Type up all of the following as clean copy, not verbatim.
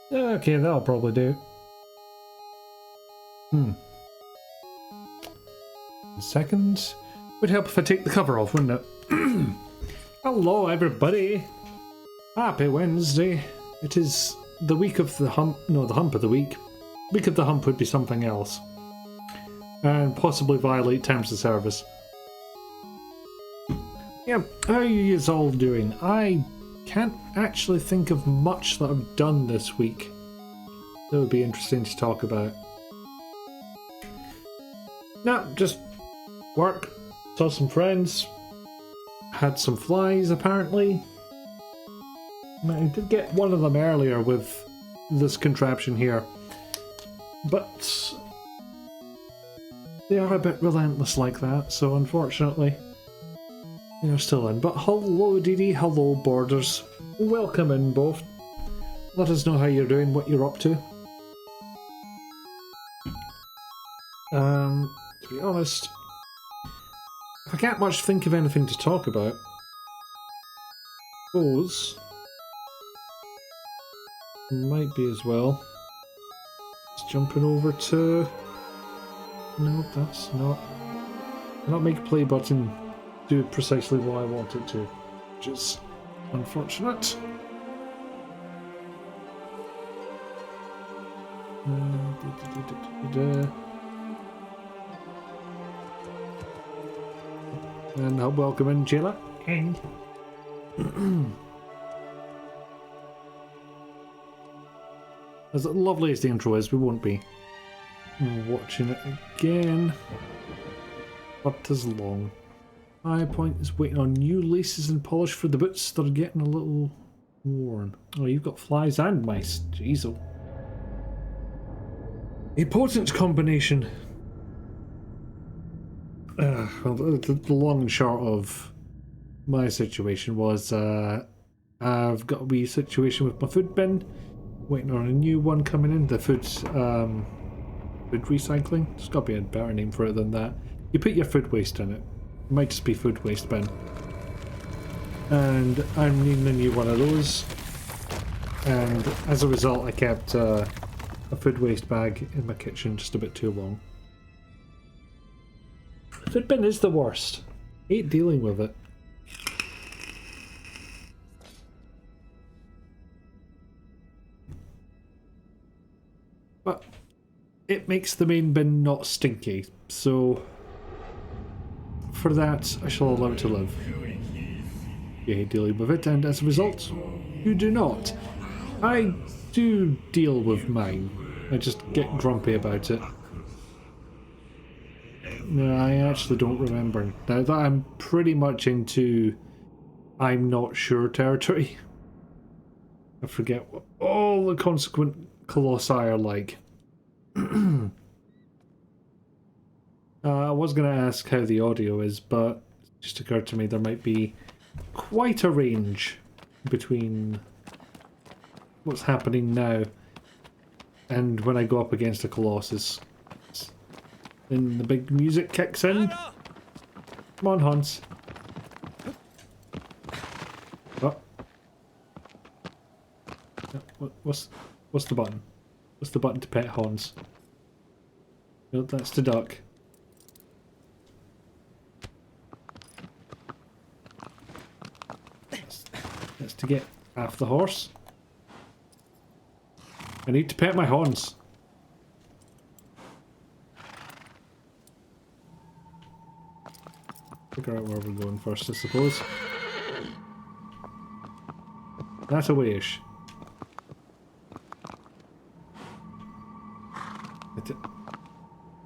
Okay, that'll probably do. Seconds. Would help if I take the cover off, wouldn't it? Hello, everybody. Happy Wednesday. It is the week of the hump. No, the hump of the week. Week of the hump would be something else. And possibly violate terms of service. Yeah, how are you all doing? I can't actually think of much that I've done this week that would be interesting to talk about. No, just work, saw some friends, had some flies apparently. I did get one of them earlier with this contraption here, but they are a bit relentless like that, so unfortunately they're still in. But hello Dee Dee, hello Borders, welcome in both. Let us know how you're doing, what you're up to. To be honest, if I can't much think of anything to talk about, suppose might be as well. Just jumping over to. No, that's not. Cannot make a play button do precisely what I want it to, which is unfortunate. And welcome in, Jayla. As lovely as the intro is, we won't be watching it again. But as long. High Point is waiting on new laces and polish for the boots that are getting a little worn. Oh, you've got flies and mice. Jeez. Oh. A potent combination. Well, the long and short of my situation was I've got a wee situation with my food bin, waiting on a new one coming in. The food recycling. There's got to be a better name for it than that. You put your food waste in it. It might just be food waste bin. And I'm needing a new one of those. And as a result, I kept a food waste bag in my kitchen just a bit too long. Food bin is the worst. Hate dealing with it. But it makes the main bin not stinky, so for that I shall allow it to live. You hate dealing with it, and as a result, you do not. I do deal with mine. I just get grumpy about it. No, I actually don't remember. Now that I'm pretty much into I'm not sure territory. I forget what all the consequent Colossi are like. I was going to ask how the audio is, but it just occurred to me there might be quite a range between what's happening now and when I go up against a Colossus. Then the big music kicks in. Come on, Hans. Oh. What's the button? What's the button to pet Hans? No, that's to duck. That's to get off the horse. I need to pet my Hans. Figure out where we're going first, I suppose. That a wish.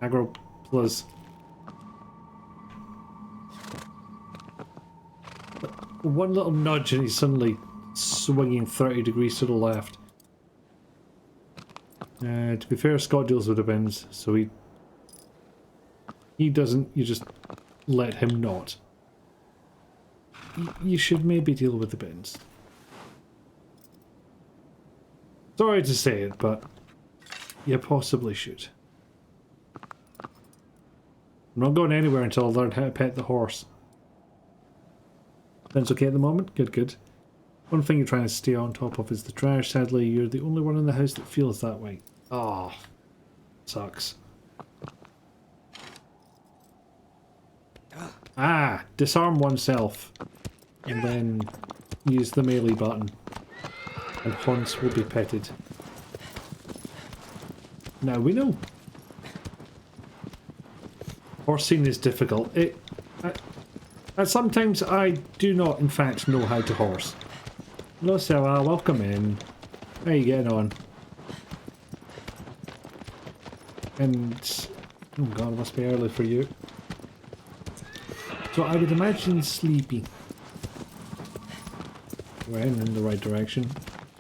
Aggro plus. One little nudge and he's suddenly swinging 30 degrees to the left. To be fair, Scott deals with the winds, so he he doesn't, you just let him not. You should maybe deal with the bins. Sorry to say it, but you possibly should. I'm not going anywhere until I learn how to pet the horse. Ben's okay at the moment? Good, good. One thing you're trying to stay on top of is the trash. Sadly, you're the only one in the house that feels that way. Oh, sucks. Ah, disarm oneself. And then use the melee button. And Hans will be petted. Now we know. Horsing is difficult. Sometimes I do not, in fact, know how to horse. Hello, Sarah. Welcome in. How are you getting on? And... oh god, it must be early for you. So I would imagine sleepy. We're heading in the right direction.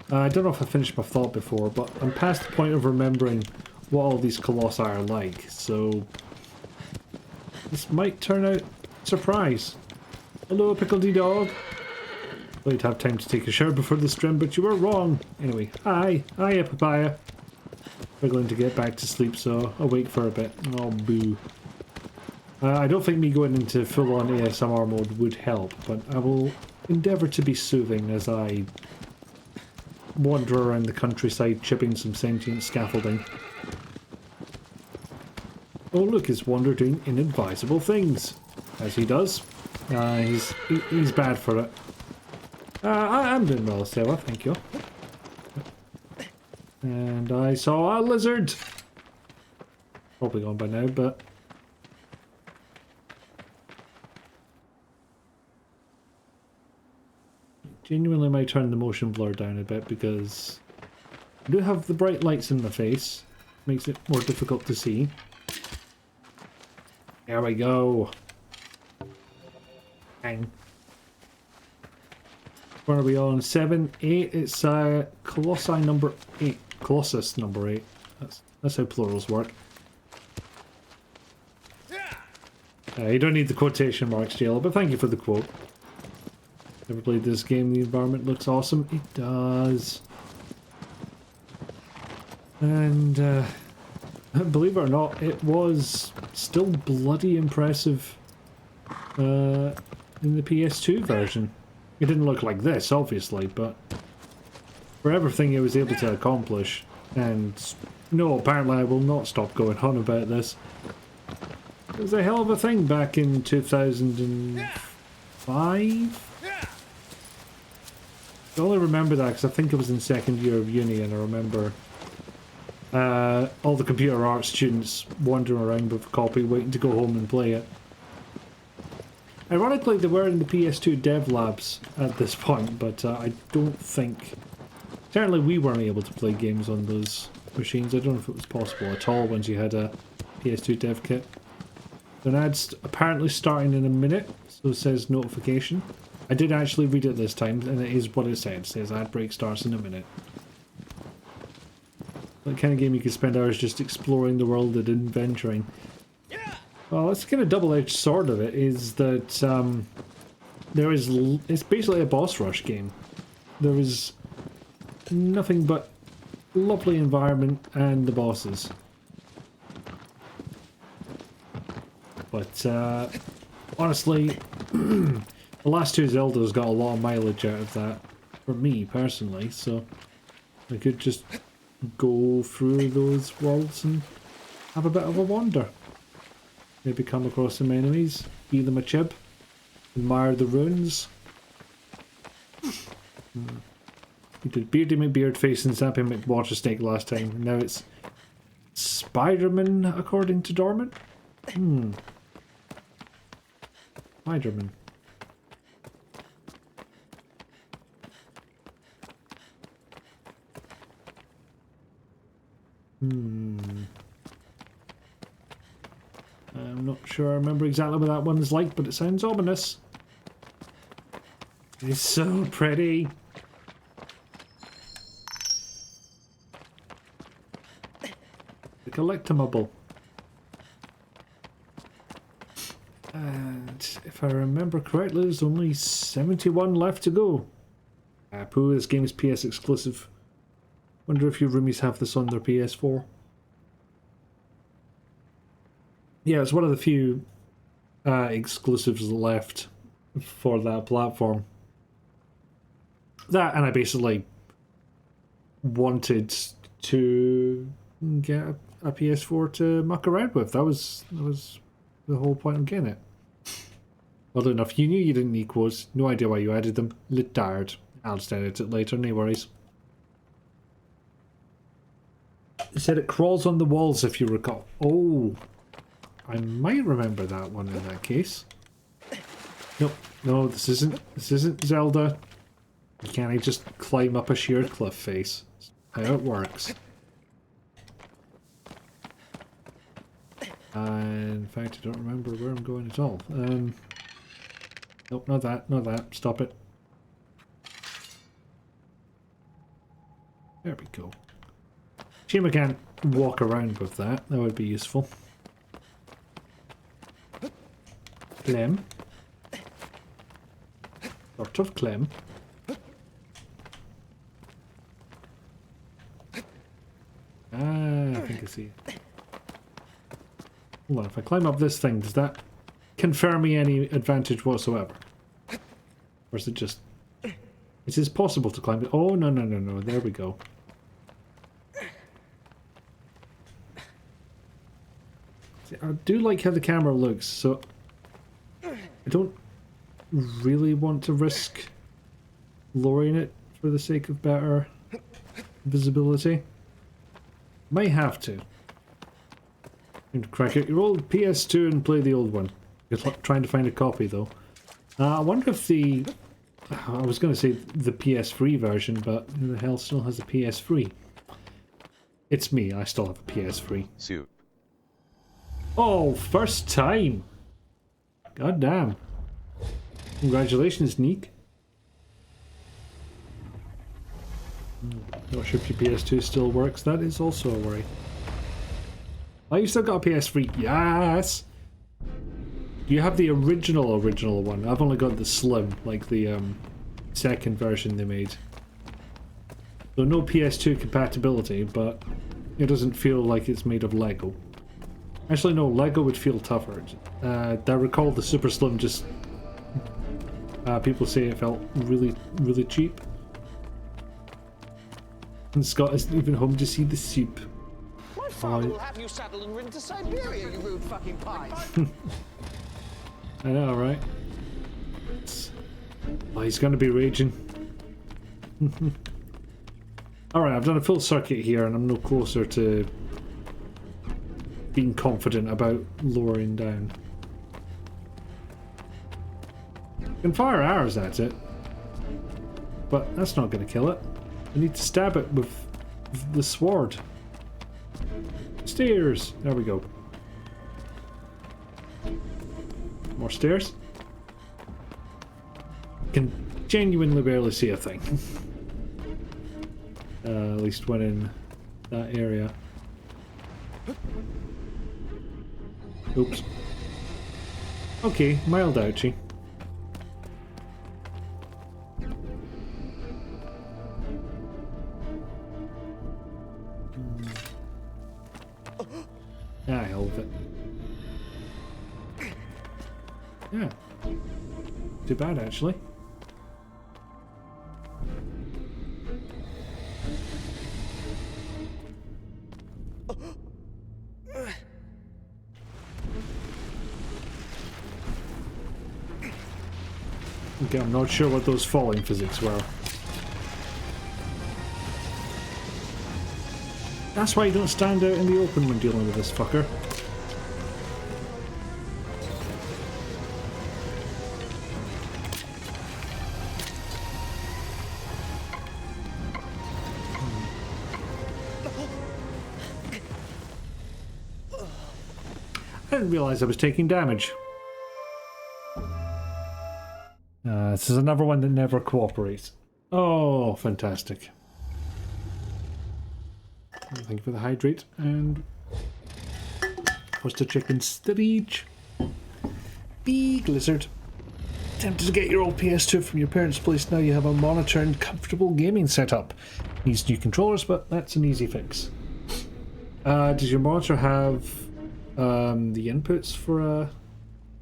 I don't know if I finished my thought before, but I'm past the point of remembering what all these colossi are like, so... this might turn out surprise. Hello, Pickledy Dog. Thought you'd have time to take a shower before the stream, but you were wrong. Anyway, hi. Hiya, Papaya. We're going to get back to sleep, so I'll wait for a bit. Oh, boo. I don't think me going into full-on ASMR mode would help, but I will endeavour to be soothing as I wander around the countryside chipping some sentient scaffolding. Oh look, it's Wander doing inadvisable things. As he does. He's bad for it. I'm doing well, Sarah, thank you. And I saw a lizard! Probably gone by now, but... genuinely might turn the motion blur down a bit because... I do have the bright lights in my face. Makes it more difficult to see. There we go. Bang. Where are we on? 7, 8. It's Colossi number 8. Colossus number 8. That's how plurals work. You don't need the quotation marks, JL, but thank you for the quote. Never played this game. The environment looks awesome. It does. And believe it or not, it was still bloody impressive in the PS2 version. It didn't look like this, obviously, but for everything it was able to accomplish, and no, apparently I will not stop going on about this. It was a hell of a thing back in 2005? I only remember that because I think I was in second year of uni and I remember all the computer arts students wandering around with a copy waiting to go home and play it. Ironically, they were in the PS2 dev labs at this point, but I don't think... certainly we weren't able to play games on those machines. I don't know if it was possible at all once you had a PS2 dev kit. An ad's apparently starting in a minute, so it says notification. I did actually read it this time, and it is what it said. It says ad break starts in a minute. The kind of game you could spend hours just exploring the world and adventuring. Well, that's kind of double-edged sword of it, is that it's basically a boss rush game. There is nothing but lovely environment and the bosses. But honestly, the last two Zeldas got a lot of mileage out of that, for me personally, so I could just go through those worlds and have a bit of a wander. Maybe come across some enemies, give them a chib, admire the ruins. We did Beardy McBeardface and Zappy McWatersnake last time. Now it's Spider-Man according to Dormant? Spider-Man. I'm not sure I remember exactly what that one's like, but it sounds ominous. It's so pretty. The collectible. And if I remember correctly, there's only 71 left to go. Pooh, this game is PS exclusive. Wonder if you roomies have this on their PS4. Yeah, it's one of the few exclusives left for that platform. That, and I basically wanted to get a PS4 to muck around with. That was the whole point of getting it. Well enough, you knew you didn't need quotes. No idea why you added them. Lit tired. I'll just edit it later, no worries. It said it crawls on the walls, if you recall. Oh, I might remember that one in that case. Nope, no, this isn't Zelda. You can't just climb up a sheer cliff face. That's how it works. In fact, I don't remember where I'm going at all. Nope, not that, not that. Stop it. There we go. Shame I can't walk around with that. That would be useful. Clem. Sort of Clem. I think I see it. Hold on, if I climb up this thing, does that confer me any advantage whatsoever? Or is it just... It is possible to climb it. Oh, no, no, no, no. There we go. See, I do like how the camera looks, so... I don't really want to risk lowering it for the sake of better visibility. Might have to. And crack out your old PS2 and play the old one. You're trying to find a copy though. I wonder if the... I was going to say the PS3 version, but who the hell still has a PS3? It's me, I still have a PS3. Soup. Oh, first time! God damn. Congratulations, Neek. Not sure if your PS2 still works. That is also a worry. Oh, you still got a PS3? Yes! Do you have the original one? I've only got the Slim, like the second version they made. So no PS2 compatibility, but it doesn't feel like it's made of Lego. Actually, no, Lego would feel tougher. I recall the Super Slim just... people say it felt really, really cheap. And Scott isn't even home to see the soup. My father will have you saddled and ridden to Siberia, you rude fucking pies. I know, right? Oh, he's gonna be raging. Alright, I've done a full circuit here and I'm no closer to being confident about lowering down. I can fire arrows at it, but that's not gonna kill it. I need to stab it with the sword. Stairs! There we go. More stairs. Can genuinely barely see a thing. At least when in that area. Oops. Okay, mild ouchie. Ah, hell with it. Yeah. Too bad, actually. Okay, I'm not sure what those falling physics were. That's why you don't stand out in the open when dealing with this fucker. I didn't realise I was taking damage. This is another one that never cooperates. Oh, fantastic. Thank you for the hydrate and what's the chicken stitch? big lizard. Tempted to get your old PS2 from your parents' place. Now you have a monitor and comfortable gaming setup. Needs new controllers, but that's an easy fix. Does your monitor have the inputs for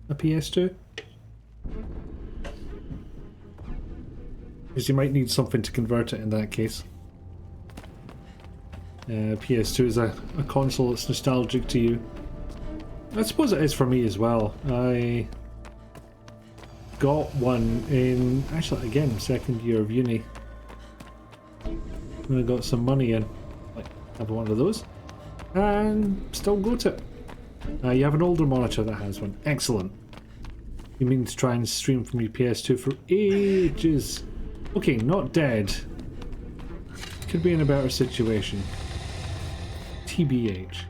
a PS2? Because you might need something to convert it in that case. PS2 is a console that's nostalgic to you. I suppose it is for me as well. I got one in, actually again, second year of uni. When I got some money in, like, have one of those. And still got it. You have an older monitor that has one. Excellent. You mean to try and stream from your PS2 for ages. Okay, not dead. Could be in a better situation. TBH.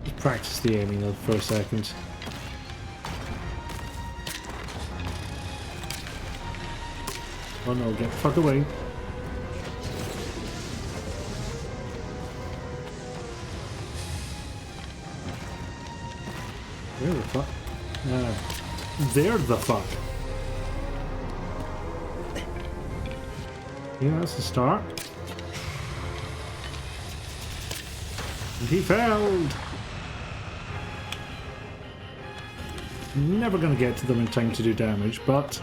Just practice the aiming for a second. Oh no, get the fuck away. Where the fuck? There the fuck. Yeah, that's a start. And he failed! Never gonna get to them in time to do damage, but...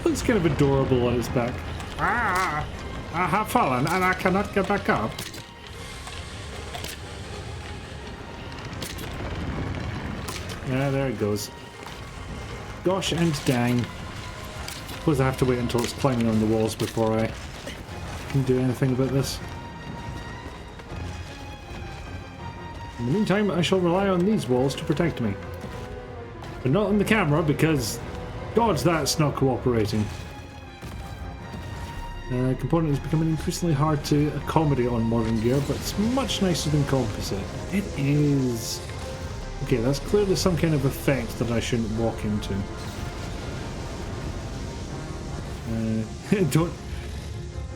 looks kind of adorable on its back. Ah! I have fallen and I cannot get back up. Yeah, there it goes. Gosh and dang. Suppose I have to wait until it's climbing on the walls before I can do anything about this. In the meantime, I shall rely on these walls to protect me. But not on the camera, because God, that's not cooperating. Component is becoming increasingly hard to accommodate on modern gear, but it's much nicer than composite. It is. Okay, that's clearly some kind of effect that I shouldn't walk into.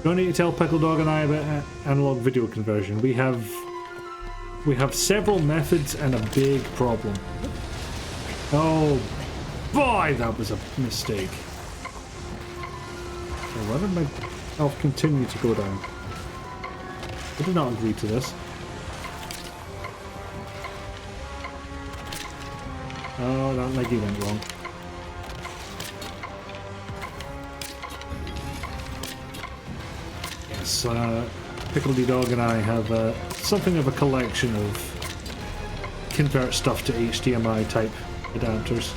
Don't need to tell Pickle Dog and I about analog video conversion. We have several methods and a big problem. Oh boy, that was a mistake. Okay, why did my health continue to go down? I did not agree to this. Oh, that leggy went wrong. Yes, Pickledy Dog and I have something of a collection of convert stuff to HDMI type adapters.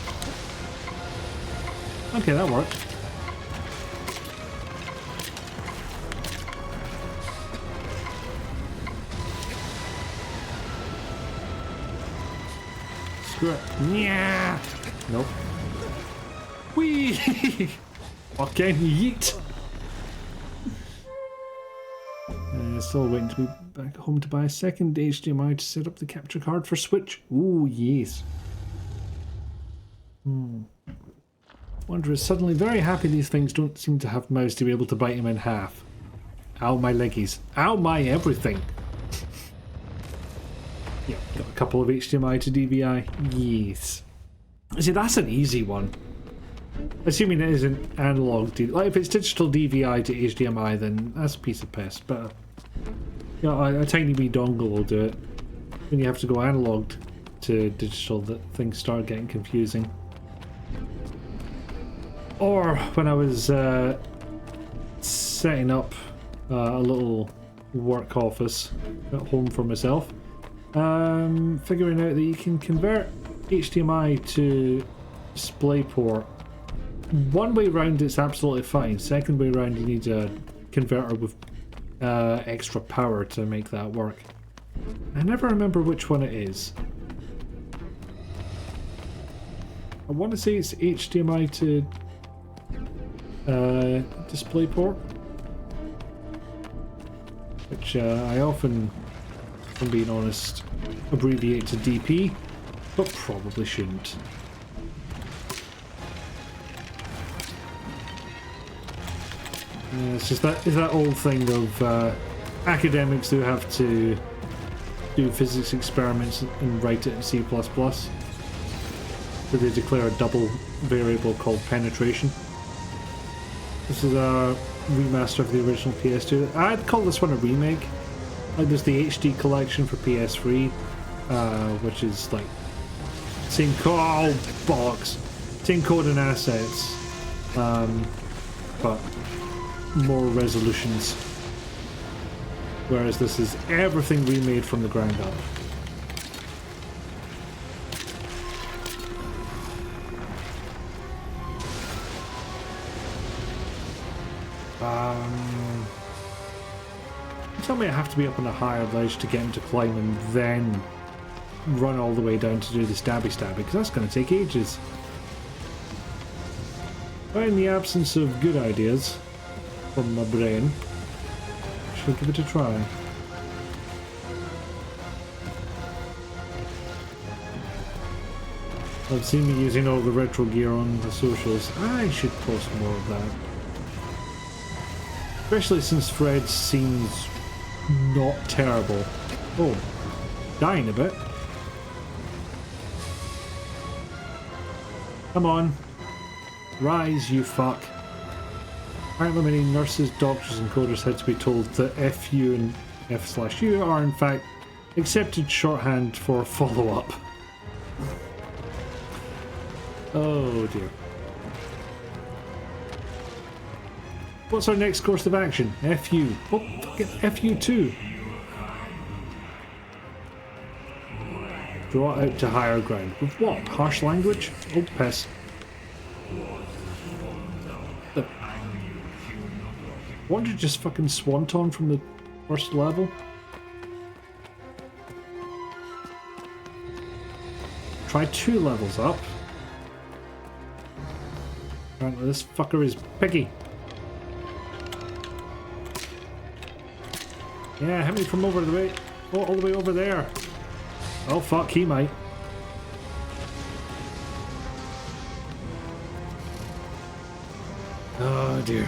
Okay, that worked. Screw it. Yeah. Nope. Whee! Fucking yeet! Still waiting to be back home to buy a second HDMI to set up the capture card for Switch. Ooh, yes. Wanderer is suddenly very happy these things don't seem to have mouths to be able to bite him in half. Ow my leggies. Ow my everything. Yeah, got a couple of HDMI to DVI. Yes. See, that's an easy one. Assuming it isn't analog. Like, if it's digital DVI to HDMI, then that's a piece of piss. But yeah, a tiny wee dongle will do it. When you have to go analog to digital, that things start getting confusing. Or when I was setting up a little work office at home for myself, figuring out that you can convert HDMI to DisplayPort. One way round it's absolutely fine. Second way round you need a converter with extra power to make that work. I never remember which one it is. I want to say it's HDMI to DisplayPort, which I often, if I'm being honest, abbreviate to DP, but probably shouldn't. Yeah, it's just that old thing of academics who have to do physics experiments and write it in C++. So they declare a double variable called penetration. This is a remaster of the original PS2. I'd call this one a remake. Like there's the HD collection for PS3, which is like same code, bollocks, same code and assets, but more resolutions. Whereas this is everything remade from the ground up. Tell me I have to be up on a higher ledge to get him to climb and then run all the way down to do the stabby because that's going to take ages. But in the absence of good ideas from my brain, I shall give it a try. I've seen me using all the retro gear on the socials. I should post more of that. Especially since Fred seems not terrible. Oh, dying a bit. Come on. Rise, you fuck. Apparently many nurses, doctors and coders had to be told that FU and F/U are in fact accepted shorthand for follow-up. Oh dear. What's our next course of action? FU. Oh, fucking FU2. Draw out to higher ground. With what? Harsh language? Oh, piss. Want to just fucking swanton from the first level? Try 2 levels up. Apparently this fucker is picky. Yeah, hit me from over the way. Oh, all the way over there. Oh fuck, he might. Oh dear.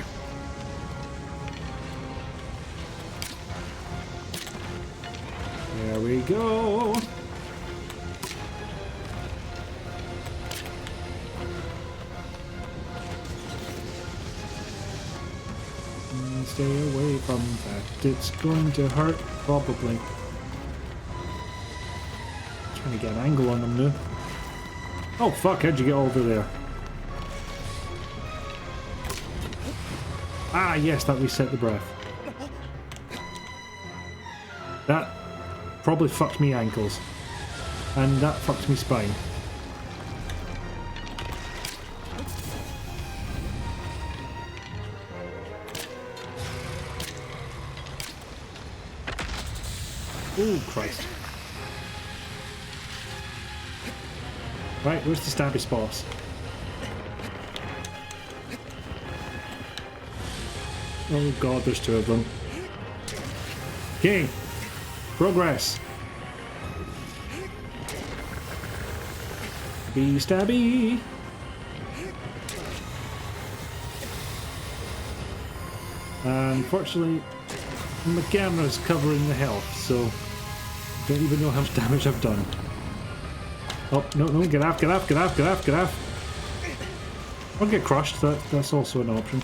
There we go. Stay away from that. It's going to hurt, probably. Trying to get an angle on them now. Oh fuck, how'd you get over there? Ah yes, that reset the breath. That probably fucked me ankles. And that fucked me spine. Oh Christ. Right, where's the stabby boss? Oh god, there's 2 of them. Okay. Progress. Be stabby. Unfortunately, my camera's covering the health, so I don't even know how much damage I've done. Oh, no, no, get off, get off, get off, get off, get off. I'll get crushed, that's also an option.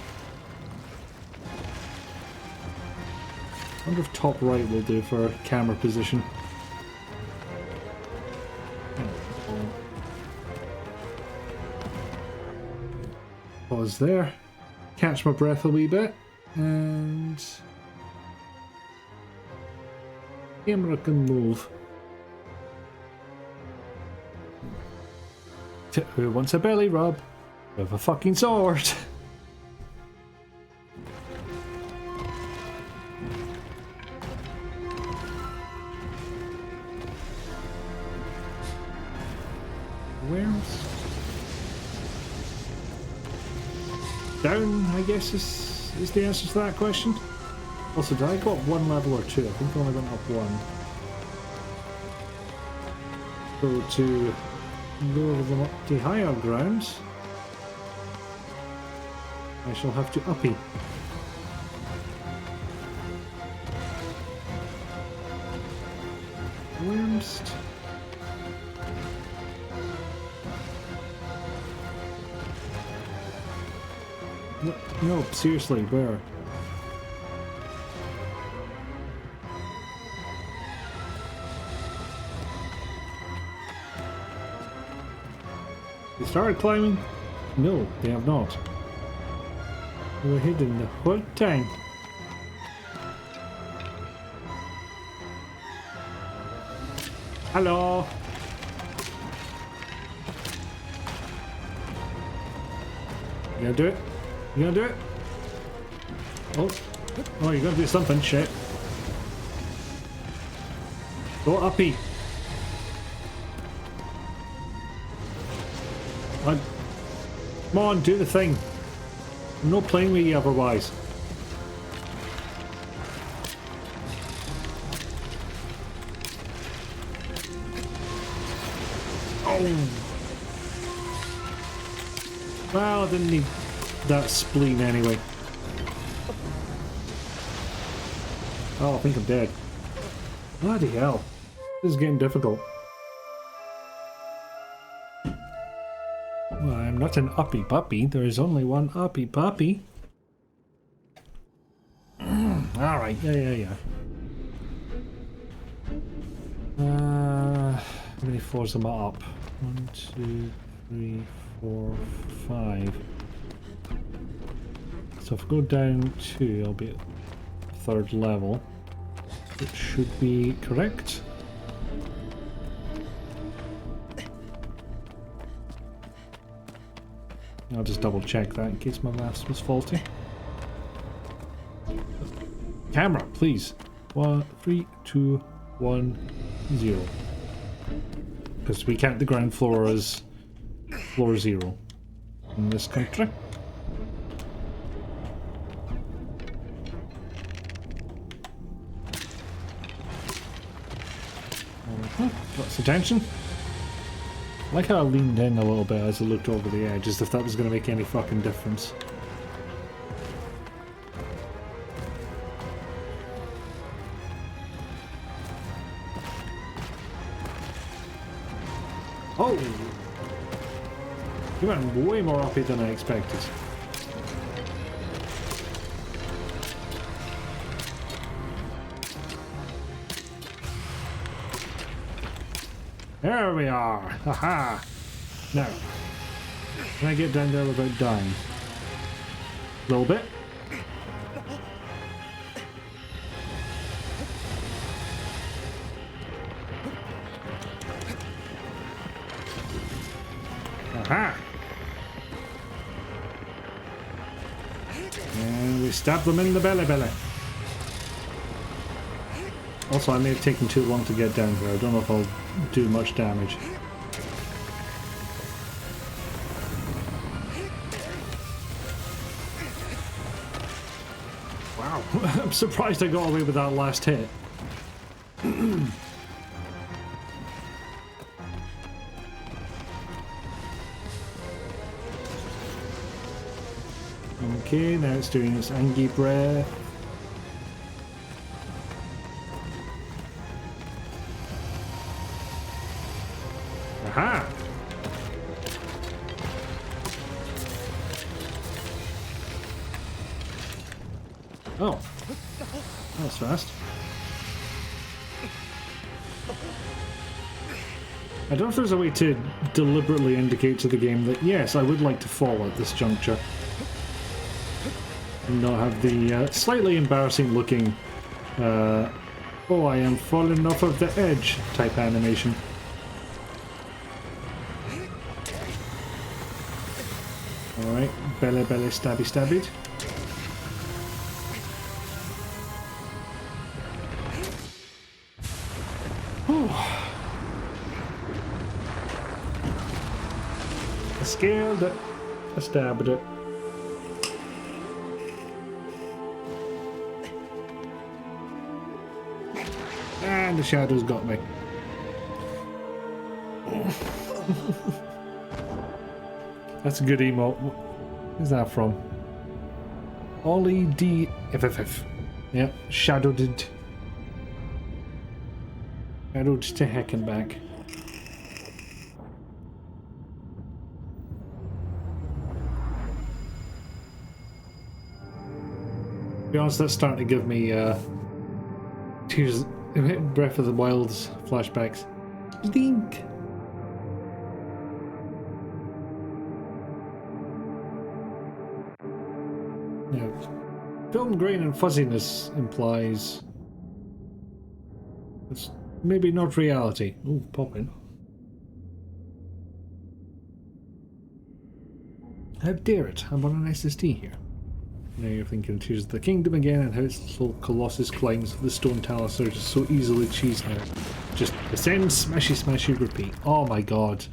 I wonder if top right will do for camera position. Pause there. Catch my breath a wee bit. And camera can move. Who wants a belly rub with a fucking sword? Where's down? I guess is the answer to that question. Also, did I go up 1 level or 2? I think I only went up 1. So to lure them up to higher ground, I shall have to uppy. almost. No, seriously, where? They started climbing? No, they have not. They were hidden the whole time. Hello! You gonna do it? You gonna do it? Oh, oh, you're gonna do something, shit. Go uppy. Come on, do the thing. I'm not playing with you otherwise. Oh. Well, I didn't need that spleen anyway. Oh, I think I'm dead. Bloody hell. This is getting difficult. Well, I'm not an uppy puppy. There is only one uppy puppy. Alright, yeah. How many floors am I up? 1, 2, 3, 4, 5. So if I go down 2, I'll be at 3rd level. It should be correct. I'll just double check that in case my maths was faulty. Camera, please. 3, 2, 1, 0. Because we count the ground floor as floor 0 in this country. Got some tension. I like how I leaned in a little bit as I looked over the edge, as if that was going to make any fucking difference. Oh! You went way more uppy than I expected. There we are! Haha! Now, can I get down there without dying? A little bit. Aha! And we stab them in the belly. Also, I may have taken too long to get down here. I don't know if I'll do much damage. Wow, I'm surprised I got away with that last hit. Okay, now it's doing its angry breath. Aha! Oh, that was fast. I don't know if there's a way to deliberately indicate to the game that yes, I would like to fall at this juncture. And not have the slightly embarrassing looking oh, I am falling off of the edge type animation. Alright, belly stabby. I scaled it. I stabbed it. And the shadows got me. That's a good emote. Where's that from? Ollie D FFF. Yep, shadowed it. Arrow to heck and back. To be honest, that's starting to give me Tears, Breath of the Wild's flashbacks. Dink. Now, film grain and fuzziness implies it's maybe not reality. Oh, pop in. How dare it? I'm on an SSD here. Now you're thinking Tears of the Kingdom again and how its little Colossus climbs the stone talus are just so easily cheesed now. Just ascend, smashy, smashy, repeat. Oh my god.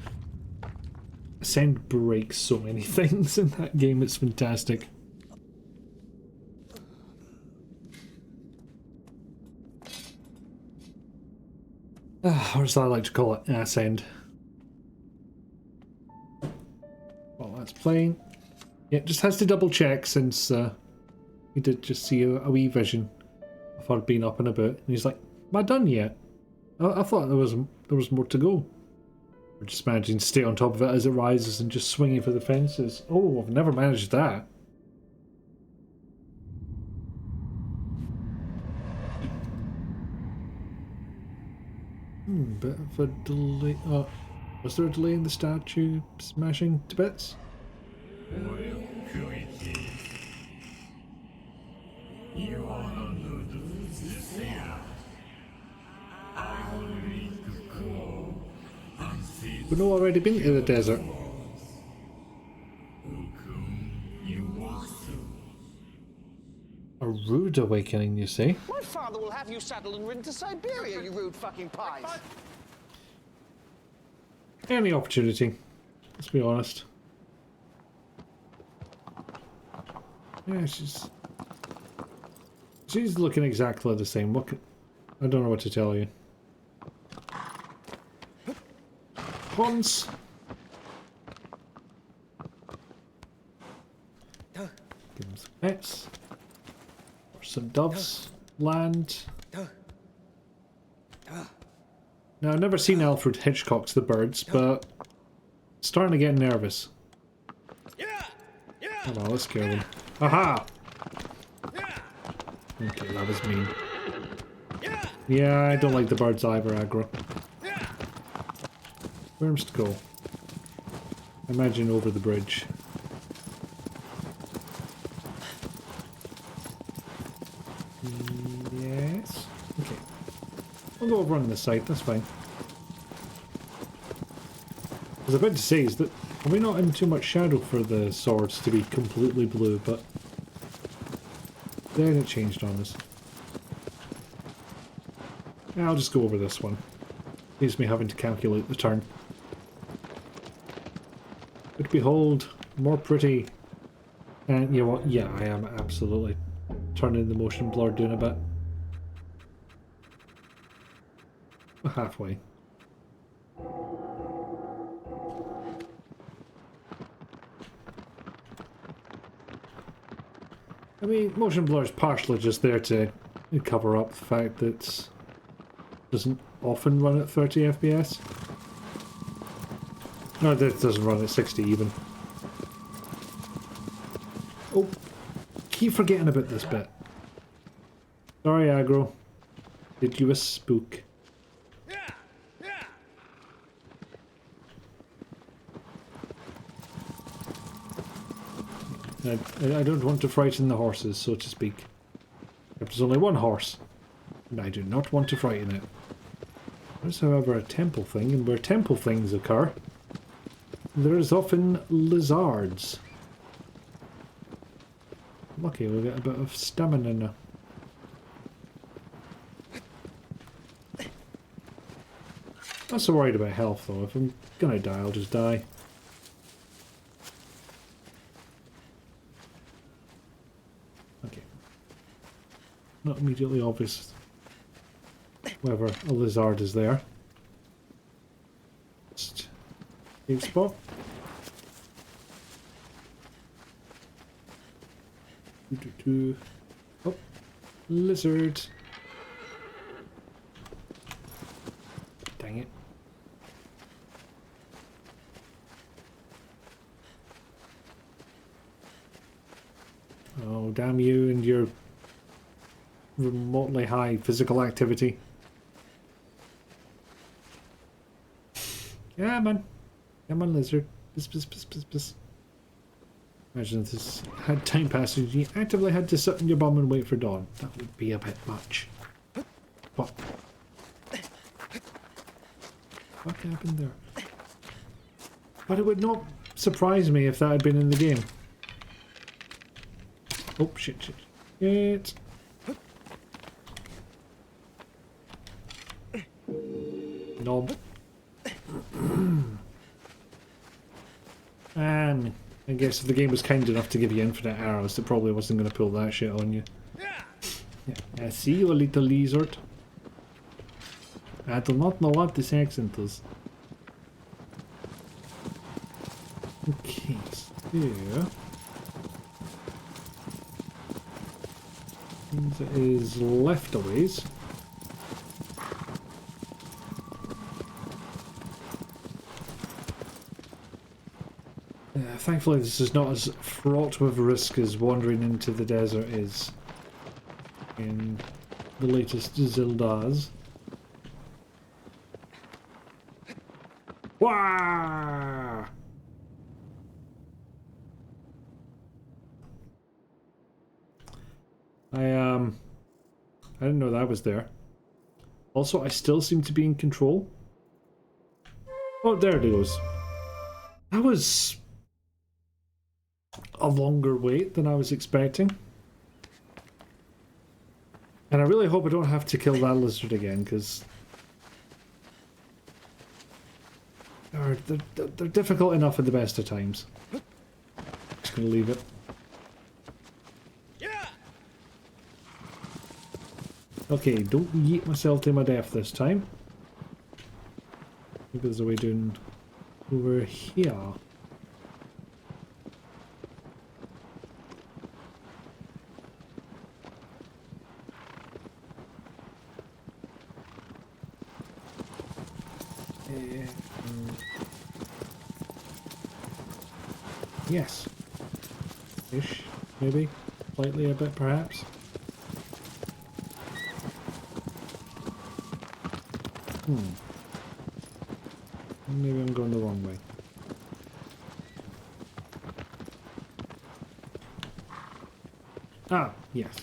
Ascend breaks so many things in that game, it's fantastic. Or as I like to call it, Ascend. Well, that's playing. Yeah, just has to double check since he did just see a wee vision of her being up and about. And he's like, am I done yet? I thought there was more to go. Or just managing to stay on top of it as it rises and just swinging for the fences. Oh, I've never managed that. Bit of a delay. Oh, was there a delay in the statue smashing to bits? We've already been to the desert. A rude awakening, you say? My father will have you saddled and ridden to Siberia, you rude fucking pies. Any opportunity. Let's be honest. Yeah, she's looking exactly the same. I don't know what to tell you. Pawns. Give them some pets. Or some doves. Land. Now, I've never seen Alfred Hitchcock's The Birds, but starting to get nervous. Oh well, let's scare them. Aha! Okay, that was mean. Yeah, I don't like the birds either, aggro. Where's to go? Imagine over the bridge. Yes. Okay. I'll go over on this side, that's fine. I was about to say, is that are we not in too much shadow for the swords to be completely blue, but then it changed on us. Yeah, I'll just go over this one. Leaves me having to calculate the turn. But behold, more pretty. And you know what? Yeah, I am absolutely turning the motion blur doing a bit. Halfway. I mean, motion blur is partially just there to cover up the fact that it doesn't often run at 30 FPS. No, it doesn't run at 60 even. Oh, keep forgetting about this bit. Sorry, aggro. Did you a spook? I don't want to frighten the horses, so to speak. There's only one horse, and I do not want to frighten it. There's, however, a temple thing, and where temple things occur, there is often lizards. Lucky we'll get a bit of stamina now. Not so worried about health though. If I'm gonna die, I'll just die. Okay. Not immediately obvious whether a lizard is there. Just save spot. Oh, lizard. damn you and your remotely high physical activity. Come on. Come on, lizard. Piss. Imagine if this had time passage and you actively had to sit on your bum and wait for dawn. That would be a bit much. What? What happened there? But it would not surprise me if that had been in the game. Oh, shit. Knob. And I guess if the game was kind enough to give you infinite arrows, it probably wasn't going to pull that shit on you. Yeah, I see you, little lizard. I do not know what this accent is. Okay, so... It is left a ways. Thankfully this is not as fraught with risk as wandering into the desert is in the latest Zeldas. Wah! I didn't know that was there. Also, I still seem to be in control. Oh, there it goes. That was a longer wait than I was expecting. And I really hope I don't have to kill that lizard again, because they're difficult enough at the best of times. Just gonna leave it. Okay, don't yeet myself to my death this time. Maybe there's a way down over here. Yes. Ish, maybe. Slightly a bit, perhaps. Maybe I'm going the wrong way. Ah, yes.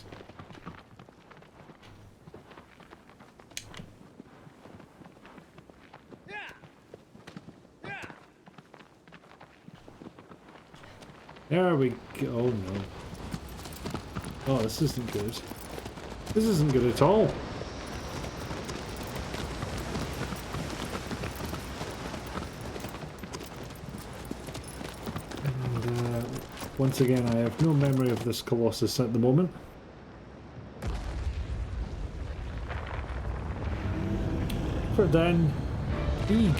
There we go. Oh no. Oh, this isn't good. This isn't good at all. And once again, I have no memory of this Colossus at the moment. For then, Eeg.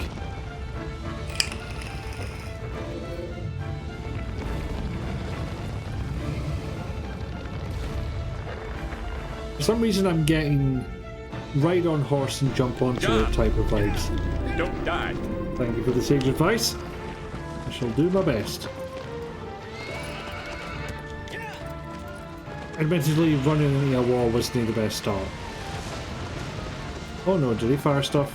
For some reason I'm getting ride on horse and jump onto it type of vibes. Don't die. Thank you for the sage advice. I shall do my best. Admittedly, running into a wall wasn't the best start. Oh no, did he fire stuff?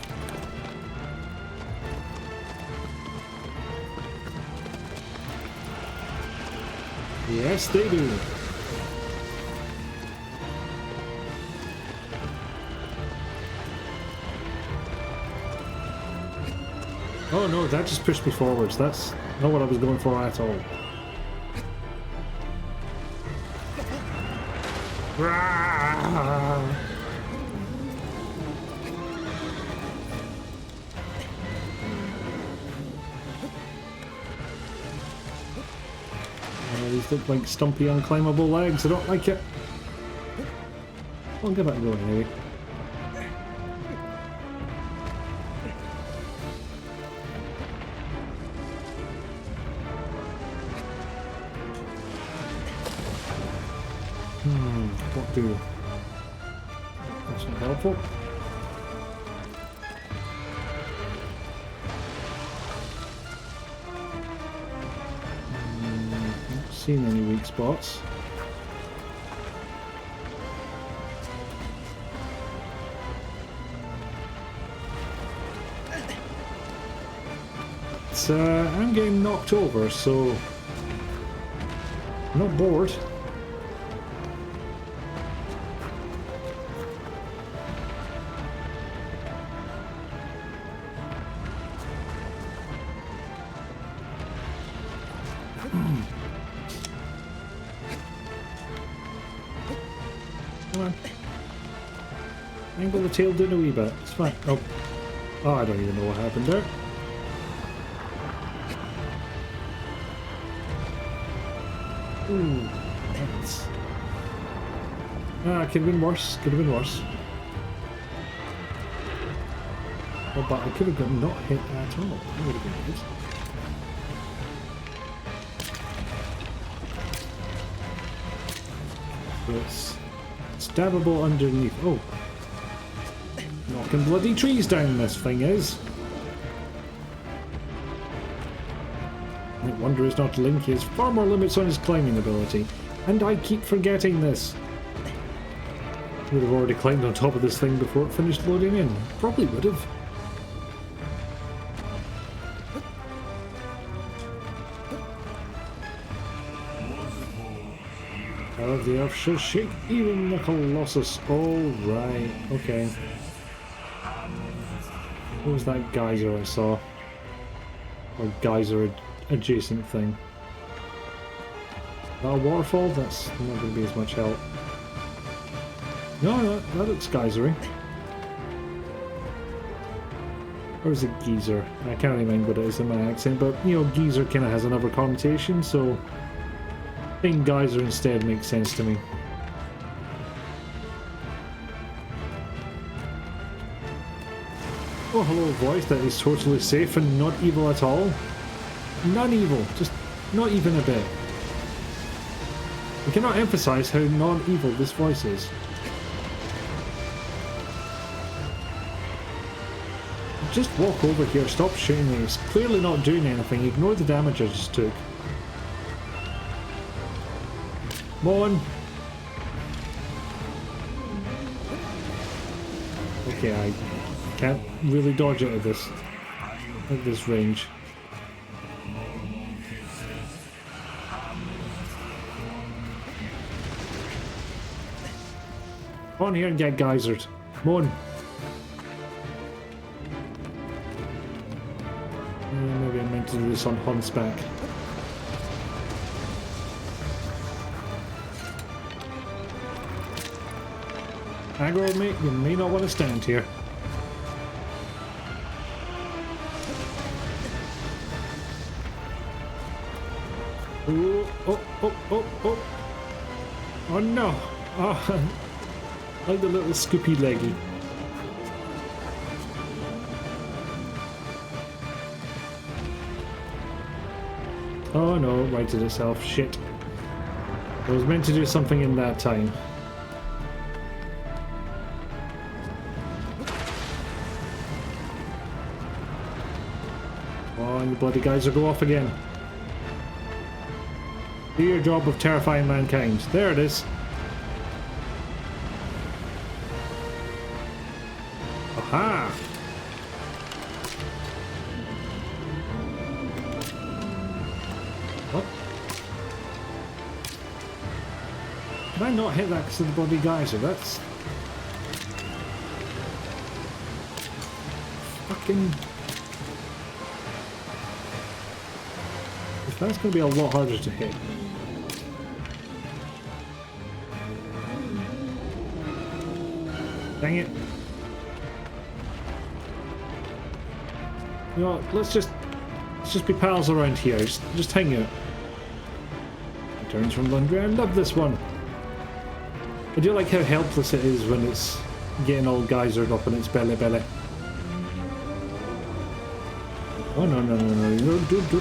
Yes, they do. Oh no, that just pushed me forwards. That's not what I was going for at all. These look like stumpy, unclimbable legs. I don't like it. I'll give it a go anyway. What do? That's not helpful. Not seen any weak spots. But I'm getting knocked over, so I'm not bored. Come on. Angle the tail down a wee bit. It's fine. Oh. Oh, I don't even know what happened there. Ooh. That's... could have been worse. Could have been worse. Oh, but I could have got not hit at all. That would have been good. It's stabbable underneath. Oh. Knocking bloody trees down, this thing is. No wonder it's not Link. He has far more limits on his climbing ability. And I keep forgetting this. Would have already climbed on top of this thing before it finished loading in. Probably would have. Of the earth shall shake even the Colossus. Oh, right. Okay. What was that geyser I saw? Or geyser adjacent thing? That a waterfall? That's not going to be as much help. No, that looks geysery. Or is it geyser? I can't really mind what it is in my accent, but you know, geyser kind of has another connotation, so saying geyser instead makes sense to me. Oh, hello, voice. That is totally safe and not evil at all. Non-evil, just not even a bit. I cannot emphasize how non-evil this voice is. Just walk over here, stop shooting me. It's clearly not doing anything. Ignore the damage I just took. Come on. Okay, I can't really dodge it at this range. Come on here and get geysered. Come on. Maybe I meant to do this on horseback. Aggro mate, you may not want to stand here. Ooh, oh. Oh no. Oh, like the little scoopy leggy. Oh no, righted itself. Shit. I was meant to do something in that time. Oh, and the bloody guys will go off again. Do your job of terrifying mankind. There it is. Aha! What? Did I not hit that because of the bloody geyser? That's... fucking... That's going to be a lot harder to hit. Dang it. You know what, let's just be pals around here. Just hang out. Returns from laundry. I love this one. I do like how helpless it is when it's getting all geysered up in its belly. Oh no.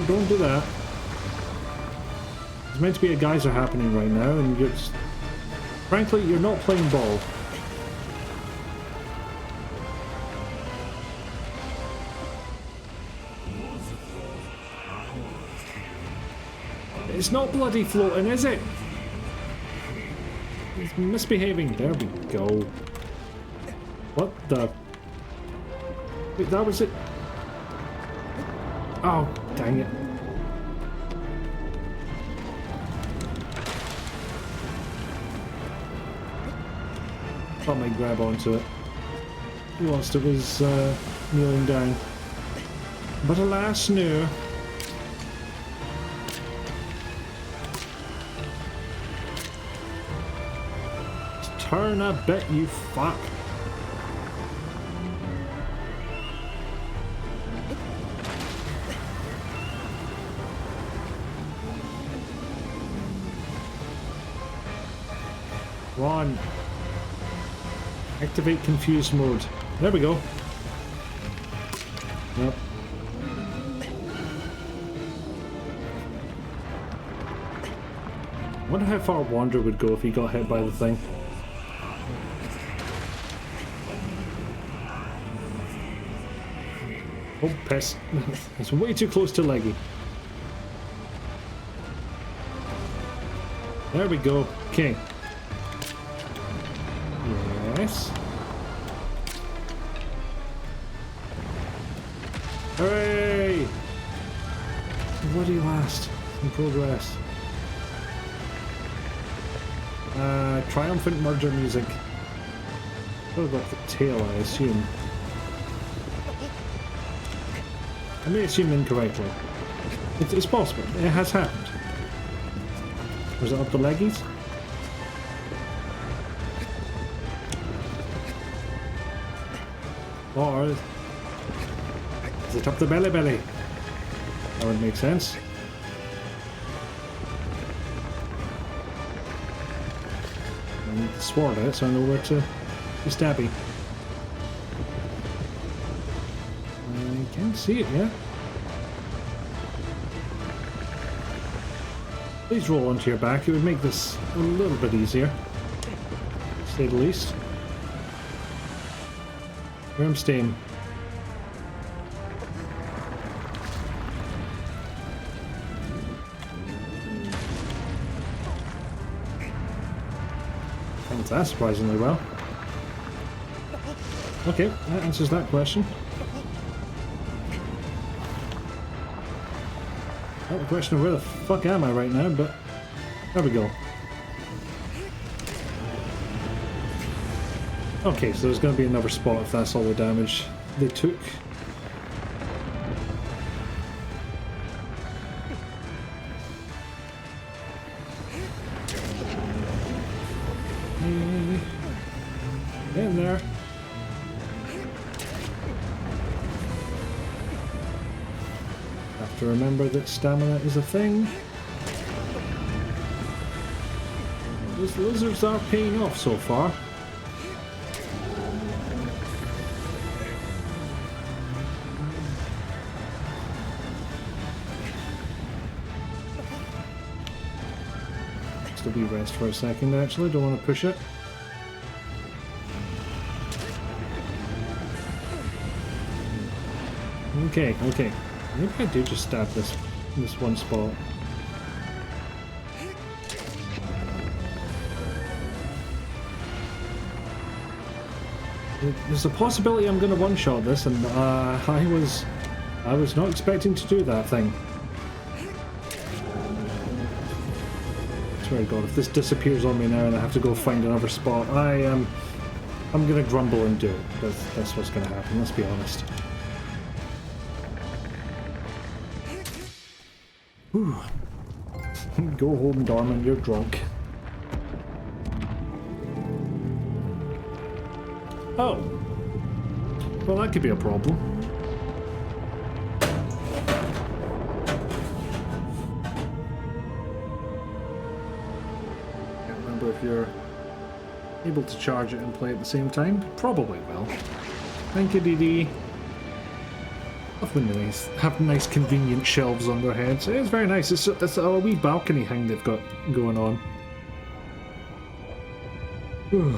Don't do that. There's meant to be a geyser happening right now, and you're just... frankly, you're not playing ball. It's not bloody floating, is it? It's misbehaving. There we go. What the... Wait, that was it? Oh, dang it. Thought I might grab onto it whilst it was kneeling down. But alas, no. Turn a bit, you fuck. One. Activate confused mode. There we go. Yep. Wonder how far Wander would go if he got hit by the thing. Oh, piss. It's way too close to Leggy. There we go. Okay. Yes. Hooray! What do you last? In progress. Triumphant murder music. What about the tail, I assume? I may assume incorrectly. It's possible. It has happened. Was it up the leggies? Or is it up the belly belly? That would make sense. I need the sword out so I know where to be stabby. I can't see it yet. Please roll onto your back. It would make this a little bit easier, to say the least. Where I'm staying. Handles that surprisingly well. Okay, that answers that question. Not the question of where the fuck am I right now, but there we go. Okay, so there's going to be another spot if that's all the damage they took. In there. Have to remember that stamina is a thing. Those lizards are paying off so far. Just a wee rest for a second actually, don't want to push it. Okay, okay. Maybe I do just stab this one spot. There's a possibility I'm going to one-shot this, and I was not expecting to do that thing. I swear to God, if this disappears on me now and I have to go find another spot, I'm going to grumble and do it. That's what's going to happen. Let's be honest. Whew. Go home, Dorman, you're drunk. Oh. Well, that could be a problem. Can't remember if you're able to charge it and play at the same time. Probably will. Thank you, DD. Love when they have nice convenient shelves on their heads. It's very nice. It's a wee balcony thing they've got going on. Whew.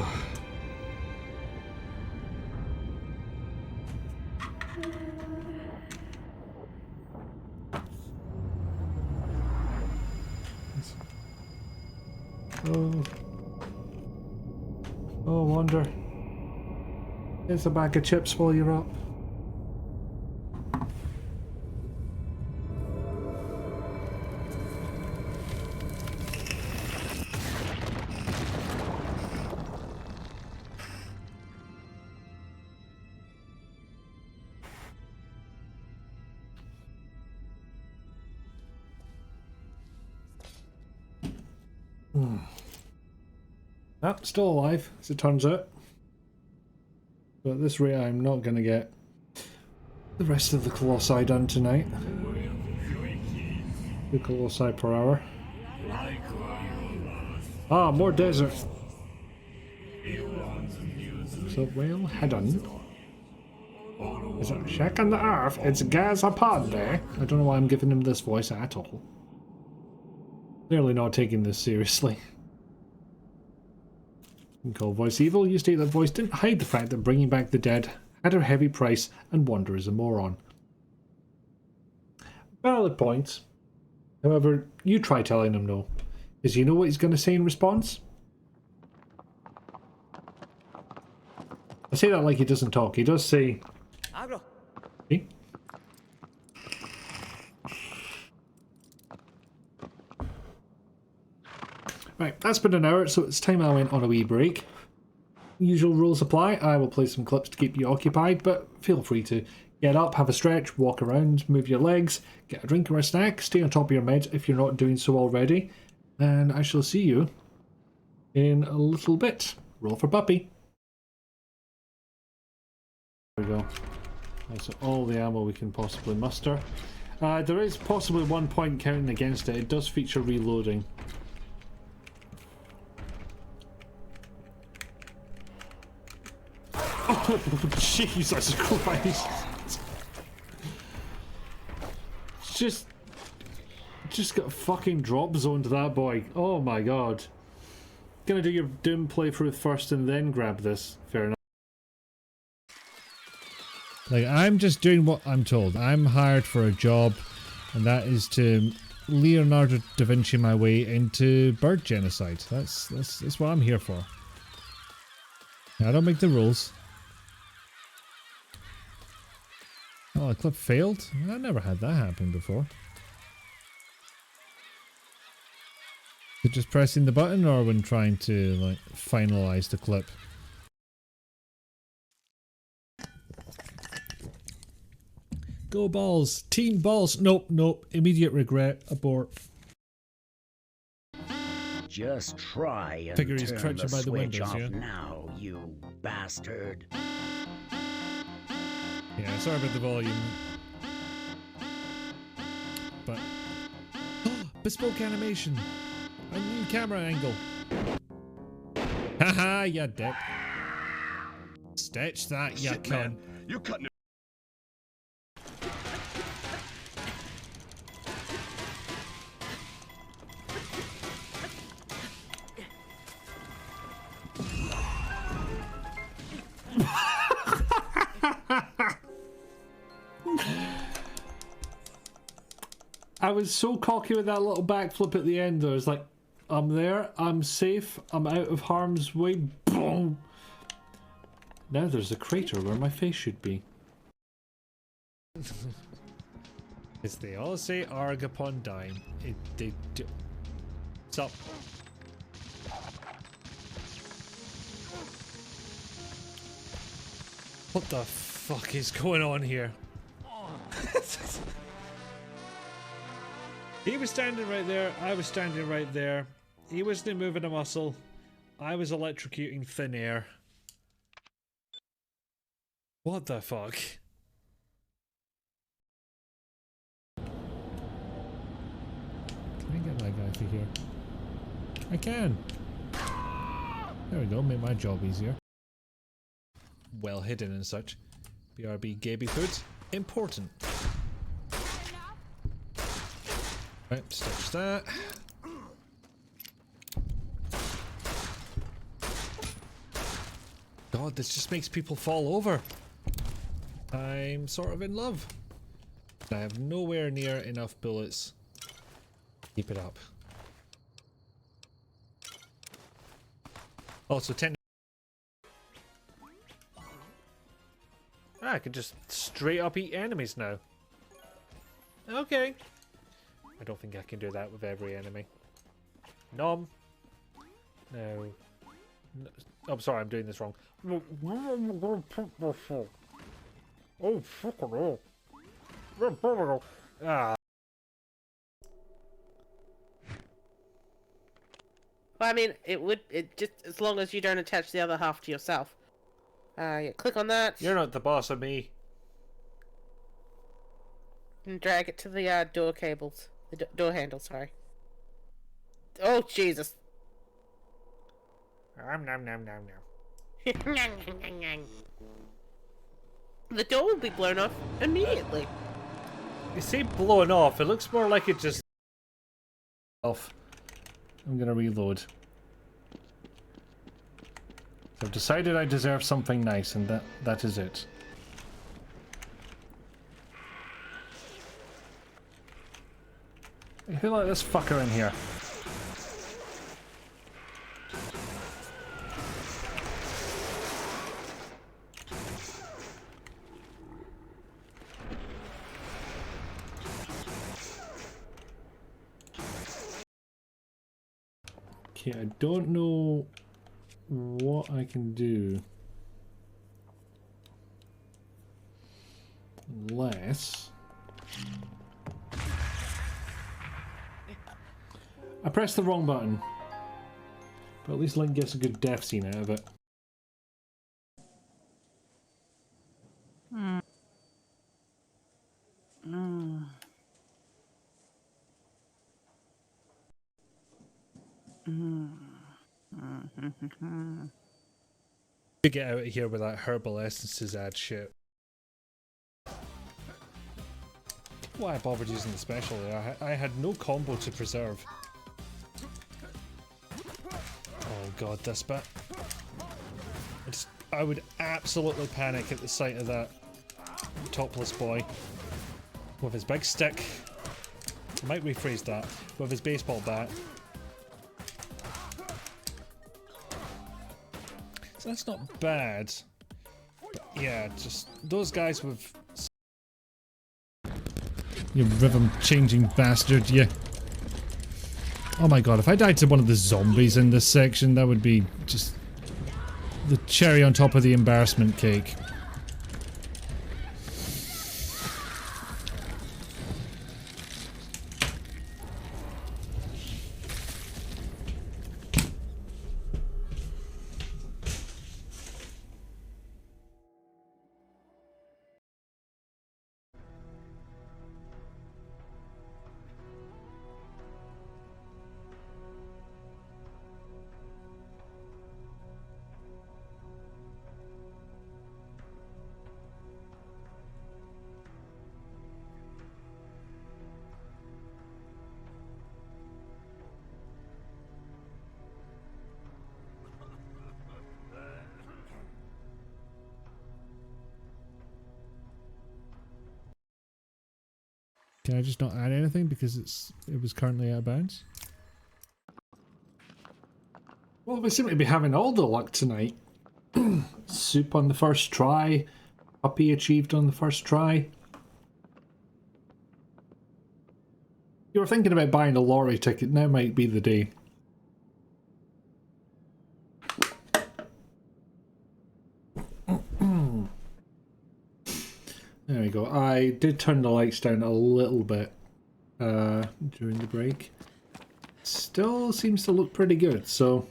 Oh, Wander. Here's a bag of chips while you're up. Ah, still alive, as it turns out. But at this rate, I'm not going to get the rest of the Colossi done tonight. 2 Colossi per hour. Ah, more desert. So, well, head on. Is it shaking the earth? It's gas upon there. I don't know why I'm giving him this voice at all. Clearly not taking this seriously. You can call voice evil. You state that voice didn't hide the fact that bringing back the dead had a heavy price and Wonder is a moron. Valid point. However, you try telling him no. Because you know what he's going to say in response? I say that like he doesn't talk. He does say... See? Right, that's been an hour, so it's time I went on a wee break. Usual rules apply. I will play some clips to keep you occupied, but feel free to get up, have a stretch, walk around, move your legs, get a drink or a snack, stay on top of your meds if you're not doing so already, and I shall see you in a little bit. Roll for puppy. There we go. That's all the ammo we can possibly muster. There is possibly 1 point counting against it. It does feature reloading. Oh, Jesus Christ! Just got fucking drop zoned that boy. Oh my god. Gonna do your Doom playthrough first and then grab this. Fair enough. Like, I'm just doing what I'm told. I'm hired for a job, and that is to Leonardo da Vinci my way into bird genocide. That's what I'm here for. I don't make the rules. Oh, the clip failed? I never had that happen before. Is it just pressing the button or when trying to, like, finalize the clip? Go balls! Team balls! Nope, nope. Immediate regret. Abort. Just try and Figure he's turn crouching the by the switch windows, off yeah? now, you bastard. Yeah, sorry about the volume. But... bespoke animation! A new camera angle! Haha, ya dick. Stitch that, ya cunt. Man, you cutting it. I was so cocky with that little backflip at the end. I was like, I'm there, I'm safe, I'm out of harm's way. Boom! Now there's a crater where my face should be. As they all say, arg upon dying. They do. Stop. What the fuck is going on here? He was standing right there, I was standing right there. He wasn't moving a muscle. I was electrocuting thin air. What the fuck? Can I get that guy through here? I can! There we go, make my job easier. Well hidden and such. BRB Gaby Foods. Important. Right, stitch that. God, this just makes people fall over. I'm sort of in love. I have nowhere near enough bullets. Keep it up. Also, I can just straight up eat enemies now. Okay. I don't think I can do that with every enemy. Nom. No. I'm sorry, I'm doing this wrong. Oh, fucking hell. Ah. Well, I mean, it just as long as you don't attach the other half to yourself. Yeah, click on that. You're not the boss of me. And drag it to the door cables. The door handle, sorry. Oh, Jesus. Nom nom nom nom nom. The door will be blown off immediately. You say blown off, it looks more like it just off. I'm gonna reload. I've decided I deserve something nice, and that is it. Who let this fucker in here? Okay, I don't know what I can do unless I pressed the wrong button, but at least Link gets a good death scene out of it. To get out of here with that herbal essences ad shit. Why I bothered using the special there? I had no combo to preserve. Oh god, this bit. I would absolutely panic at the sight of that topless boy with his big stick. I might rephrase that. With his baseball bat. So that's not bad. But yeah, just those guys with... You rhythm changing bastard, you. Oh my god, if I died to one of the zombies in this section, that would be just the cherry on top of the embarrassment cake. Can I just not add anything because it was currently out of bounds? Well, we seem to be having all the luck tonight. Soup on the first try. Puppy achieved on the first try. You were thinking about buying a lottery ticket, now might be the day. There we go. I did turn the lights down a little bit during the break. Still seems to look pretty good, so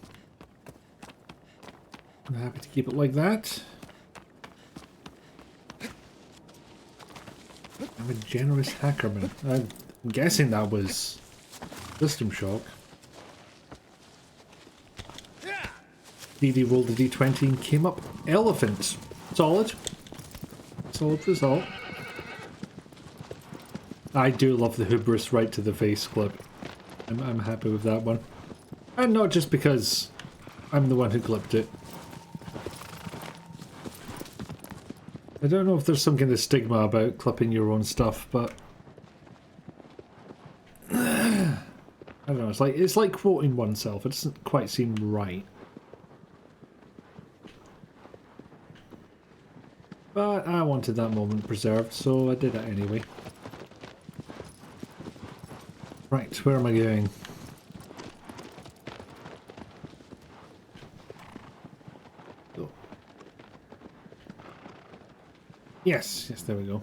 I'm happy to keep it like that. I'm a generous hackerman. I'm guessing that was System Shock. DD rolled a d20 and came up elephant. Solid. Solid result. I do love the hubris right to the face clip. I'm happy with that one. And not just because I'm the one who clipped it. I don't know if there's some kind of stigma about clipping your own stuff, but I don't know, it's like quoting oneself. It doesn't quite seem right. But I wanted that moment preserved, so I did it anyway. Right, where am I going? Oh. Yes, there we go.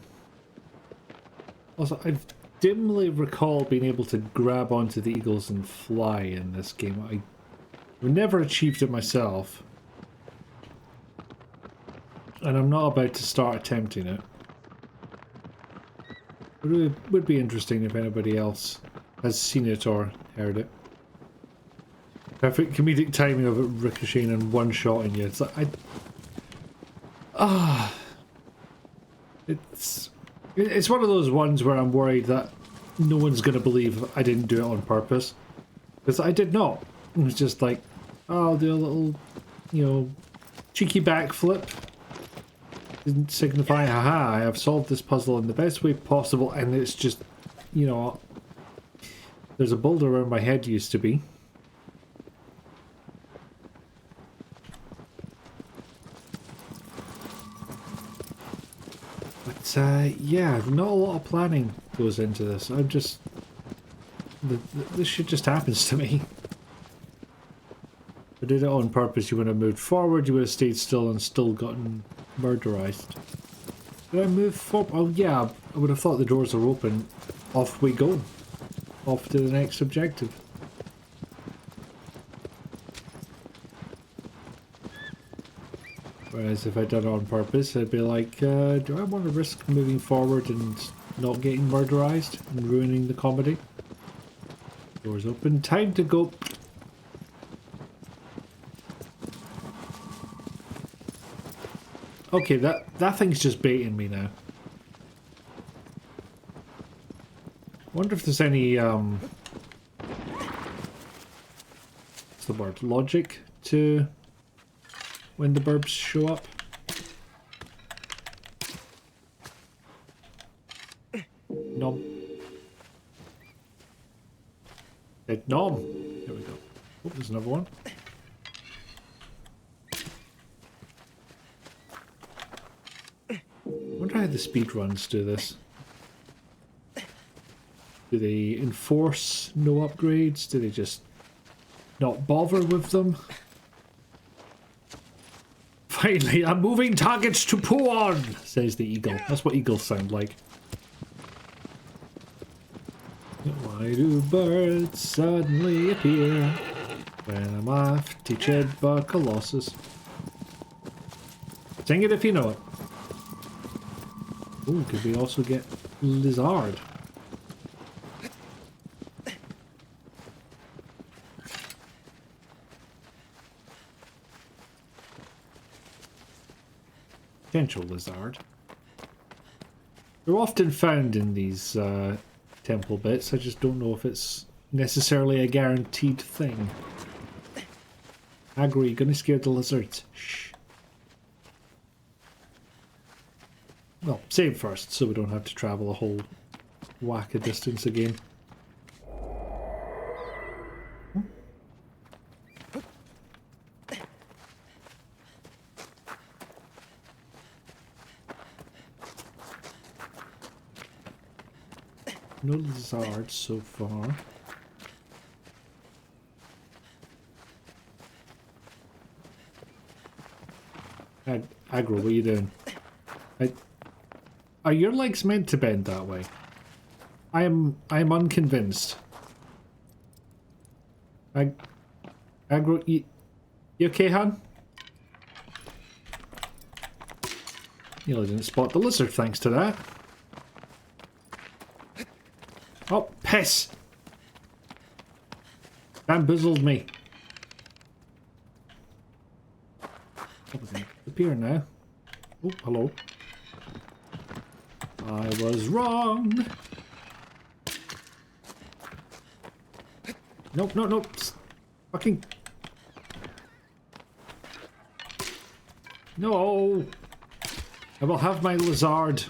Also, I dimly recall being able to grab onto the eagles and fly in this game. I I've never achieved it myself. And I'm not about to start attempting it. But it would be interesting if anybody else has seen it or heard it. Perfect comedic timing of it ricocheting and one-shotting you. It's like, It's one of those ones where I'm worried that no one's going to believe I didn't do it on purpose. Because I did not. It was just like, oh, I'll do a little, you know, cheeky backflip. Didn't signify, haha, I have solved this puzzle in the best way possible, and it's just, you know, there's a boulder where my head used to be. But, yeah, not a lot of planning goes into this. I'm just... This shit just happens to me. If I did it on purpose, you would have moved forward, you would have stayed still and still gotten murderized. Did I move forward? Oh yeah, I would have thought the doors are open. Off we go. Off to the next objective. Whereas if I'd done it on purpose, I'd be like, do I want to risk moving forward and not getting murderized and ruining the comedy? Doors open, time to go. Okay, that thing's just baiting me now. Wonder if there's any what's the word? Logic to when the burbs show up. Nom. Said nom. There we go. Oh, there's another one. I wonder how the speedruns do this. Do they enforce no upgrades? Do they just not bother with them? Finally, I'm moving targets to poo on, says the eagle. That's what eagles sound like. Why do birds suddenly appear when I'm off teached by Colossus? Sing it if you know it. Ooh, could we also get lizard? Potential lizard. They're often found in these temple bits. I just don't know if it's necessarily a guaranteed thing. Aggro, you're gonna scare the lizards. Shh. Well, save first, so we don't have to travel a whole whack of distance again. No lizards so far. Aggro, what are you doing? Are your legs meant to bend that way? I am unconvinced. Aggro, you okay, hon? Nearly didn't spot the lizard thanks to that. Oh, piss! Bamboozled me. Appear now. Oh, hello. I was wrong. Nope, nope, nope. Fucking. No. I will have my lizard.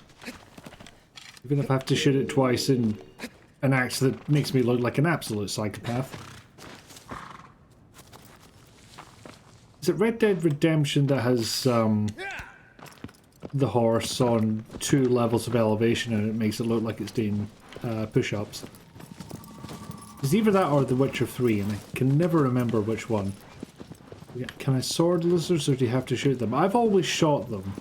Even if I have to shoot it twice in an act that makes me look like an absolute psychopath. Is it Red Dead Redemption that has the horse on 2 levels of elevation and it makes it look like it's doing push-ups? It's either that or The Witcher 3 and I can never remember which one. Can I sword lizards or do you have to shoot them? I've always shot them.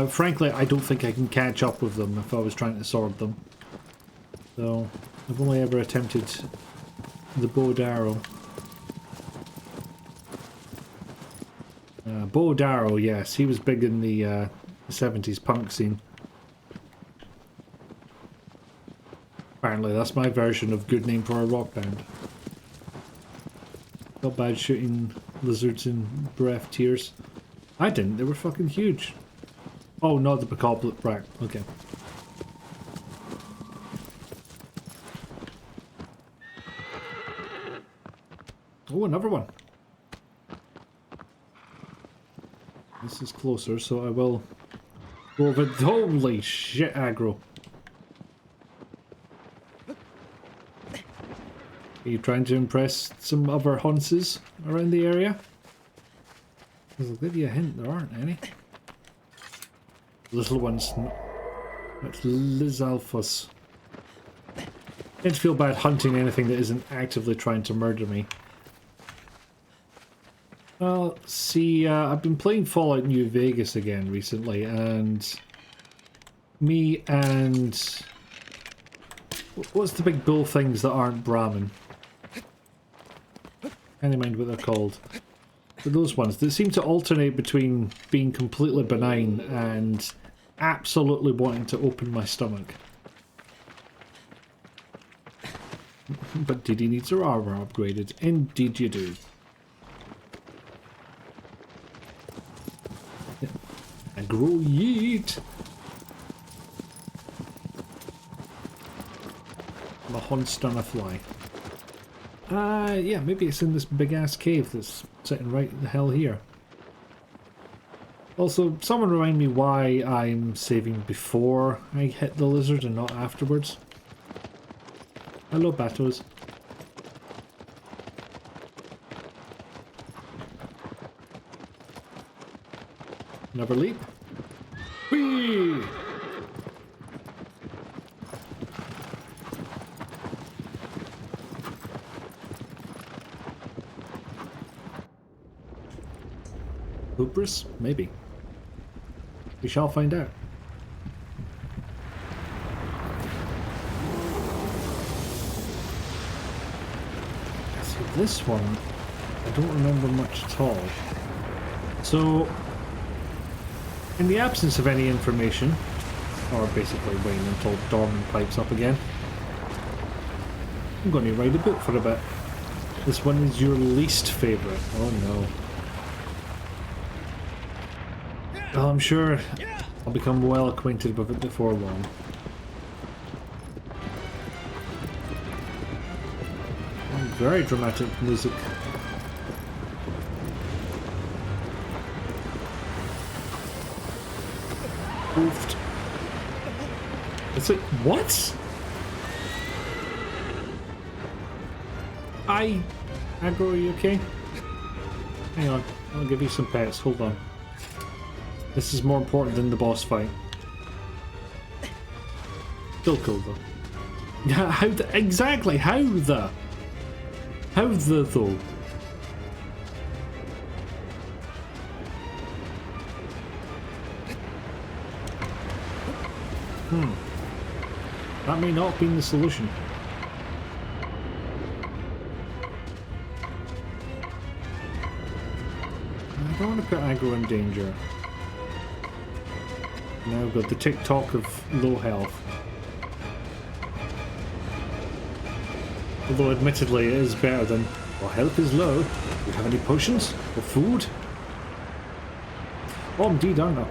Frankly, I don't think I can catch up with them if I was trying to sword them. So, I've only ever attempted the bow and arrow. Bo Darrow, yes, he was big in the 70s punk scene. Apparently, that's my version of good name for a rock band. Not bad shooting lizards in breath tears. I didn't, they were fucking huge. Oh, not the Pacoblet, right, okay. Oh, another one. This is closer, so I will go over. Holy shit, aggro. Are you trying to impress some other hunces around the area? I'll give you a hint, there aren't any. Little ones. That's Lizalphus. I don't feel bad hunting anything that isn't actively trying to murder me. Well, see, I've been playing Fallout New Vegas again recently, and me and... what's the big bull things that aren't Brahmin? Can't mind what they're called. But those ones that seem to alternate between being completely benign and absolutely wanting to open my stomach. But Didi needs her armor upgraded. Indeed you do. Aggro yeet! My hunt's done a fly. Yeah, maybe it's in this big ass cave that's sitting right the hell here. Also, someone remind me why I'm saving before I hit the lizard and not afterwards. Hello, Batos. Another leap. Whee! Hubris? Maybe. We shall find out. See, this one, I don't remember much at all. So, in the absence of any information, or basically waiting until Dorman pipes up again, I'm going to write a book for a bit. This one is your least favourite. Oh no. Well, I'm sure I'll become well acquainted with it before long. Very dramatic music. Oofed. It's like, what? Aggro, are you okay? Hang on, I'll give you some pets, hold on. This is more important than the boss fight. Still cool though. Yeah, how the, exactly, how the though? That may not have been the solution. I don't want to put aggro in danger. Now I've got the tick-tock of low health. Although admittedly it is better than, well, health is low. Do you have any potions? Or food? Oh, indeed, aren't I?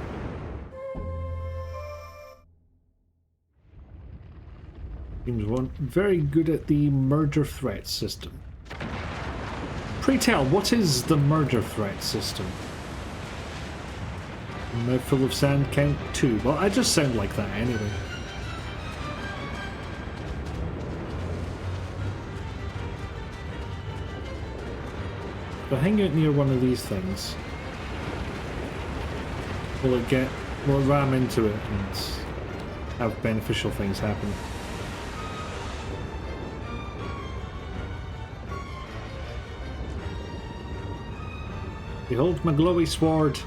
Seems one very good at the murder threat system. Pray tell, what is the murder threat system? Mouthful of sand count 2. Well, I just sound like that anyway. If I hang out near one of these things, will it ram into it and have beneficial things happen? Behold my glowy sword.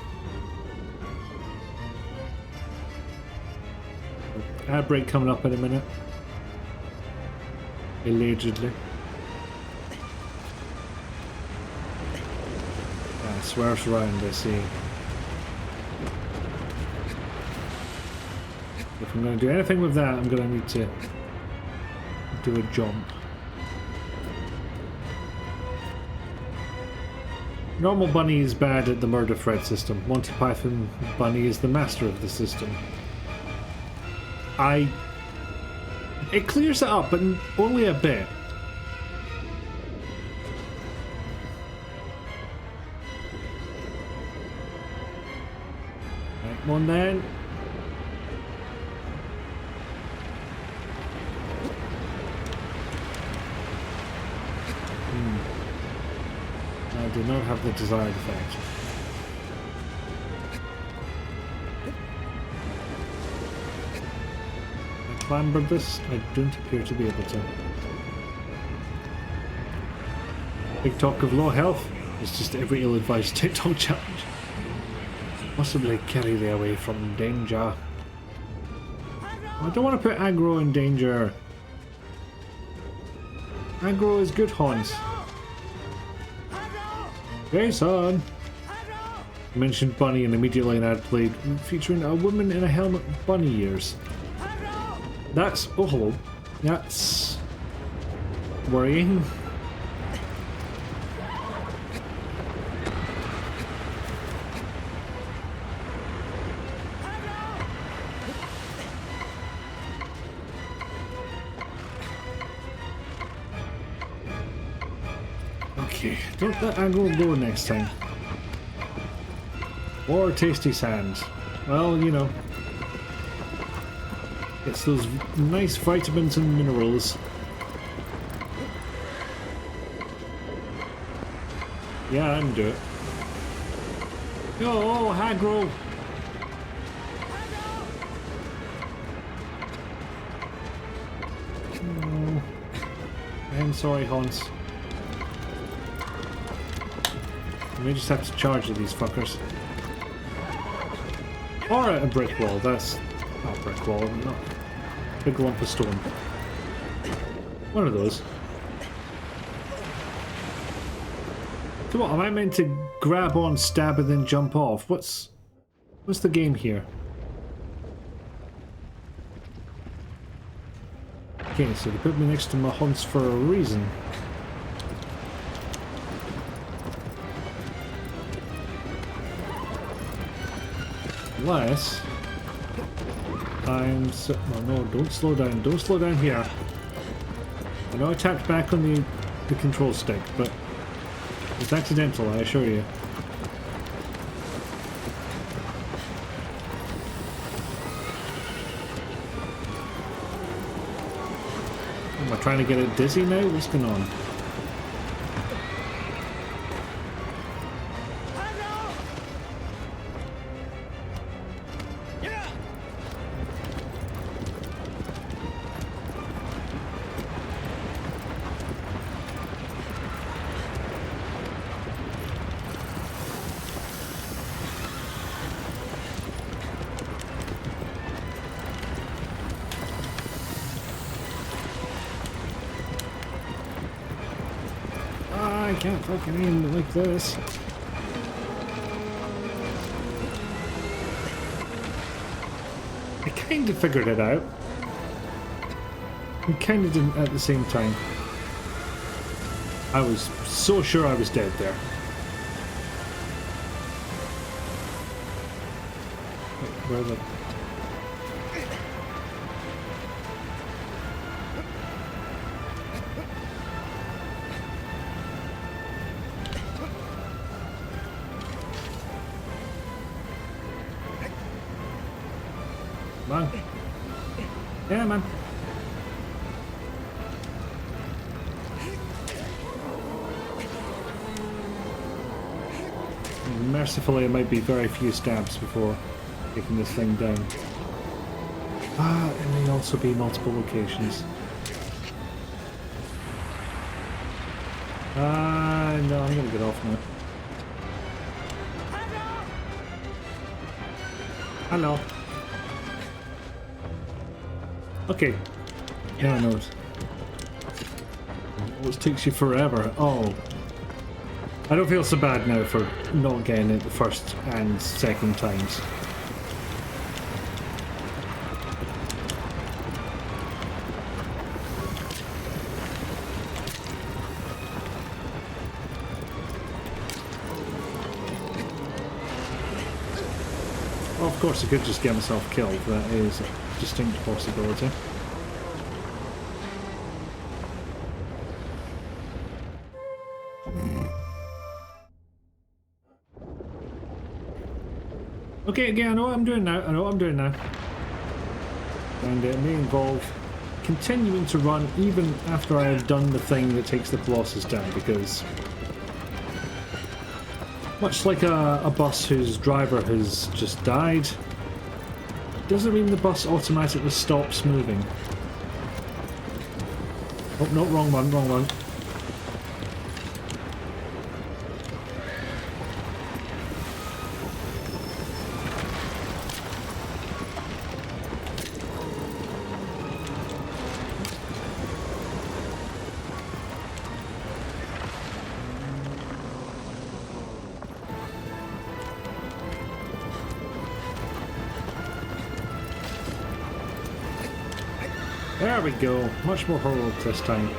Ad break coming up in a minute. Allegedly. swerves around, I see. If I'm going to do anything with that, I'm going to need to do a jump. Normal Bunny is bad at the murder threat system. Monty Python Bunny is the master of the system. It clears it up, but only a bit. Right, come on then. I do not have the desired effect. I clambered this. I don't appear to be able to. Big talk of low health. It's just every ill-advised TikTok challenge. Possibly carry thee away from danger. I don't want to put aggro in danger. Aggro is good, Hans. Jason! I mentioned Bunny and immediately an ad played featuring a woman in a helmet with bunny ears. That's... oh hello. That's... worrying. Okay, don't let aggro go next time. Or tasty sand. Well, you know. It's those nice vitamins and minerals. Yeah, I can do it. Oh, aggro! Oh, I'm sorry, Hans. I may just have to charge at these fuckers. Or at a brick wall, that's not a brick wall, not a big lump of stone. One of those. So what, am I meant to grab on, stab, and then jump off? What's the game here? Okay, so they put me next to my hunts for a reason. Unless I'm so... oh no, don't slow down. Don't slow down here. I know I tapped back on the control stick, but it's accidental, I assure you. Am I trying to get it dizzy now? What's going on? I can't fucking aim like this. I kind of figured it out. I kind of didn't at the same time. I was so sure I was dead there. Wait, where the... Come on. Yeah, man. Mercifully, it might be very few stabs before taking this thing down. Ah, it may also be multiple locations. No, I'm gonna get off now. Hello. Okay. Yeah, I know it. Always takes you forever. Oh. I don't feel so bad now for not getting it the first and second times. Well, of course I could just get myself killed, that is a distinct possibility. Okay, again, I know what I'm doing now. And it may involve continuing to run even after I have done the thing that takes the Colossus down, because much like a bus whose driver has just died, doesn't mean the bus automatically stops moving. Oh, no, wrong one, wrong one. There we go, much more heroic this time.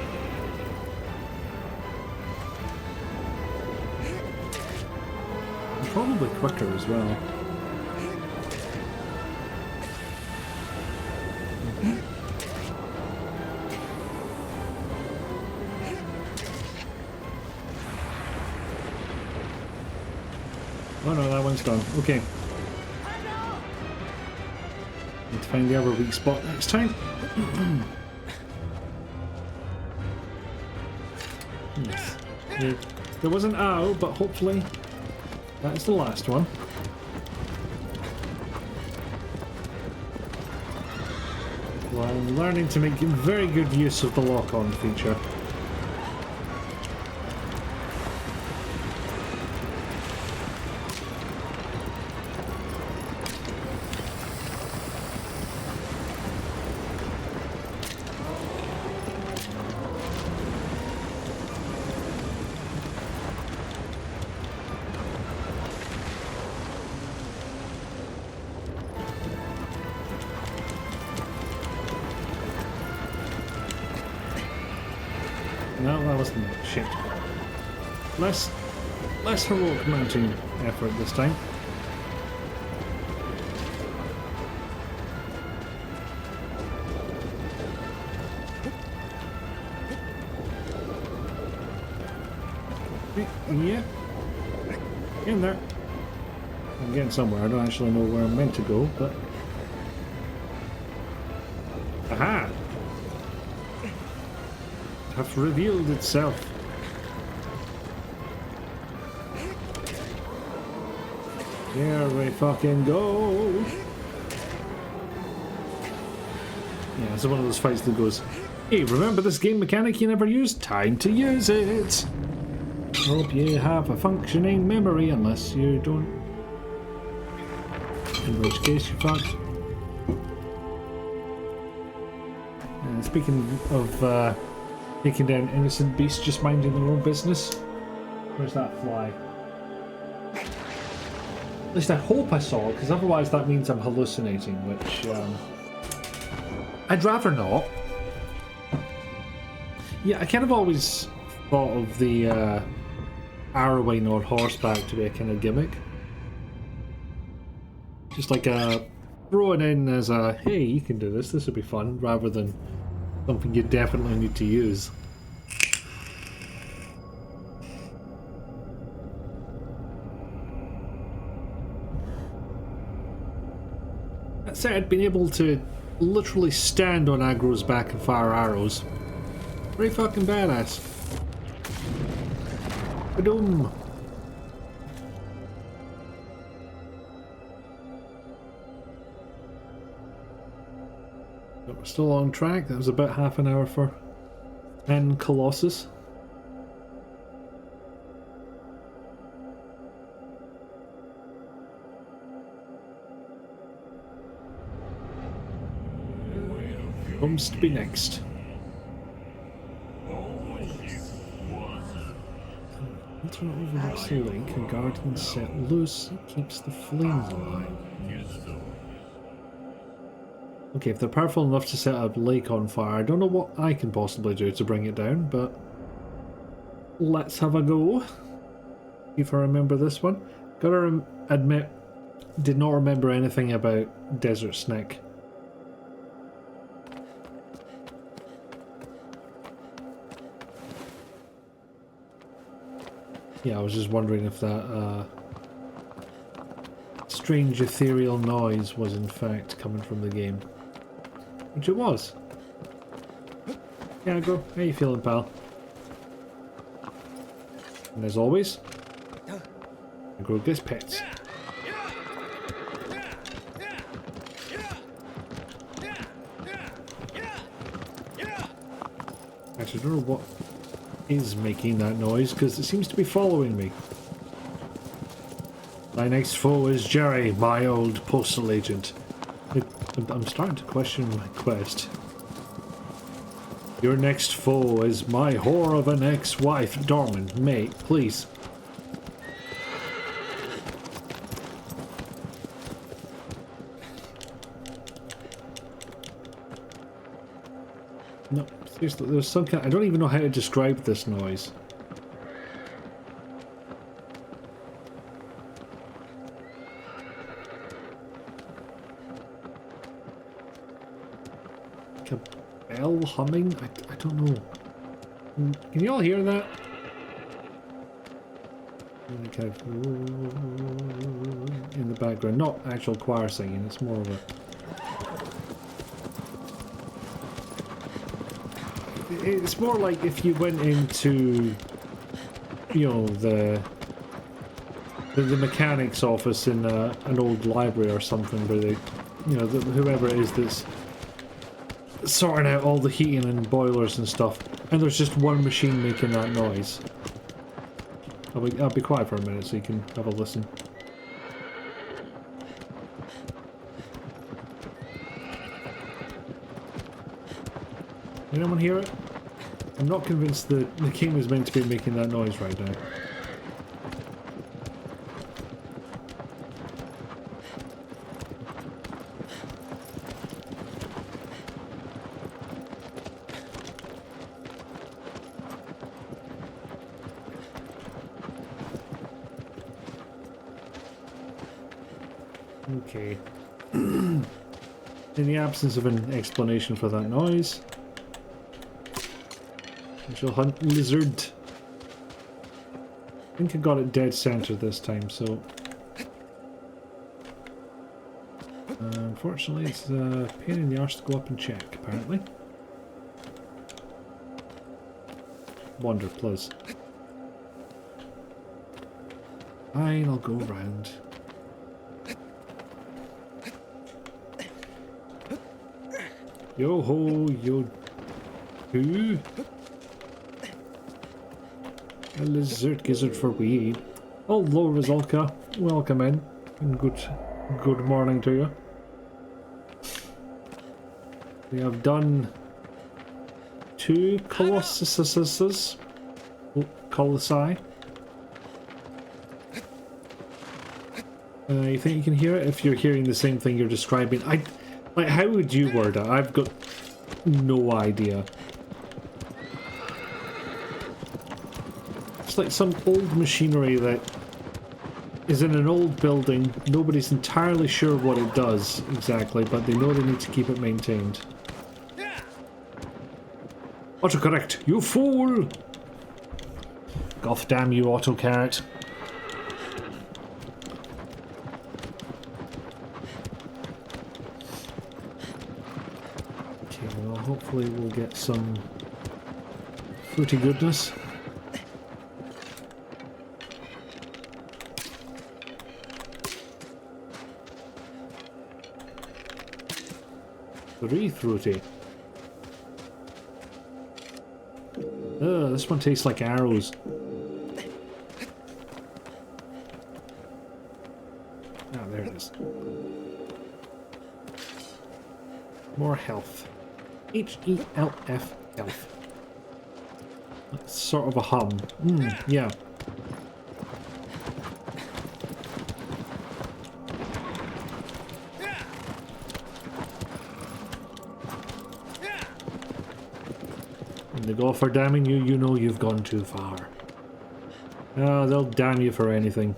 And probably quicker as well. Oh no, that one's done. Okay. Need to find the other weak spot next time. Yes. There was an owl, but hopefully that's the last one. Well, I'm learning to make very good use of the lock-on feature. No, that wasn't it. Shit. Less heroic mounting effort this time. Yeah. In there. I'm getting somewhere. I don't actually know where I'm meant to go, but... Aha! Have revealed itself. Here we fucking go. Yeah, it's one of those fights that goes, hey, remember this game mechanic you never used? Time to use it. Hope you have a functioning memory, unless you don't. In which case you're fucked. Speaking of taking down innocent beasts just minding their own business. Where's that fly? At least I hope I saw it, because otherwise that means I'm hallucinating, which I'd rather not. Yeah, I kind of always thought of the arrowing on horseback to be a kind of gimmick. Just like throwing in as a, hey, you can do this would be fun, rather than something you definitely need to use. That said, being able to literally stand on aggro's back and fire arrows, pretty fucking badass. Ba-doom. But we're still on track. That was about half an hour for 10 Colossus. Comes to be next. Shelter overlooks the lake. A guardian set loose keeps the flames alive. Okay, if they're powerful enough to set a lake on fire, I don't know what I can possibly do to bring it down, but let's have a go. If I remember this one. Gotta admit, did not remember anything about Desert Snake. Yeah, I was just wondering if that strange ethereal noise was in fact coming from the game. Which it was. Yeah, go. How you feeling, pal? And as always, Agro gets pets. Actually, I don't know what is making that noise, because it seems to be following me. My next foe is Jerry, my old postal agent. I'm starting to question my quest. Your next foe is my whore of an ex-wife. Dorman, mate, please. No, seriously, there's some kind... I don't even know how to describe this noise. Like a bell humming? I don't know. Can you all hear that? Kind of in the background. Not actual choir singing, it's more of a... It's more like if you went into, you know, the mechanic's office in an old library or something, where they, you know, whoever it is that's sorting out all the heating and boilers and stuff, and there's just one machine making that noise. I'll be quiet for a minute so you can have a listen. Anyone hear it? I'm not convinced that the king is meant to be making that noise right now. Okay. In the absence of an explanation for that noise, I shall hunt lizard. I think I got it dead center this time, so... unfortunately, it's a pain in the arse to go up and check, apparently. Wander, plus. Fine, I'll go round. Yo ho, yo... Who? A lizard gizzard for weed. Hello, Rizalka. Welcome in. And good morning to you. We have done 2 Colossuses. Colossi. You think you can hear it? If you're hearing the same thing you're describing. Like, how would you word it? I've got no idea. It's like some old machinery that is in an old building. Nobody's entirely sure what it does exactly, but they know they need to keep it maintained. Autocorrect, you fool! Goth damn you, autocorrect. Okay, well, hopefully we'll get some fruity goodness. Very fruity. Ugh, this one tastes like arrows. Ah, there it is. More health. H-E-L-F, health. That's sort of a hum. Yeah. They go for damning you, you know you've gone too far. Oh, they'll damn you for anything.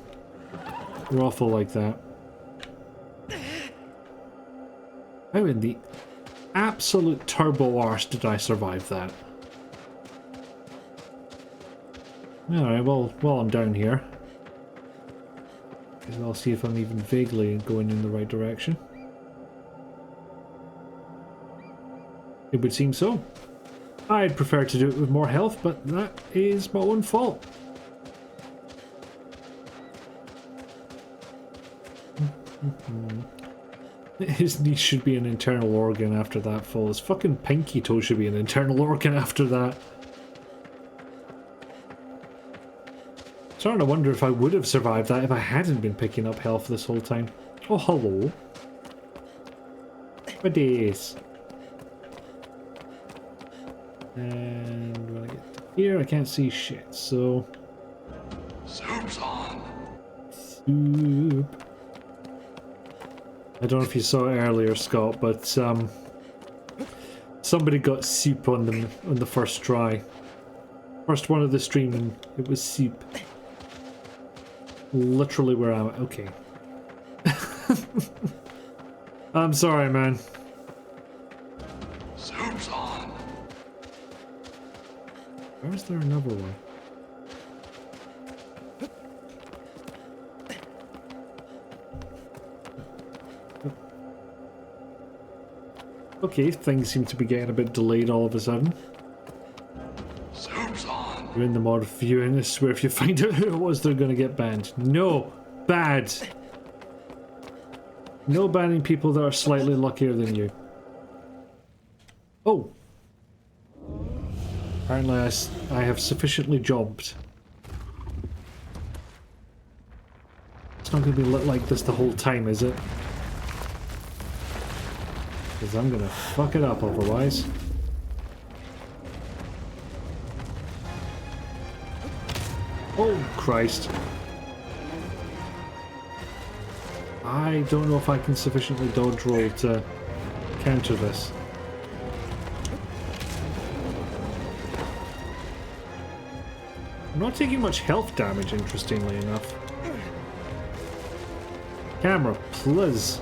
They're awful like that. How in the absolute turbo arse did I survive that? Alright, well, while I'm down here, I'll see if I'm even vaguely going in the right direction. It would seem so. I'd prefer to do it with more health, but that is my own fault. His knee should be an internal organ after that fall. His fucking pinky toe should be an internal organ after that. Starting to wonder if I would have survived that if I hadn't been picking up health this whole time. Oh, hello. My days. And when I get to here, I can't see shit, so... Soup's on. Soup. I don't know if you saw it earlier, Scott, but somebody got soup on the first try. First one of the stream, and it was soup. Literally where I'm at. Okay. I'm sorry, man. Soup's on. Where's there another one? Okay, things seem to be getting a bit delayed all of a sudden. Soup's on. You're in the mod viewing, I swear if you find out who it was, they're gonna get banned. No! Bad! No banning people that are slightly luckier than you. Oh! Apparently I have sufficiently jobbed. It's not gonna be lit like this the whole time, is it? Because I'm gonna fuck it up otherwise. Oh, Christ. I don't know if I can sufficiently dodge roll to counter this. I'm not taking much health damage, interestingly enough. Camera, please.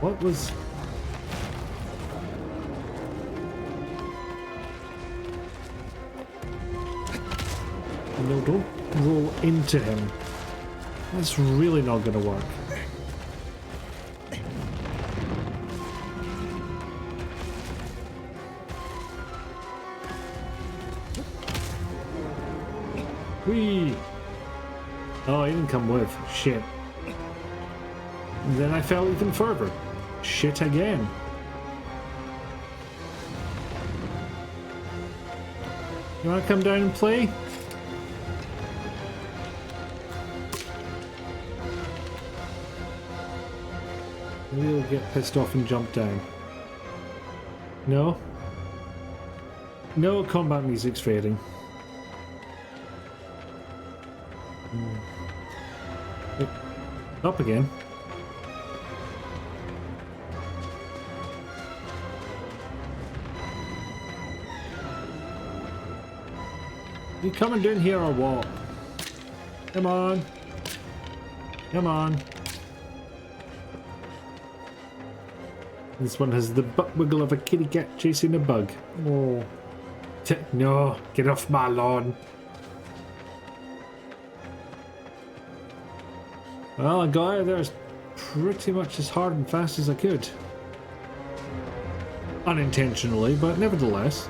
What was... No, don't roll into him. That's really not going to work. Whee! Oh, he didn't come with. Shit. And then I fell even further. Shit again. You want to come down and play? Maybe he'll get pissed off and jump down. No? No, combat music's fading. Wait, up again. You coming down here or what? Come on. Come on. This one has the butt wiggle of a kitty cat chasing a bug. Oh. No, get off my lawn. Well, I got out of there pretty much as hard and fast as I could. Unintentionally, but nevertheless.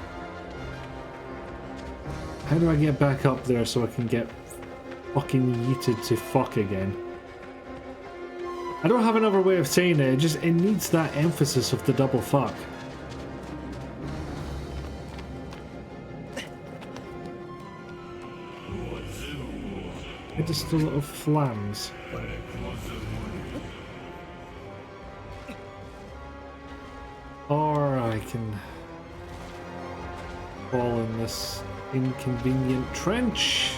How do I get back up there so I can get fucking yeeted to fuck again? I don't have another way of saying it, it needs that emphasis of the double fuck. It just a little flams. Or I can fall in this inconvenient trench.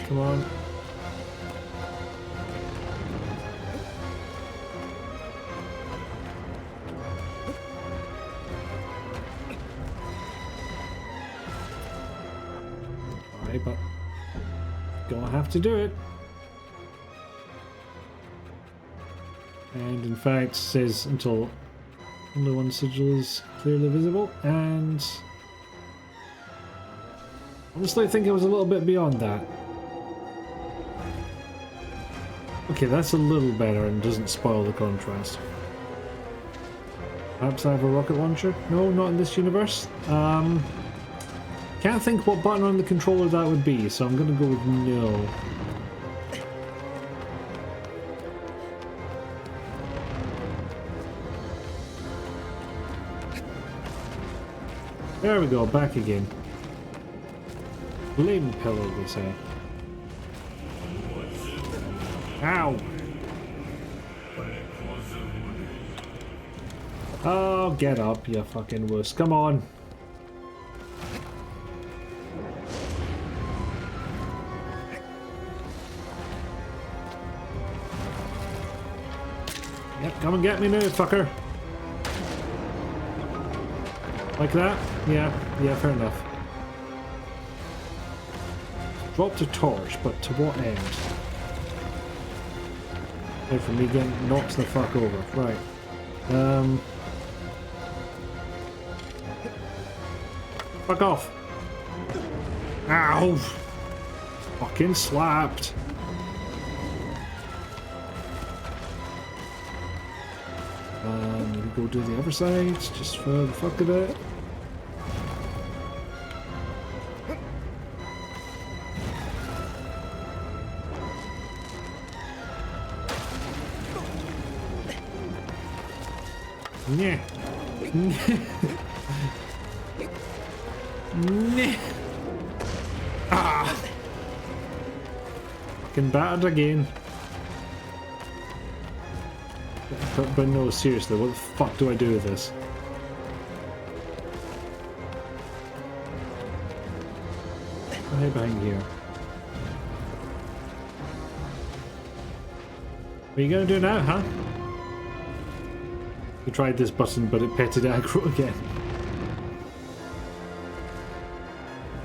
Come on. Alright, but gonna have to do it. And in fact, it says until only one sigil is clearly visible, and honestly I think I was a little bit beyond that. Okay, that's a little better and doesn't spoil the contrast. Perhaps I have a rocket launcher? No, not in this universe. Can't think what button on the controller that would be, so I'm gonna go with no. There we go, back again. Flame pillar, they say. Ow! Oh, get up, you fucking wuss. Come on! Yep, come and get me now, fucker. Like that? Yeah, fair enough. Dropped a torch, but to what end? Wait for me getting knocked the fuck over. Right. Fuck off! Ow! Fucking slapped! Maybe go do the other side, just for the fuck of it. Yeah. Ah! Fucking battered again. But no, seriously, what the fuck do I do with this? Right behind here. What are you gonna do now, huh? You tried this button, but it petted aggro again.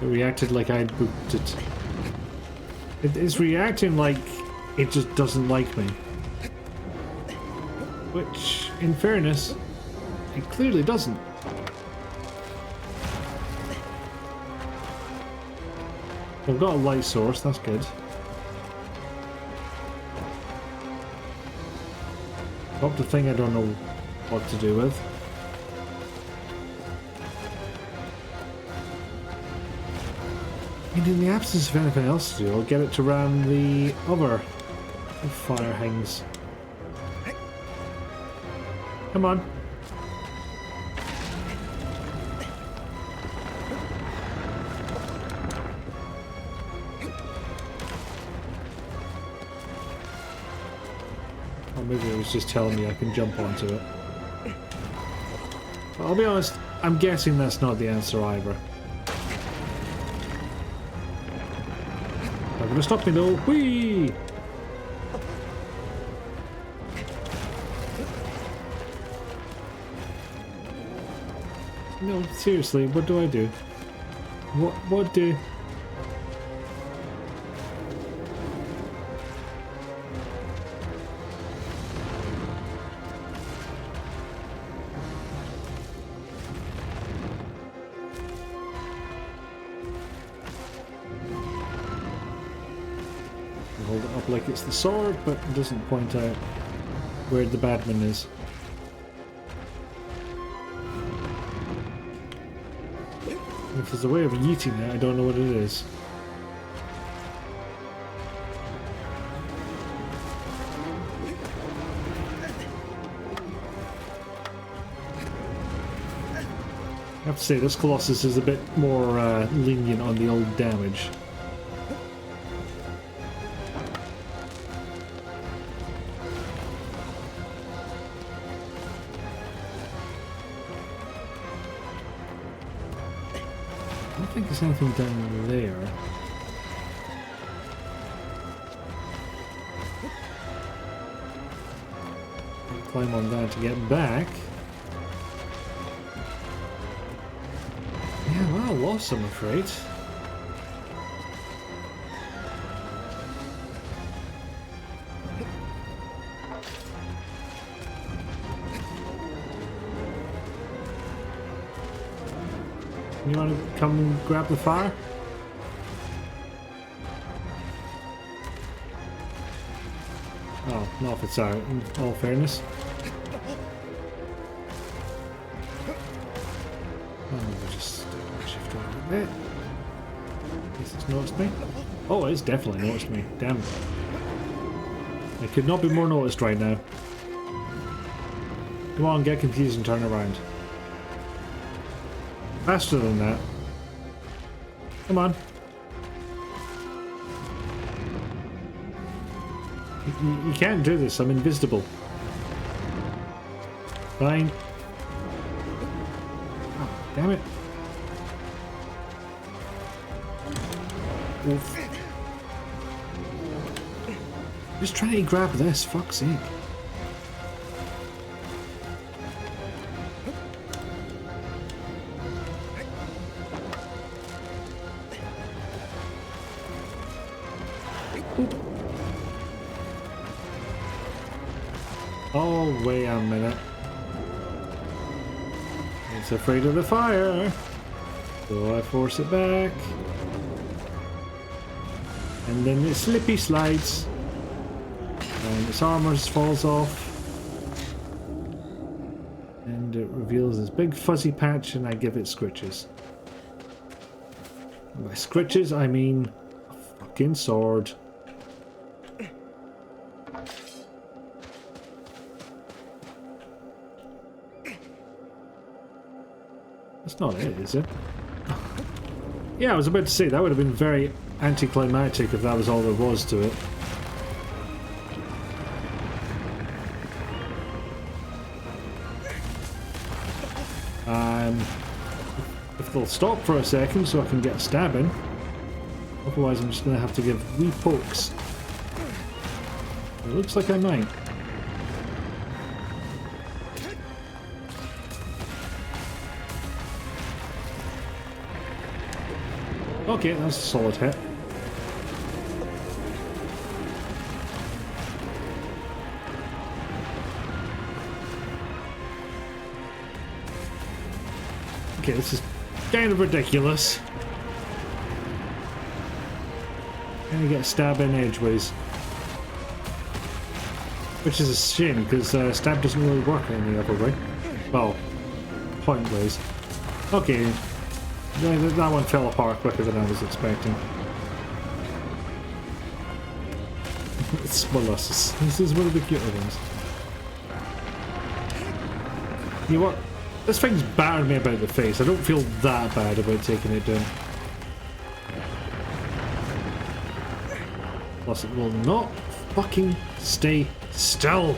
It reacted like I'd booped it. It's reacting like it just doesn't like me. Which, in fairness, it clearly doesn't. I've got a light source, that's good. Dropped a thing I don't know what to do with. And in the absence of anything else to do, I'll get it to ram the other fire hangs. Come on. Or maybe it was just telling me I can jump onto it. But I'll be honest, I'm guessing that's not the answer either. Not gonna stop me though. Whee! No, seriously, what do I do? What do... Hold it up like it's the sword, but it doesn't point out where the badman is. If there's a way of yeeting it, I don't know what it is. I have to say, this Colossus is a bit more lenient on the old damage. I don't think there's anything down there. climb on that to get back. Yeah, well, lost, I'm afraid. You want to come and grab the fire? Oh, not if it's out, in all fairness. Oh, we'll just shift around a bit. At least it's noticed me. Oh, it's definitely noticed me. Damn. I could not be more noticed right now. Come on, get confused and turn around. Faster than that. Come on. You can't do this, I'm invisible. Fine. Oh, damn it. Oof. Just trying to grab this, fuck's sake. Oh, wait a minute. It's afraid of the fire. So I force it back. And then it slippy slides. And its armor falls off. And it reveals this big fuzzy patch and I give it scritches. And by scritches I mean a fucking sword. That's not it, is it? Yeah, I was about to say, that would have been very anticlimactic if that was all there was to it. If they'll stop for a second so I can get stabbing. Otherwise I'm just going to have to give wee pokes. It looks like I might. Okay, that's a solid hit. Okay, this is kind of ridiculous. And you get stab in edgeways. Which is a shame, because stab doesn't really work any other way. Well, point ways. Okay. That one fell apart quicker than I was expecting. It's Colossus. This is one of the cuter ones. You know what? This thing's battered me about the face. I don't feel that bad about taking it down. Plus it will not fucking stay still.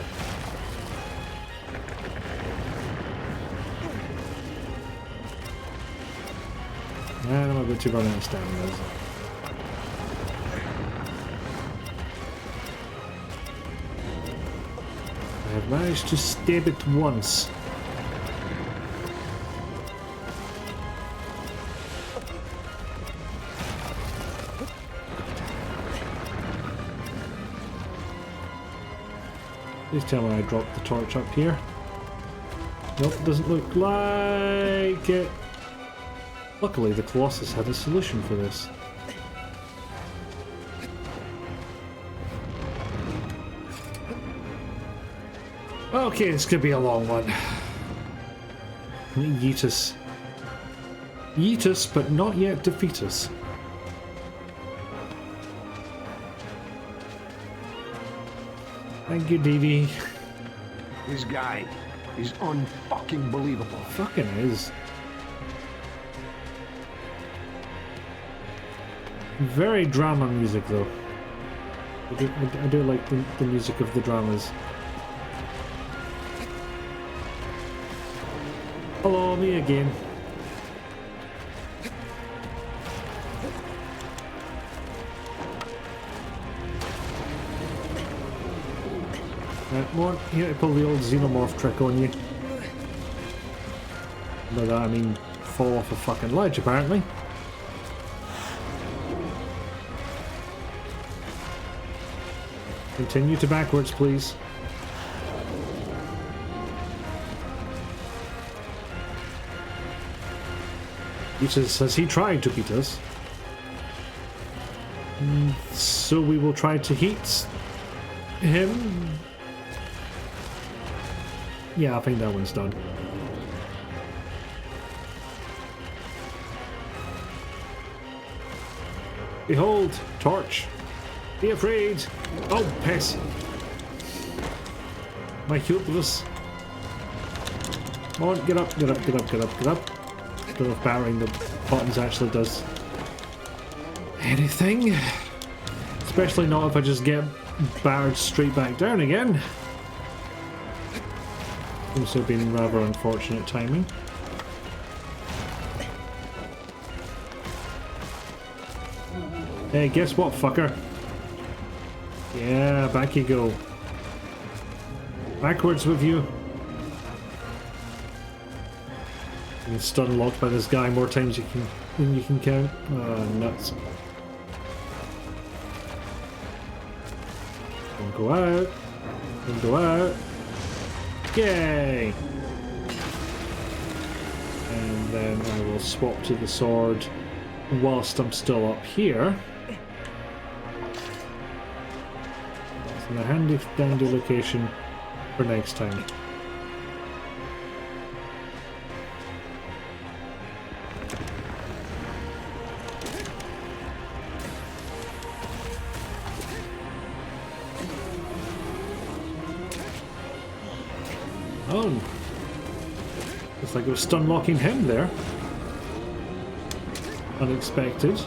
And I'm a bit too running out of stamina. I have managed to stab it once. Please tell me I dropped the torch up here. Nope, doesn't look like it. Luckily, the Colossus had a solution for this. Okay, this could be a long one. Yeet us. Yeet us, but not yet defeat us. Thank you, Dee Dee. This guy is unfucking believable. Fucking is. Very drama music, though. I do like the music of the dramas. Hello, me again. Come on, here to pull the old xenomorph trick on you. By that I mean fall off a fucking ledge, apparently. Continue to backwards, please. Has he tried to beat us? So we will try to heat him. Yeah, I think that one's done. Behold, torch. Be afraid. Oh, piss. My helpless. Come on, get up, get up, get up, get up, get up. I don't know if battering the buttons actually does anything. Especially not if I just get battered straight back down again. Seems to have been rather unfortunate timing. Hey, guess what, fucker? Yeah, back you go. Backwards with you. You get stun locked by this guy more times than you can count. Oh, nuts. Don't go out. Don't go out. Yay! And then I will swap to the sword whilst I'm still up here. It's in a handy dandy location for next time. Oh, looks like it was stun locking him there. Unexpected.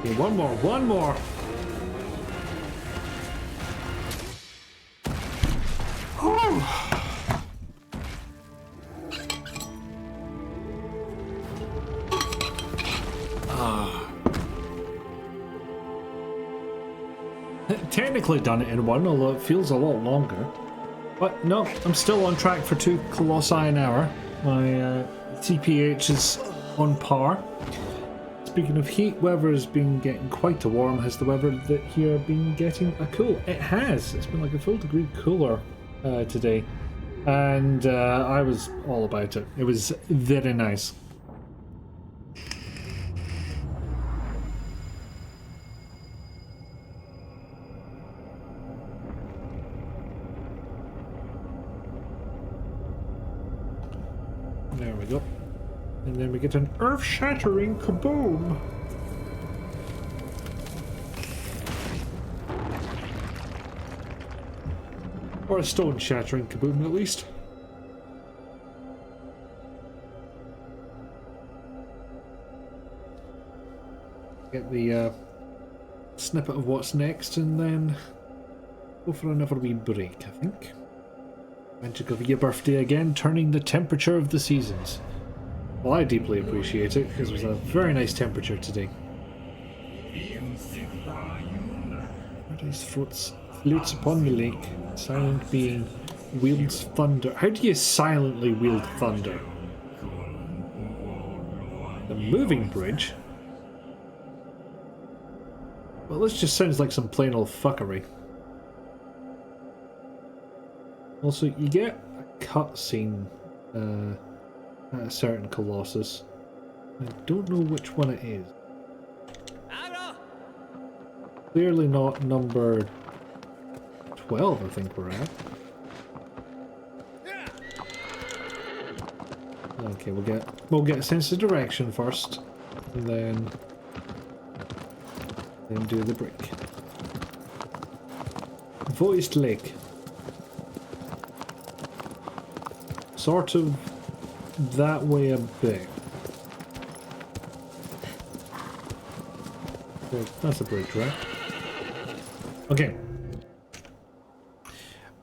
Okay, one more, one more. Oh. Technically done it in one, although it feels a lot longer. But no, I'm still on track for 2 Colossi an hour. My CPH is on par. Speaking of heat, weather has been getting quite a warm. Has the weather here been getting a cool? It has. It's been like a full degree cooler today. And I was all about it. It was very nice. There we go. And then we get an earth-shattering kaboom. Or a stone-shattering kaboom, at least. Get the snippet of what's next, and then go for another wee break, I think. Magic of your birthday again, turning the temperature of the seasons. Well, I deeply appreciate it, because it was a very nice temperature today. Paradise floats upon the lake, silent being wields thunder. How do you silently wield thunder? The moving bridge? Well, this just sounds like some plain old fuckery. Also, you get a cutscene at a certain Colossus. I don't know which one it is. Clearly not number 12, I think we're at. Okay, we'll get a sense of direction first, and then do the break. Voiced Lake. Sort of that way a bit. Okay, that's a bridge, right? Okay.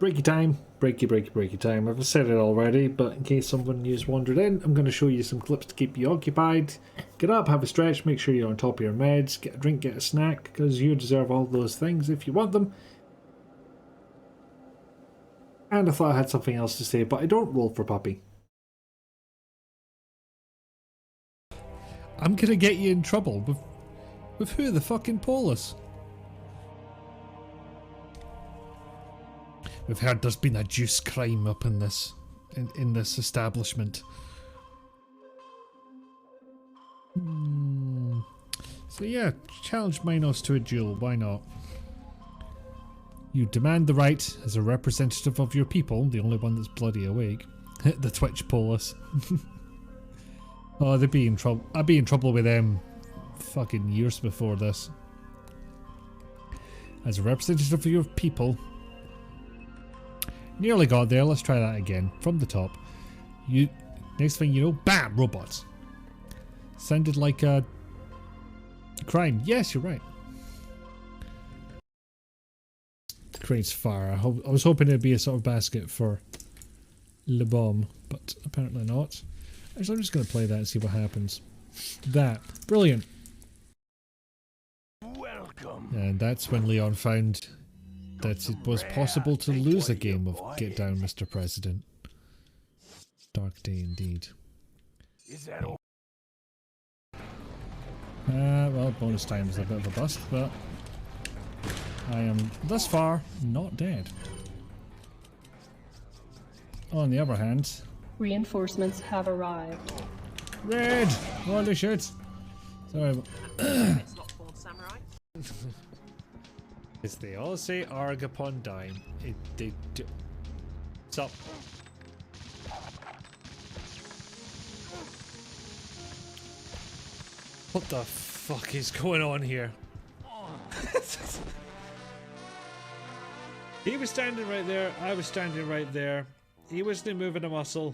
breaky time. Breaky time. I've said it already, but in case someone just wandered in, I'm going to show you some clips to keep you occupied. Get up, have a stretch, make sure you're on top of your meds, get a drink, get a snack, because you deserve all those things if you want them. And I thought I had something else to say, but I don't roll for puppy. I'm gonna get you in trouble with who? The fucking Polus? We've heard there's been a juice crime up in this establishment. So yeah, challenge Minos to a duel, why not? You demand the right, as a representative of your people, the only one that's bloody awake. The Twitch Polus. Oh, they'd be in trouble. I'd be in trouble with them fucking years before this. As a representative of your people. Nearly got there, let's try that again. From the top. Next thing you know, BAM! Robots. Sounded like a crime. Yes, you're right. Creates fire. I was hoping it'd be a sort of basket for Le Bomb, but apparently not. Actually, I'm just going to play that and see what happens. That. Brilliant. Welcome. And that's when Leon found that it was possible to lose a game of Get Down, Mr. President. Dark day indeed. Is that all? Well, bonus time is a bit of a bust, but I am, thus far, not dead. On the other hand... Reinforcements have arrived. Red! Holy shit! Sorry. It's not called samurai. As they all say, arg upon dying. They do. Stop. What the fuck is going on here? He was standing right there, I was standing right there. He wasn't moving a muscle.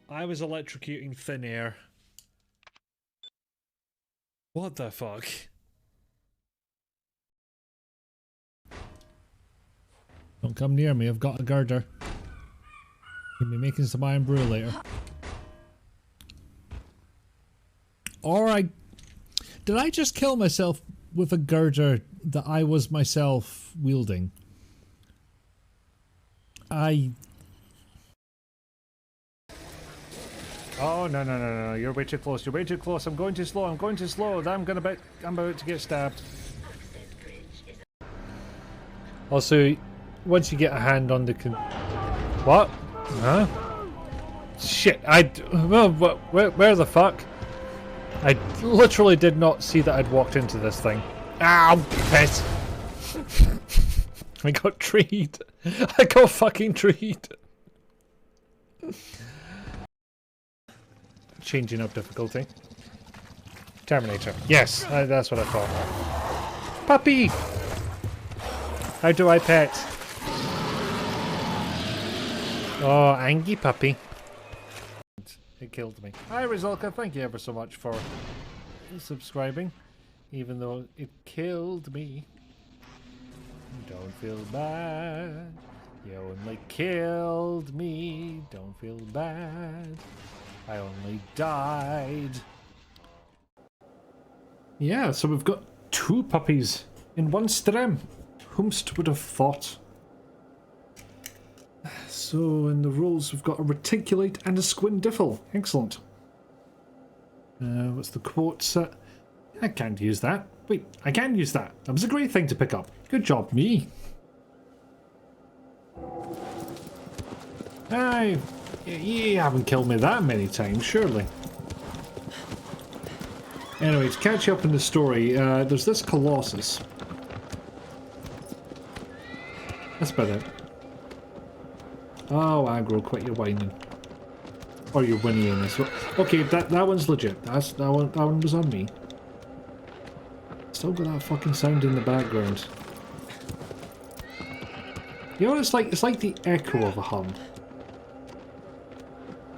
I was electrocuting thin air. What the fuck? Don't come near me, I've got a girder. You'll be making some iron brew later. Did I just kill myself with a girder that I was myself wielding? Oh, no, you're way too close, you're way too close, I'm going too slow, I'm about to get stabbed. Also, once you get a hand on the what? Huh? Shit, well, where the fuck? I literally did not see that I'd walked into this thing. Ow, piss! I got treed. I got fucking treed. Changing up difficulty. Terminator. Yes, that's what I thought. Puppy! How do I pet? Oh, angry puppy. It killed me. Hi Rizalka, thank you ever so much for subscribing. Even though it killed me. Don't feel bad. You only killed me. Don't feel bad. I only died. Yeah, so we've got 2 puppies in one stream. Whomst would have thought? So in the roles we've got a reticulate and a squindiffle. Excellent. What's the quote set? I can't use that. Wait, I can use that. That was a great thing to pick up. Good job, me. You haven't killed me that many times, surely. Anyway, to catch you up in the story, there's this Colossus. That's about it. Oh, aggro, quit your whining. Or your whinnying as well. Okay, that one's legit. That one was on me. Still got that fucking sound in the background. You know what it's like? It's like the echo of a hum.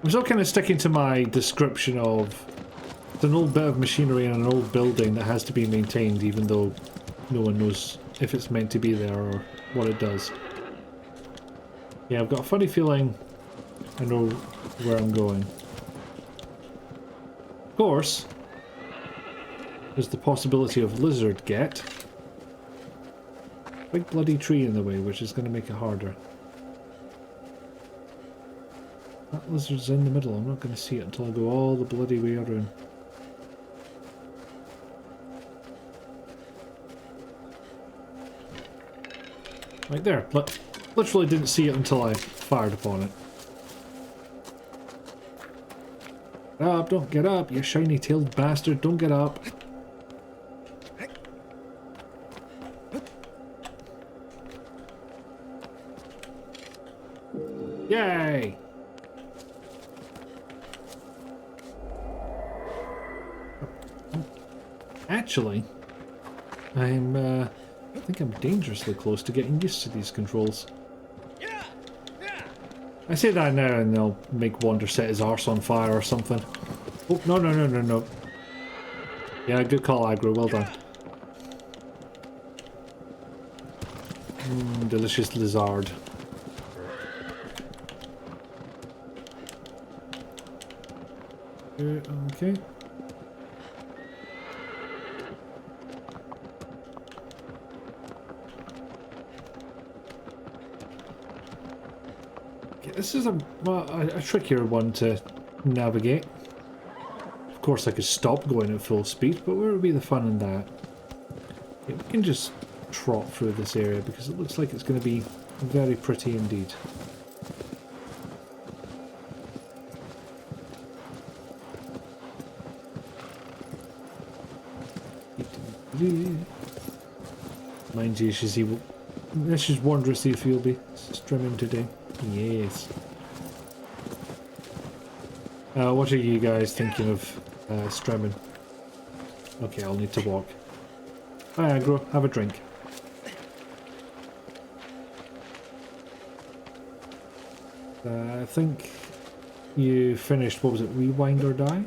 I'm still kind of sticking to my description of it's an old bit of machinery in an old building that has to be maintained even though no one knows if it's meant to be there or what it does. Yeah, I've got a funny feeling I know where I'm going. Of course, there's the possibility of lizard get. Big bloody tree in the way, which is going to make it harder. That lizard's in the middle. I'm not going to see it until I go all the bloody way around. Right there. Literally didn't see it until I fired upon it. Get up, don't get up, you shiny-tailed bastard, don't get up. Yay! Actually, I think I'm dangerously close to getting used to these controls. I say that now and they'll make Wander set his arse on fire or something. Oh, no, no, no, no, no. Yeah, good call, aggro, well done. Delicious lizard. Okay. This is a trickier one to navigate. Of course I could stop going at full speed, but where would be the fun in that? Yeah, we can just trot through this area because it looks like it's going to be very pretty indeed. Mind you, this is wondrously if you'll be streaming today. Yes. What are you guys thinking of streaming? Okay, I'll need to walk. Hi, aggro. Have a drink. I think you finished, what was it, Rewind or Die?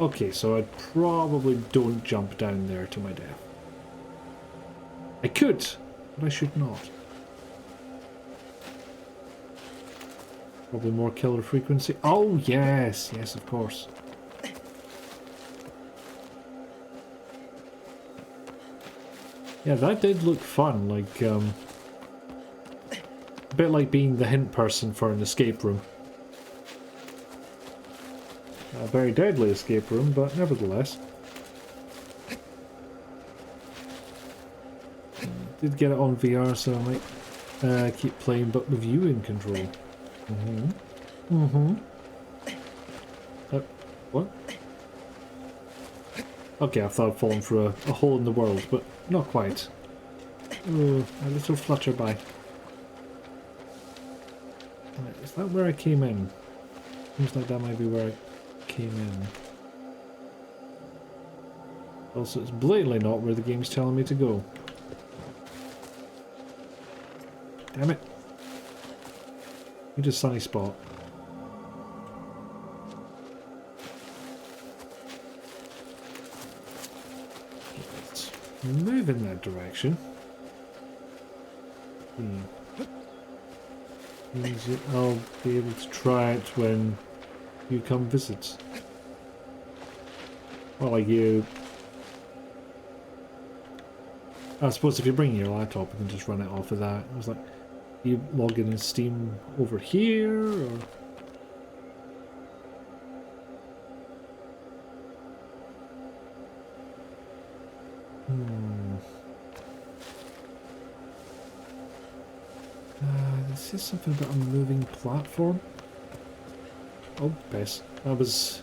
Okay, so I probably don't jump down there to my death. I could, but I should not. Probably more killer frequency. Oh, yes. Yes, of course. Yeah, that did look fun. Like, a bit like being the hint person for an escape room. A very deadly escape room, but nevertheless. Did get it on VR, so I might keep playing, but with you in control. What? Okay, I thought I'd fallen through a hole in the world, but not quite. Oh, a little flutterby. Right, is that where I came in? Seems like that might be where I came in. Also, it's blatantly not where the game's telling me to go. Damn it. Need a sunny spot. Let's move in that direction. I'll be able to try it when you come visit. Well, like you. I suppose if you bring your laptop, you can just run it off of that. I was like, you log in Steam over here, or? This is something about a moving platform. Oh, piss. That was...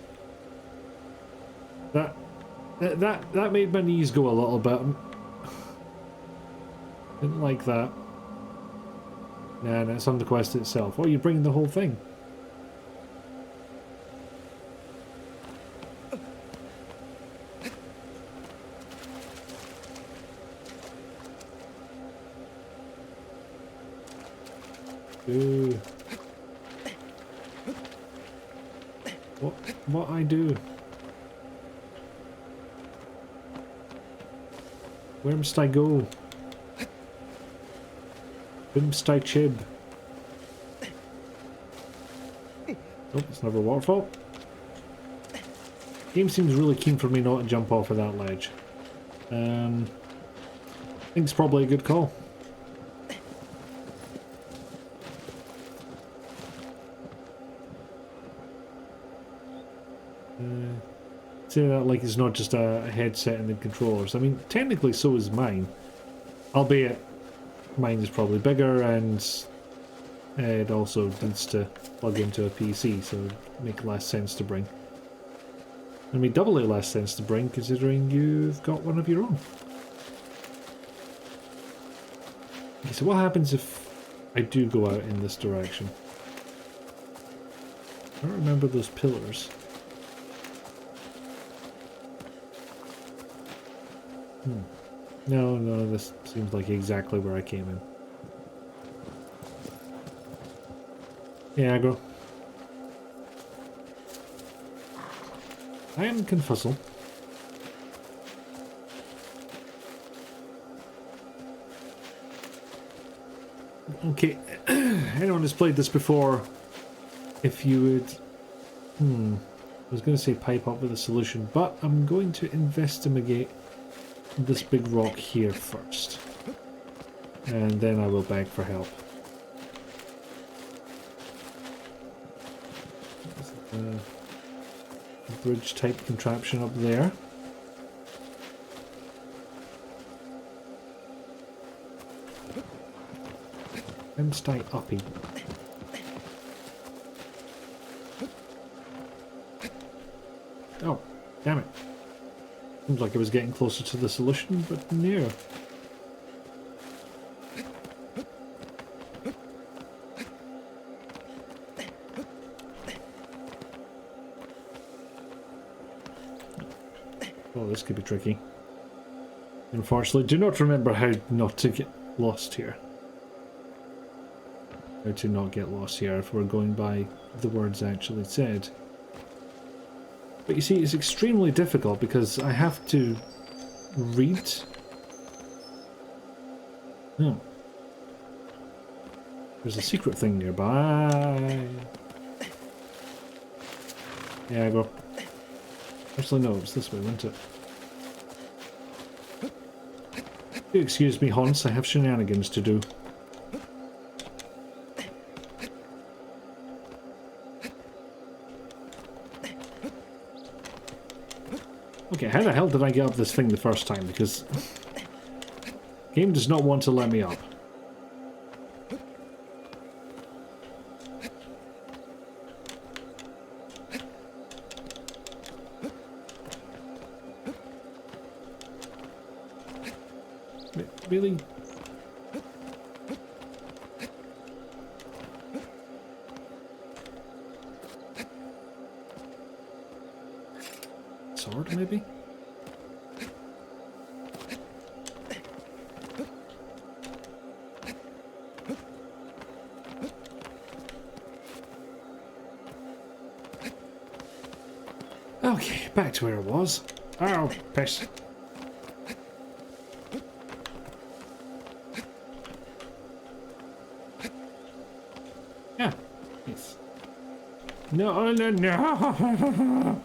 That made my knees go a little bit. Didn't like that. Nah, it's on the quest itself. Oh, you're bringing the whole thing. Ooh. What I do? Where must I go? Where must I chib? Oh, it's another waterfall. Game seems really keen for me not to jump off of that ledge. I think it's probably a good call. Say that like it's not just a headset and the controllers. I mean, technically so is mine. Albeit, mine is probably bigger and it also needs to plug into a PC, so it would make less sense to bring. I mean, doubly less sense to bring considering you've got one of your own. Okay, so what happens if I do go out in this direction? I don't remember those pillars. No, this seems like exactly where I came in. Yeah, aggro. I am confuzzle. Okay, anyone who's played this before, if you would... I was going to say pipe up with a solution, but I'm going to investigate this big rock here first. And then I will beg for help. Bridge type contraption up there. And stay uppy. Oh, damn it. Seems like I was getting closer to the solution, but no. Oh, this could be tricky. Unfortunately, do not remember how not to get lost here. How to not get lost here if we're going by the words actually said. But you see, it's extremely difficult because I have to read. No. There's a secret thing nearby. Yeah, I go. Actually, no, it's this way, wasn't it? Do excuse me, Hans, I have shenanigans to do. Okay, how the hell did I get up this thing the first time? Because game does not want to let me up. Really? Sword, maybe? Okay, back to where I was. Oh, piss. Yeah. Yes. No, no, no.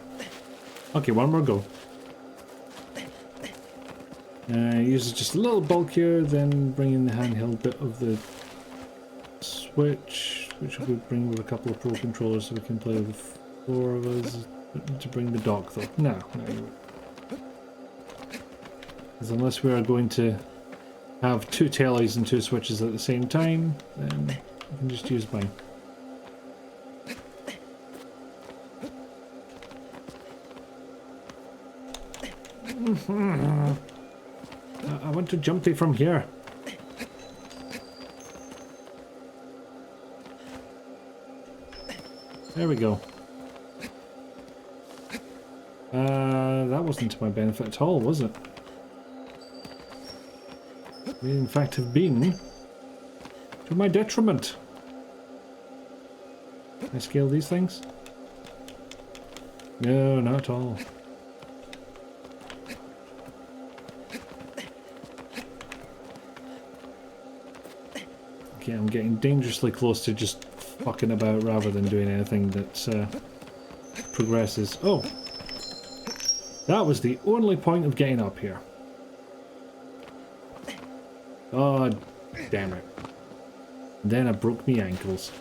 Okay, one more go. Use it just a little bulkier, then bring in the handheld bit of the switch, which we bring with a couple of Pro controllers so we can play with the 4 of us. To bring the dock though. No, because unless we are going to have 2 tellies and 2 switches at the same time, then I can just use mine. I want to jumpy from here. There we go. That wasn't to my benefit at all, was it? It may in fact have been to my detriment. Can I scale these things? No, not at all. Okay, I'm getting dangerously close to just fucking about rather than doing anything that progresses. Oh! That was the only point of getting up here. God damn it. Then I broke my ankles.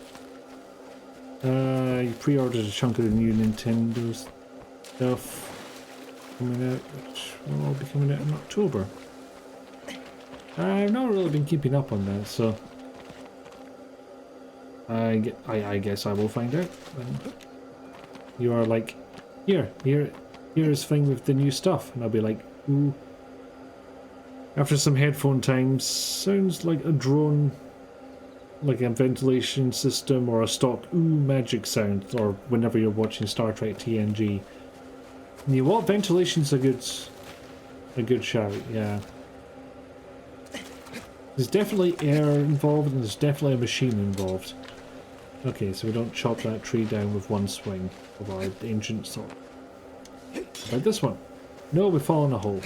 You pre-ordered a chunk of the new Nintendo stuff coming out, which will all be coming out in October. I've not really been keeping up on that, so I guess I will find out. And you are like, here's thing with the new stuff, and I'll be like, ooh. After some headphone times, sounds like a drone, like a ventilation system or a stock ooh magic sound, or whenever you're watching Star Trek TNG. And you know what? Ventilation's a good shout, yeah. There's definitely air involved and there's definitely a machine involved. Okay, so we don't chop that tree down with one swing of our ancient sword. Like this one. No, we fall in a hole.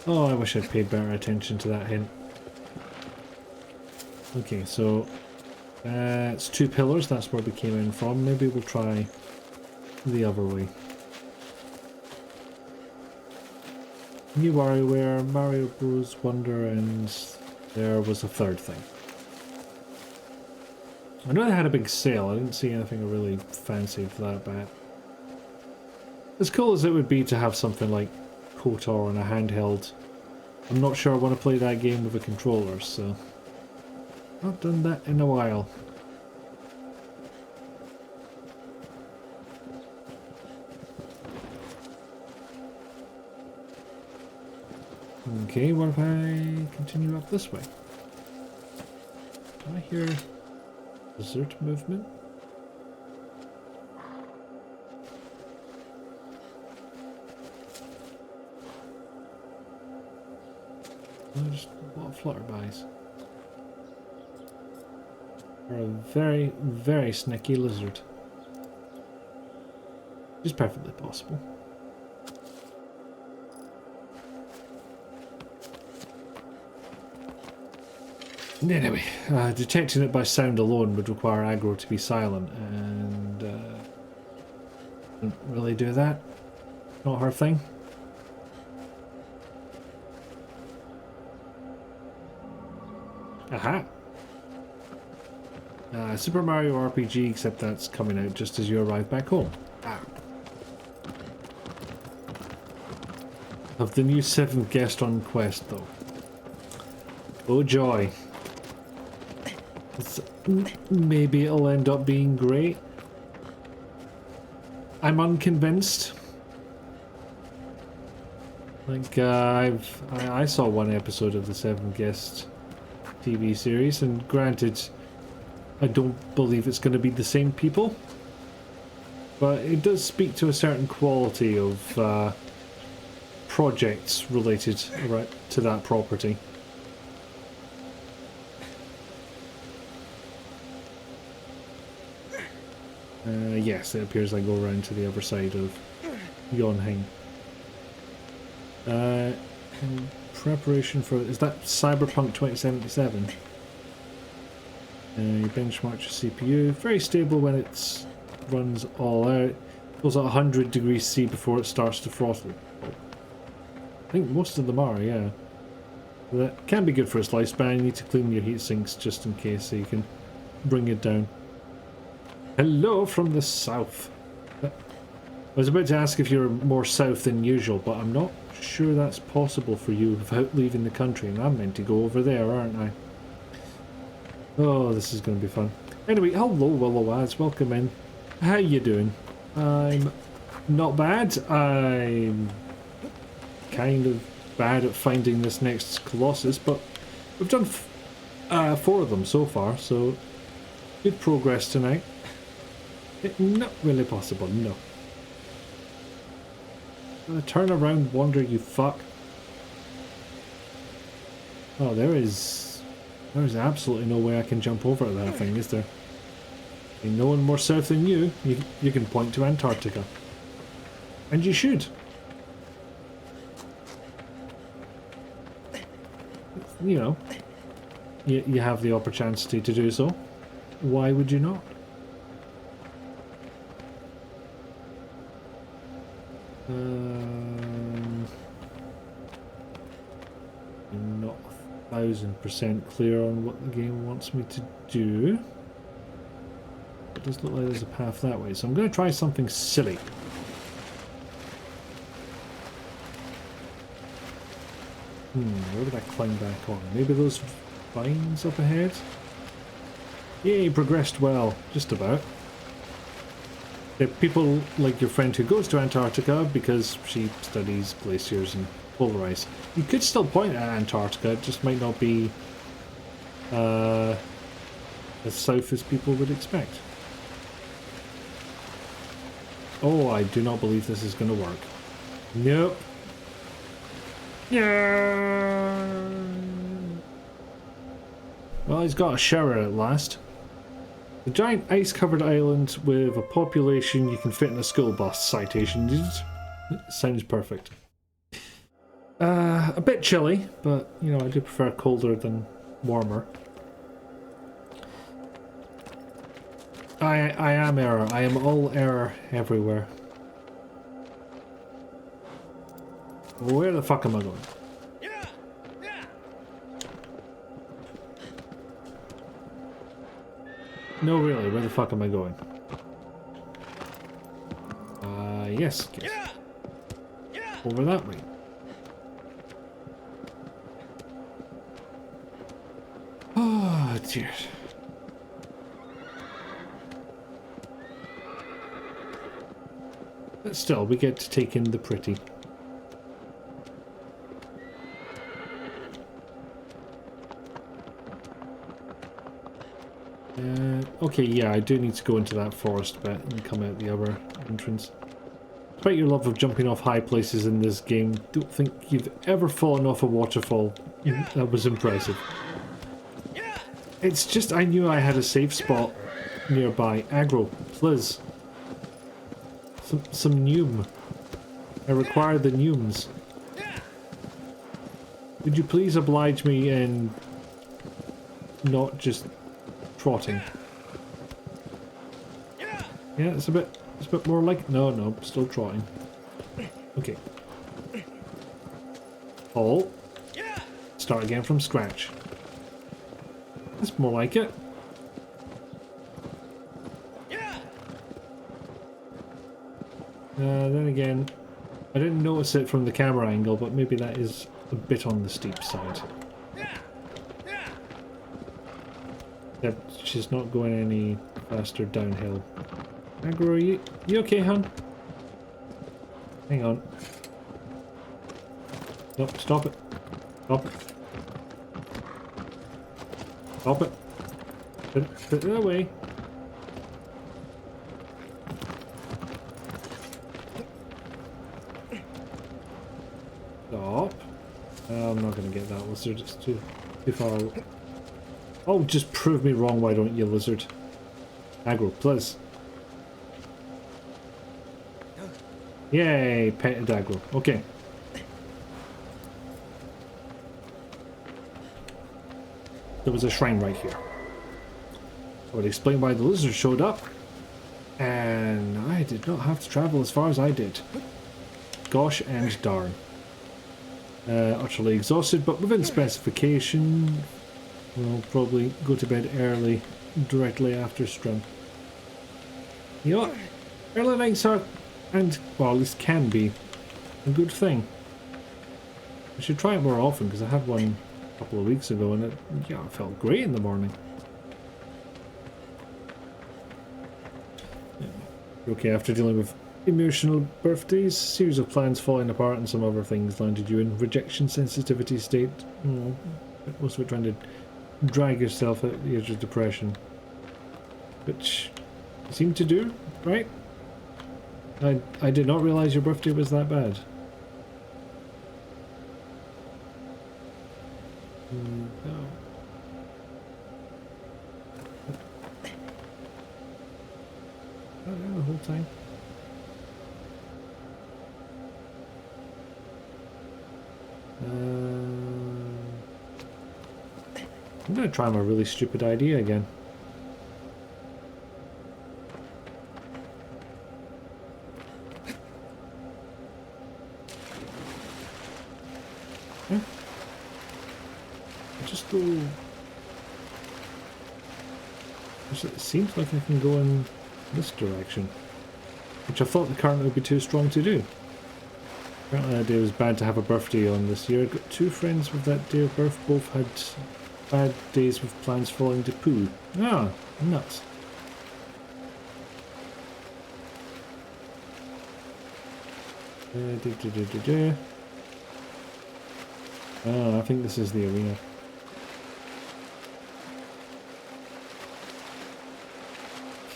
Oh, I wish I'd paid better attention to that hint. Okay, so it's 2 pillars, that's where we came in from. Maybe we'll try the other way. New WarioWare, Mario Bros. Wonder, and there was a third thing. I know they had a big sale, I didn't see anything I really fancied for that bad. As cool as it would be to have something like KOTOR on a handheld, I'm not sure I want to play that game with a controller, so not done that in a while. Okay, what if I continue up this way? Do I hear desert movement? Oh, just a lot of flutterbys. Or a very, very sneaky lizard. Which is perfectly possible. Anyway, detecting it by sound alone would require aggro to be silent, and didn't really do that. Not her thing. Aha! Super Mario RPG, except that's coming out just as you arrive back home. Ah. Of the new 7th guest on Quest, though. Oh joy. Maybe it'll end up being great. I'm unconvinced. Like, I saw one episode of the 7th Guest TV series, and granted, I don't believe it's going to be the same people, but it does speak to a certain quality of projects related to that property. Yes, it appears I go around to the other side of Yonhing. In preparation for... is that Cyberpunk 2077? You benchmark your CPU. Very stable when it runs all out. Goes at 100 degrees C before it starts to throttle. I think most of them are, yeah. That can be good for its lifespan. You need to clean your heat sinks just in case, so you can bring it down. Hello from the south. I was about to ask if you're more south than usual, but I'm not sure that's possible for you without leaving the country, and I'm meant to go over there, aren't I? Oh, this is going to be fun. Anyway, hello Willow-Ads, welcome in. How you doing? I'm not bad. I'm kind of bad at finding this next Colossus, but we've done 4 of them so far, so good progress tonight. Not really possible, no. Turn around, wander, you fuck. Oh, there's absolutely no way I can jump over that thing, is there? Ain't no one more south than you. You can point to Antarctica. And you should. you know, you have the opportunity to do so. Why would you not? I'm not 1000% clear on what the game wants me to do. It does look like there's a path that way, so I'm going to try something silly. Where would I climb back on? Maybe those vines up ahead? Yay, progressed well. Just about. There are people like your friend who goes to Antarctica because she studies glaciers and polar ice. You could still point at Antarctica, it just might not be as south as people would expect. Oh, I do not believe this is going to work. Nope. Yeah. Well, he's got a shower at last. The giant ice-covered island with a population you can fit in a school bus. Citation. Sounds perfect. A bit chilly, but you know I do prefer colder than warmer. I am error. I am all error everywhere. Where the fuck am I going? No, really, where the fuck am I going? Yes. Over that way. Oh, dear. But still, we get to take in the pretty. Okay, yeah, I do need to go into that forest bit and come out the other entrance. Despite your love of jumping off high places in this game, don't think you've ever fallen off a waterfall. That was impressive. It's just I knew I had a safe spot nearby. Aggro, please. Some neum. I require the neums. Would you please oblige me in not just trotting? Yeah, it's a bit more like no, still trotting. Okay. Hold. Start again from scratch. That's more like it. Then again, I didn't notice it from the camera angle, but maybe that is a bit on the steep side. Yep, she's not going any faster downhill. Aggro, you okay, hon? Hang on. Nope, stop it. Stop it. Stop it. Put it away. Stop. I'm not going to get that lizard. It's too far. Oh, just prove me wrong, why don't you, lizard? Aggro, please. Yay, petted aggro. Okay. There was a shrine right here. I would explain why the lizard showed up. And I did not have to travel as far as I did. Gosh and darn. Utterly exhausted, but within specification. We'll probably go to bed early, directly after stream. You know what? Early nights are, and well, at least can be, a good thing. I should try it more often, because I had one a couple of weeks ago, and it felt great in the morning. Okay, after dealing with emotional birthdays, series of plans falling apart, and some other things landed you in rejection sensitivity state. Most of it trying to drag yourself at the edge of depression, which you seem to do, right? I did not realize your birthday was that bad. No. Oh, yeah, the whole time. I'm gonna try my really stupid idea again. Yeah. Just go. It seems like I can go in this direction, which I thought the current would be too strong to do. Apparently that day was bad to have a birthday on this year. Got two friends with that day of birth, both had bad days with plans falling to poo. Ah, nuts. Ah, I think this is the arena.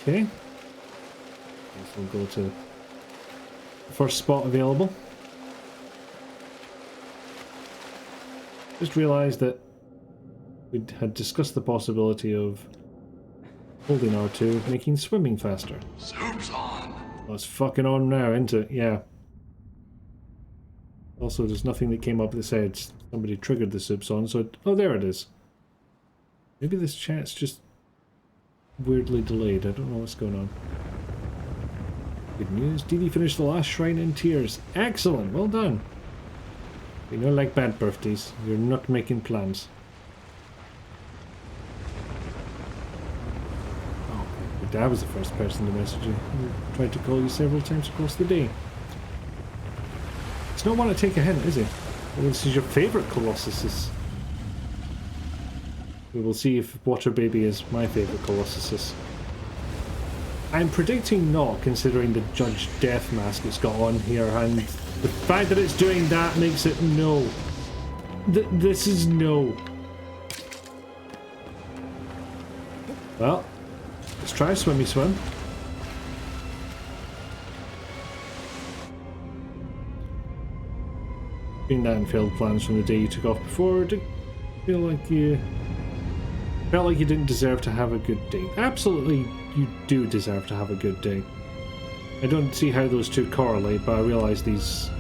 Okay. Guess we'll go to the first spot available. Just realised that we had discussed the possibility of holding R2, making swimming faster. Soup's on. Well, it's fucking on now, isn't it? Yeah. Also, there's nothing that came up that said somebody triggered the soups on, so... Oh, there it is. Maybe this chat's just weirdly delayed. I don't know what's going on. Good news. Didi finished the last shrine in tears. Excellent. Well done. You know, like bad birthdays. You're not making plans. Oh, your dad was the first person to message you. He tried to call you several times across the day. It's not one to take a hint, is it? Well, this is your favourite Colossus. We will see if Water Baby is my favourite Colossus. I'm predicting not, considering the Judge Death mask it's got on here, and the fact that it's doing that makes it no. This is no. Well, let's try Swimmy Swim. Being that and failed plans from the day you took off before, did feel like you felt like you didn't deserve to have a good day. Absolutely, you do deserve to have a good day. I don't see how those two correlate, but I realise these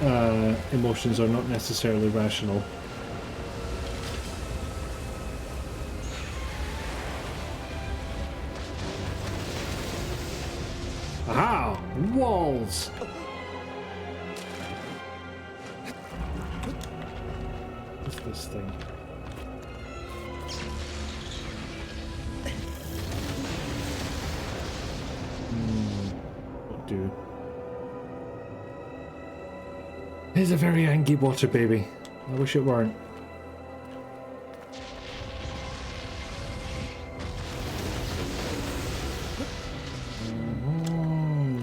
emotions are not necessarily rational. Aha! Walls! What's this thing? What do? It's a very angry water baby. I wish it weren't.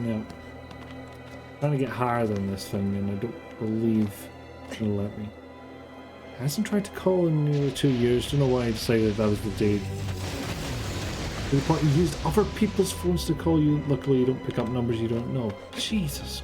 No. Trying to get higher than this thing, and I don't believe it'll let me. Hasn't tried to call in nearly 2 years. Don't know why I decided that was the date. To the point you used other people's phones to call you. Luckily, you don't pick up numbers you don't know. Jesus.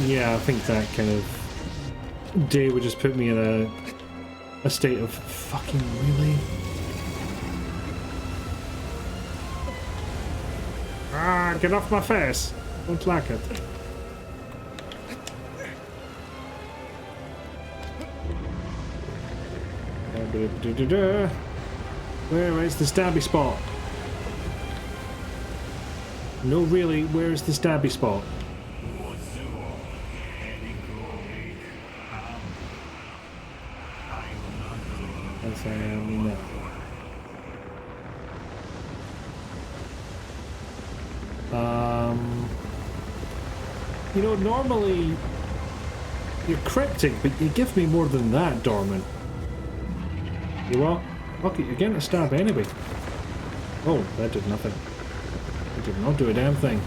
Yeah, I think that kind of day would just put me in a state of fucking really. Ah, get off my face! Don't like it. Where is the stabby spot? No, really, where is the stabby spot? Yes, I am now. You know, normally you're cryptic, but you give me more than that, Dorman. You what? Fuck it, you're getting a stab anyway. Oh, that did nothing. It did not do a damn thing.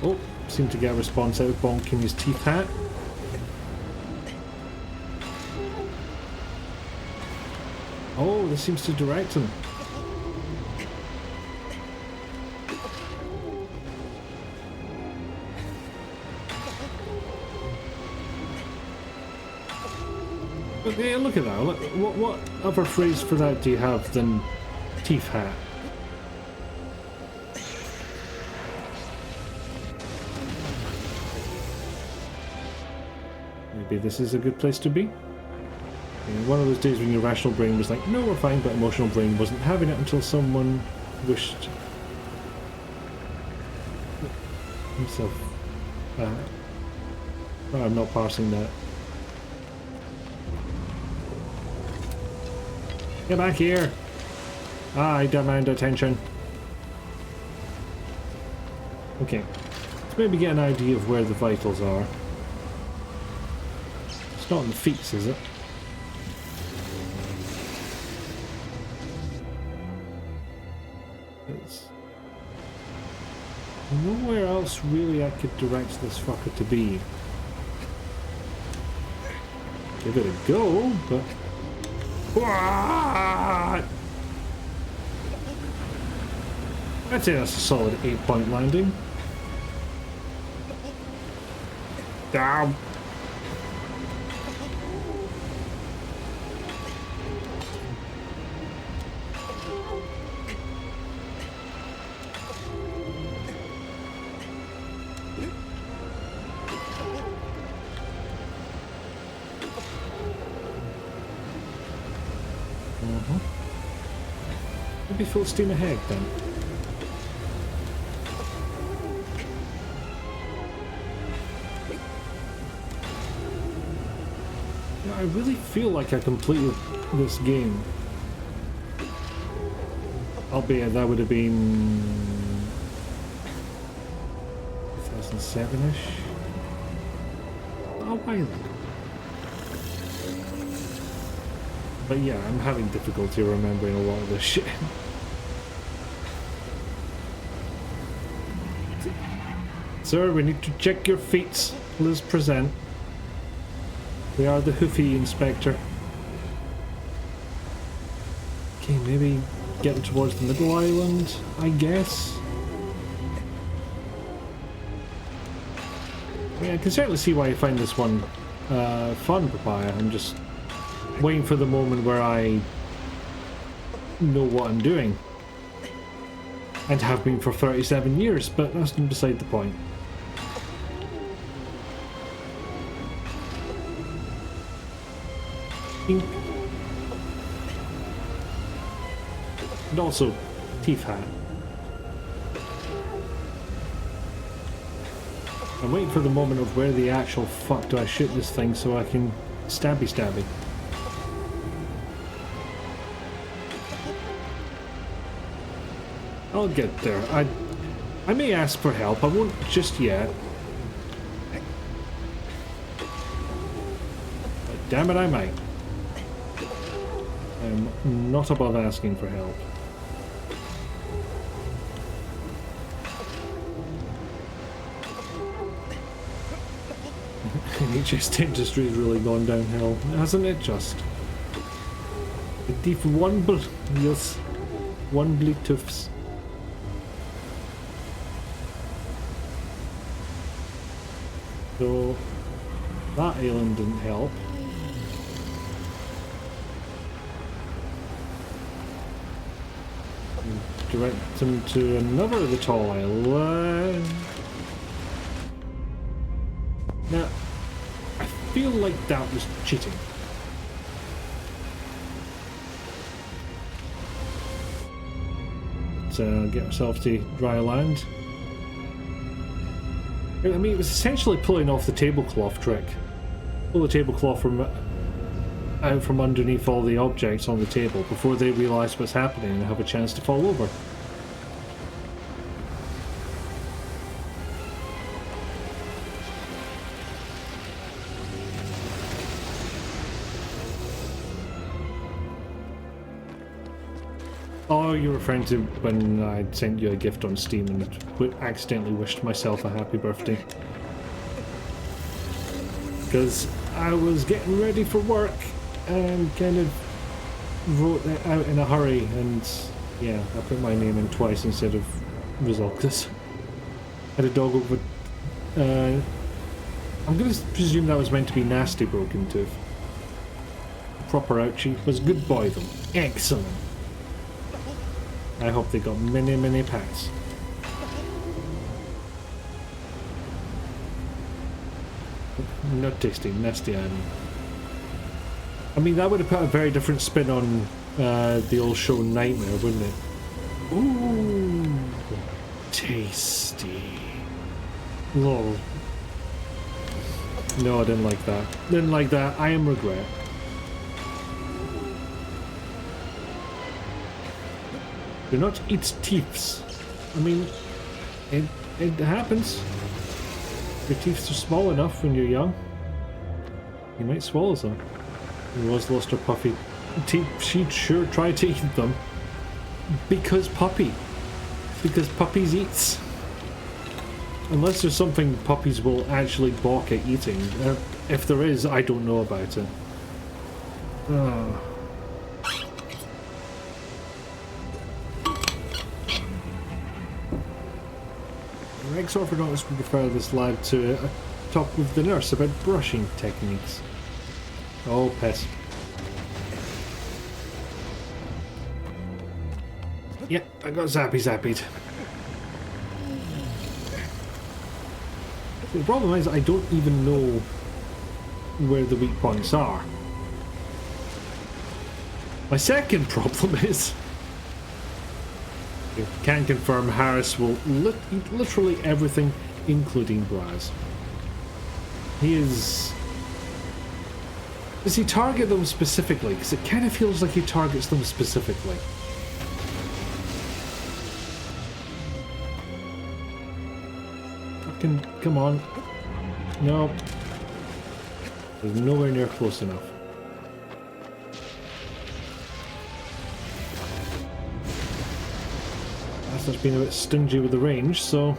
Oh, seemed to get a response out of bonking his teeth hat. Oh, this seems to direct him. But yeah, look at that. Look, what other phrase for that do you have than teeth hat? Maybe this is a good place to be. One of those days when your rational brain was like, no, we're fine, but emotional brain wasn't having it until someone wished himself. Oh, I'm not parsing that. Get back here! I demand attention. Okay, let's maybe get an idea of where the vitals are. It's not in the feet, is it? It's nowhere else really I could direct this fucker to be. Give it a go, but... What? I'd say that's a solid 8-point landing. Down. Maybe full steam ahead then. Yeah, I really feel like I completed this game. Albeit that would have been 2007-ish. A while ago. But yeah, I'm having difficulty remembering a lot of this shit. Sir, we need to check your feet. Please present. We are the Hoofy Inspector. Okay, maybe getting towards the middle island, I guess. I mean, I can certainly see why you find this one fun, Papaya. I'm just waiting for the moment where I know what I'm doing. And have been for 37 years, but that's beside the point. And also, teeth hat. I'm waiting for the moment of where the actual fuck do I shoot this thing so I can stabby. I'll get there. I may ask for help. I won't just yet. But damn it, I might. I'm not above asking for help. NHS industry's really gone downhill, hasn't it just? The thief one Bluetooths. So that island didn't help. Direct them to another of the tall islands. Now, I feel like that was cheating. Let's get ourselves to dry land. I mean, it was essentially pulling off the tablecloth trick. Pull the tablecloth out from underneath all the objects on the table before they realise what's happening and have a chance to fall over. Oh, you're referring to when I sent you a gift on Steam and accidentally wished myself a happy birthday. Because I was getting ready for work and kind of wrote it out in a hurry, and yeah, I put my name in twice instead of Rizalcus. Had a dog over... I'm going to presume that was meant to be Nasty Broken Tooth. proper ouchie. Was a good boy though. Excellent. I hope they got many, many pats. Not tasty, nasty item. I mean, that would have put a very different spin on the old show Nightmare, wouldn't it? Ooh, tasty. Lol. No, I didn't like that. Didn't like that. I am regret. Do not eat teeths. I mean, it happens. Your teeth are small enough when you're young. You might swallow some. Rose lost her puppy teeth. She'd sure try to eat them. Because puppy. Because puppies eats. Unless there's something puppies will actually balk at eating. If there is, I don't know about it. Rex orthodontist would refer this lad to a talk with the nurse about brushing techniques. Oh, piss. Yep, I got zappied. The problem is I don't even know where the weak points are. My second problem is I can confirm Harris will eat literally everything, including bras. He is... Does he target them specifically? Because it kind of feels like he targets them specifically. Fucking, come on. No. There's nowhere near close enough. That's been a bit stingy with the range, so...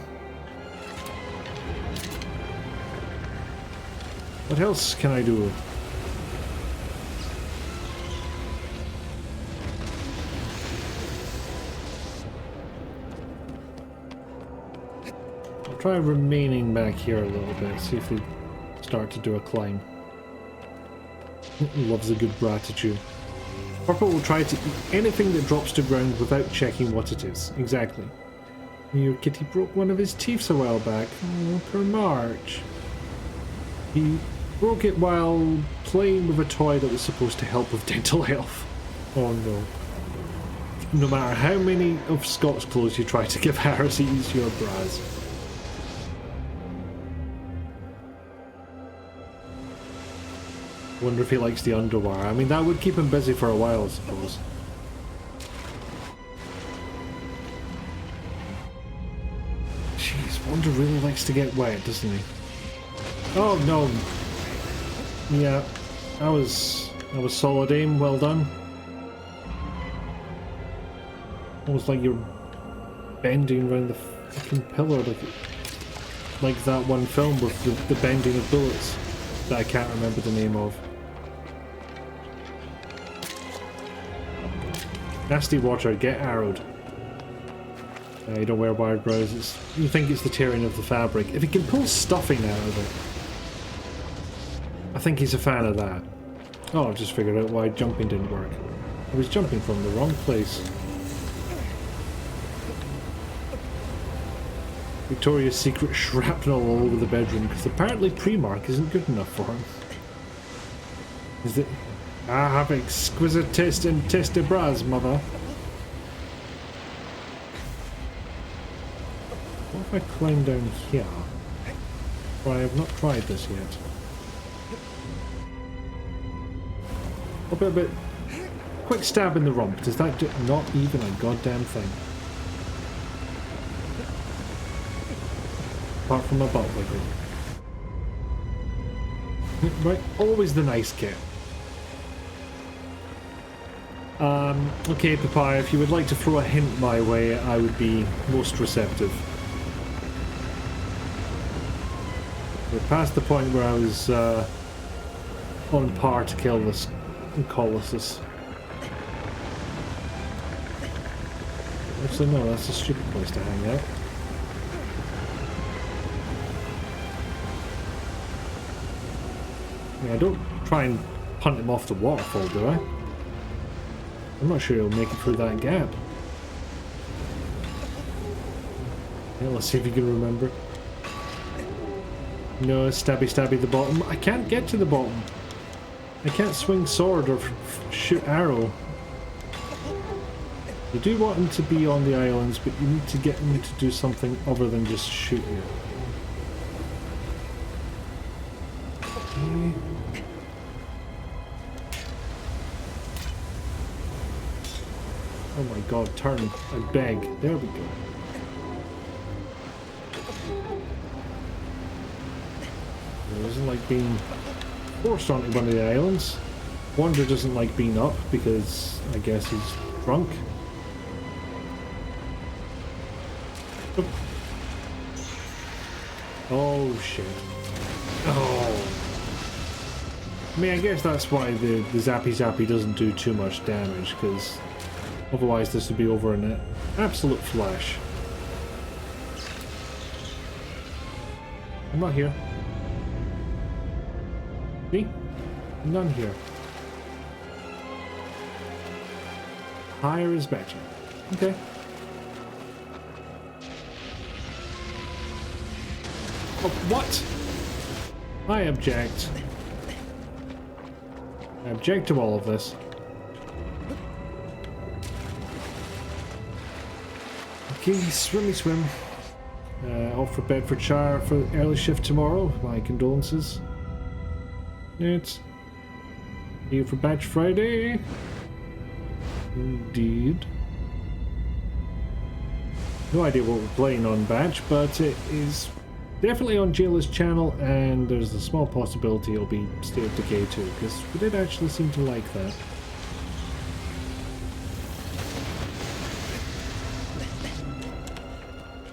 What else can I do? I'll try remaining back here a little bit, see if we start to do a climb. Loves a good gratitude. Purple will try to eat anything that drops to ground without checking what it is. Exactly. Your kitty broke one of his teeth a while back. Oh, poor March. He broke it while playing with a toy that was supposed to help with dental health. Oh no. No matter how many of Scott's clothes you try to give Harris, he eats your bras. Wonder if he likes the underwire. I mean, that would keep him busy for a while, I suppose. Jeez, Wonder really likes to get wet, doesn't he? Oh no! Yeah, that was solid aim. Well done. Almost like you're bending around the fucking pillar, like that one film with the bending of bullets that I can't remember the name of. Nasty water, get arrowed. You don't wear wired brows. You think it's the tearing of the fabric. If he can pull stuffing out of it, I think he's a fan of that. Oh, I've just figured out why jumping didn't work. I was jumping from the wrong place. Victoria's Secret shrapnel all over the bedroom, because apparently Primark isn't good enough for him. Is it? I have exquisite taste in tasty bras, mother. What if I climb down here? For I have not tried this yet. A bit. Quick stab in the rump. Does that do? Not even a goddamn thing. Apart from a butt wiggle. Right, always the nice kid. Okay, Papaya, if you would like to throw a hint my way, I would be most receptive. We're past the point where I was on par to kill this Colossus. Actually, no, that's a stupid place to hang out. Yeah, don't try and punt him off the waterfall, do I? I'm not sure he'll make it through that gap. Yeah, let's see if you can remember. No, stabby stabby the bottom. I can't get to the bottom. I can't swing sword or shoot arrow. You do want him to be on the islands, but you need to get him to do something other than just shoot you. Okay. Oh my god, turn. I beg. There we go. It doesn't like being forced onto one of the islands. Wander doesn't like being up because I guess he's drunk. Oh shit. Oh. I mean, I guess that's why the Zappy Zappy doesn't do too much damage, because otherwise this would be over in an absolute flash. I'm not here. See? None here. Higher is better. Okay. Oh, what? I object. I object to all of this. Okay, swimmy swim. Off for Bedfordshire for the early shift tomorrow. My condolences. It's here for Batch Friday. Indeed. No idea what we're playing on Batch, but it is definitely on Jayla's channel, and there's a small possibility it'll be State of Decay too, because we did actually seem to like that.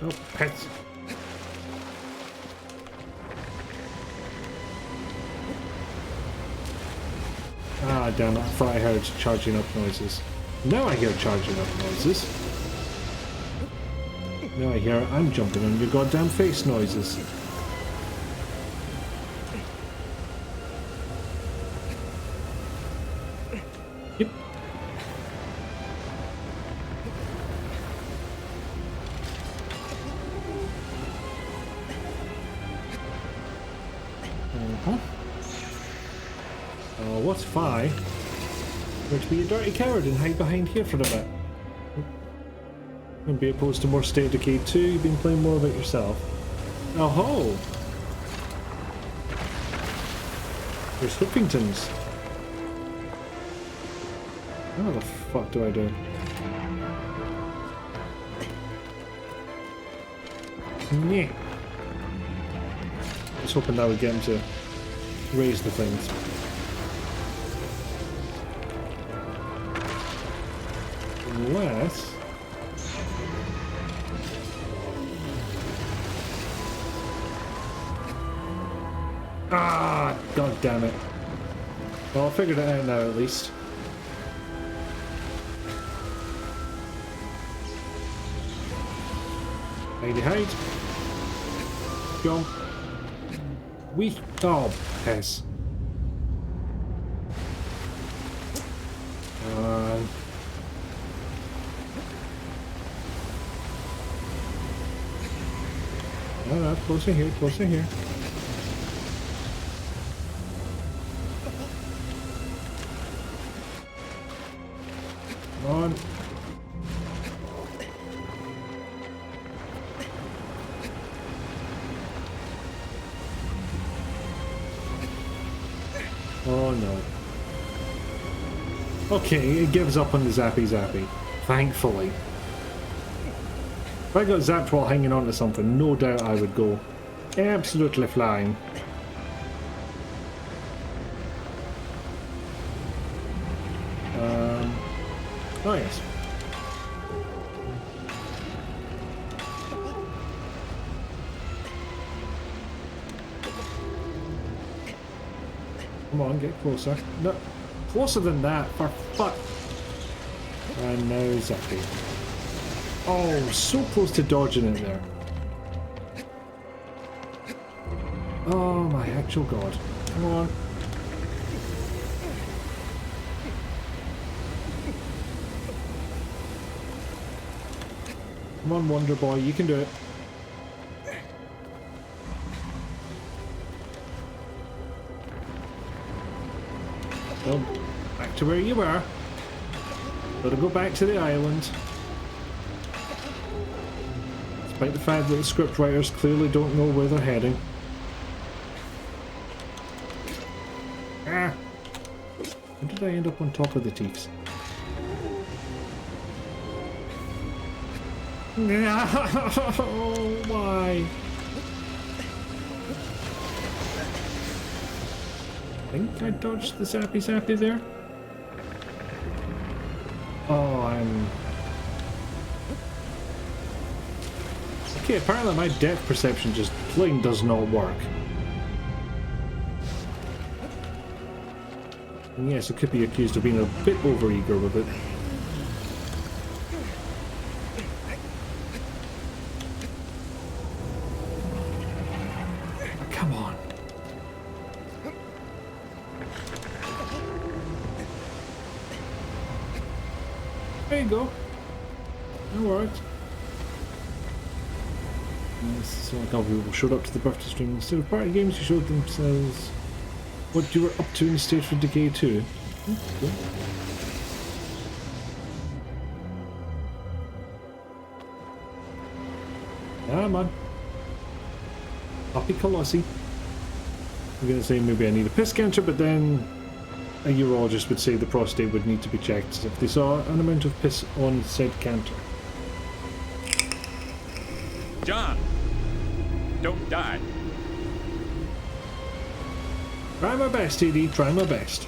Oh, pets. Ah, damn it, I thought I heard charging up noises. Now I hear charging up noises. Now I hear I'm jumping on your goddamn face noises. Yep. Oh, what's Fi? Going to be a dirty coward and hide behind here for a bit. And be opposed to more State of Decay 2, you've been playing more of it yourself. Oh ho! There's Hoopingtons. How the fuck do I do? Nyeh. I was hoping that would get him to raise the things. Unless... Ah, god damn it. Well, I figured it out now at least. Hidey hide. Jump. We. Oh, piss. No, closer here, closer here. Come on. Oh no. Okay, it gives up on the Zappy Zappy. Thankfully. If I got zapped while hanging on to something, no doubt I would go absolutely flying. Oh yes. Come on, get closer. No, closer than that, for fuck. And now Zappy. Oh, so close to dodging it there. Oh my actual god. Come on. Come on, Wonder Boy, you can do it. Well, back to where you were. Gotta go back to the island. Despite the fact that the scriptwriters clearly don't know where they're heading. Ah! How did I end up on top of the thieves? Oh, why? I think I dodged the sappy there. Oh, I'm... Okay, apparently my depth perception just plain does not work. And yes, I could be accused of being a bit overeager with it. Oh, come on. There you go. That worked. So like how people showed up to the birthday stream. Instead of party games, you showed themselves what you were up to in State for Decay 2. Okay. Ah, man. Happy Colossi. I'm gonna say maybe I need a piss counter, but then a urologist would say the prostate would need to be checked if they saw an amount of piss on said counter. John! Don't die. Try my best, TD. Try my best.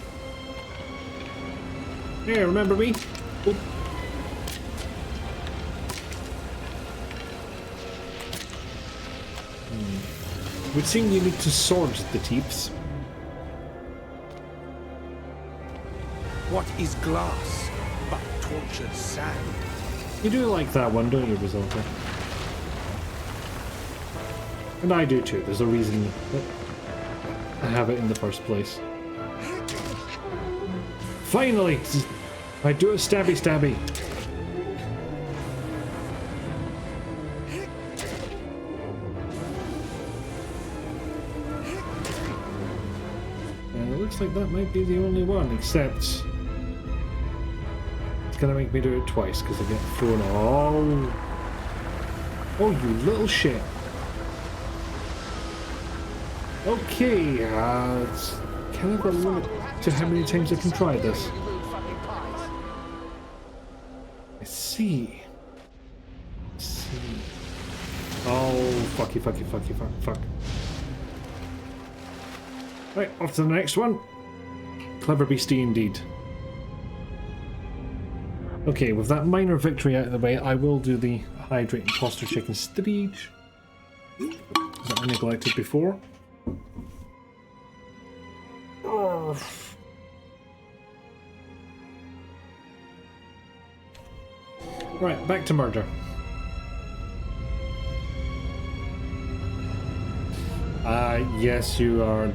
Hey, remember me? Oh. Would seem you need to sword the teeps. What is glass but tortured sand? You do like that one, don't you, Rizalta? And I do too. There's a reason that I have it in the first place. Finally! I do a stabby. And it looks like that might be the only one, except it's gonna make me do it twice because I get thrown. Oh, you little shit. Okay, it's kind of a limit to how many times I can try this. I see. Oh, fuck. Right, off to the next one. Clever beastie indeed. Okay, with that minor victory out of the way, I will do the hydrate imposter chicken stage that I neglected before. Right, back to murder. Yes, you are.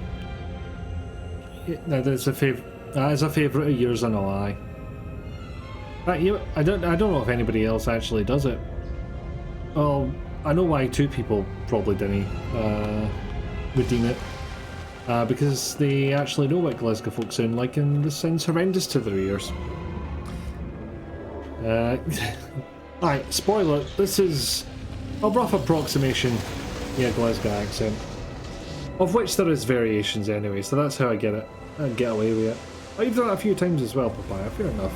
That is a favorite. That is a favorite of yours, I know. I don't know if anybody else actually does it. Well, I know why two people probably didn't redeem it. Because they actually know what Glasgow folk sound like, and this sounds horrendous to their ears. Alright, spoiler, this is a rough approximation, Glasgow accent. Of which there is variations anyway, so that's how I get it. I get away with it. I've done it a few times as well, Papaya, fair enough.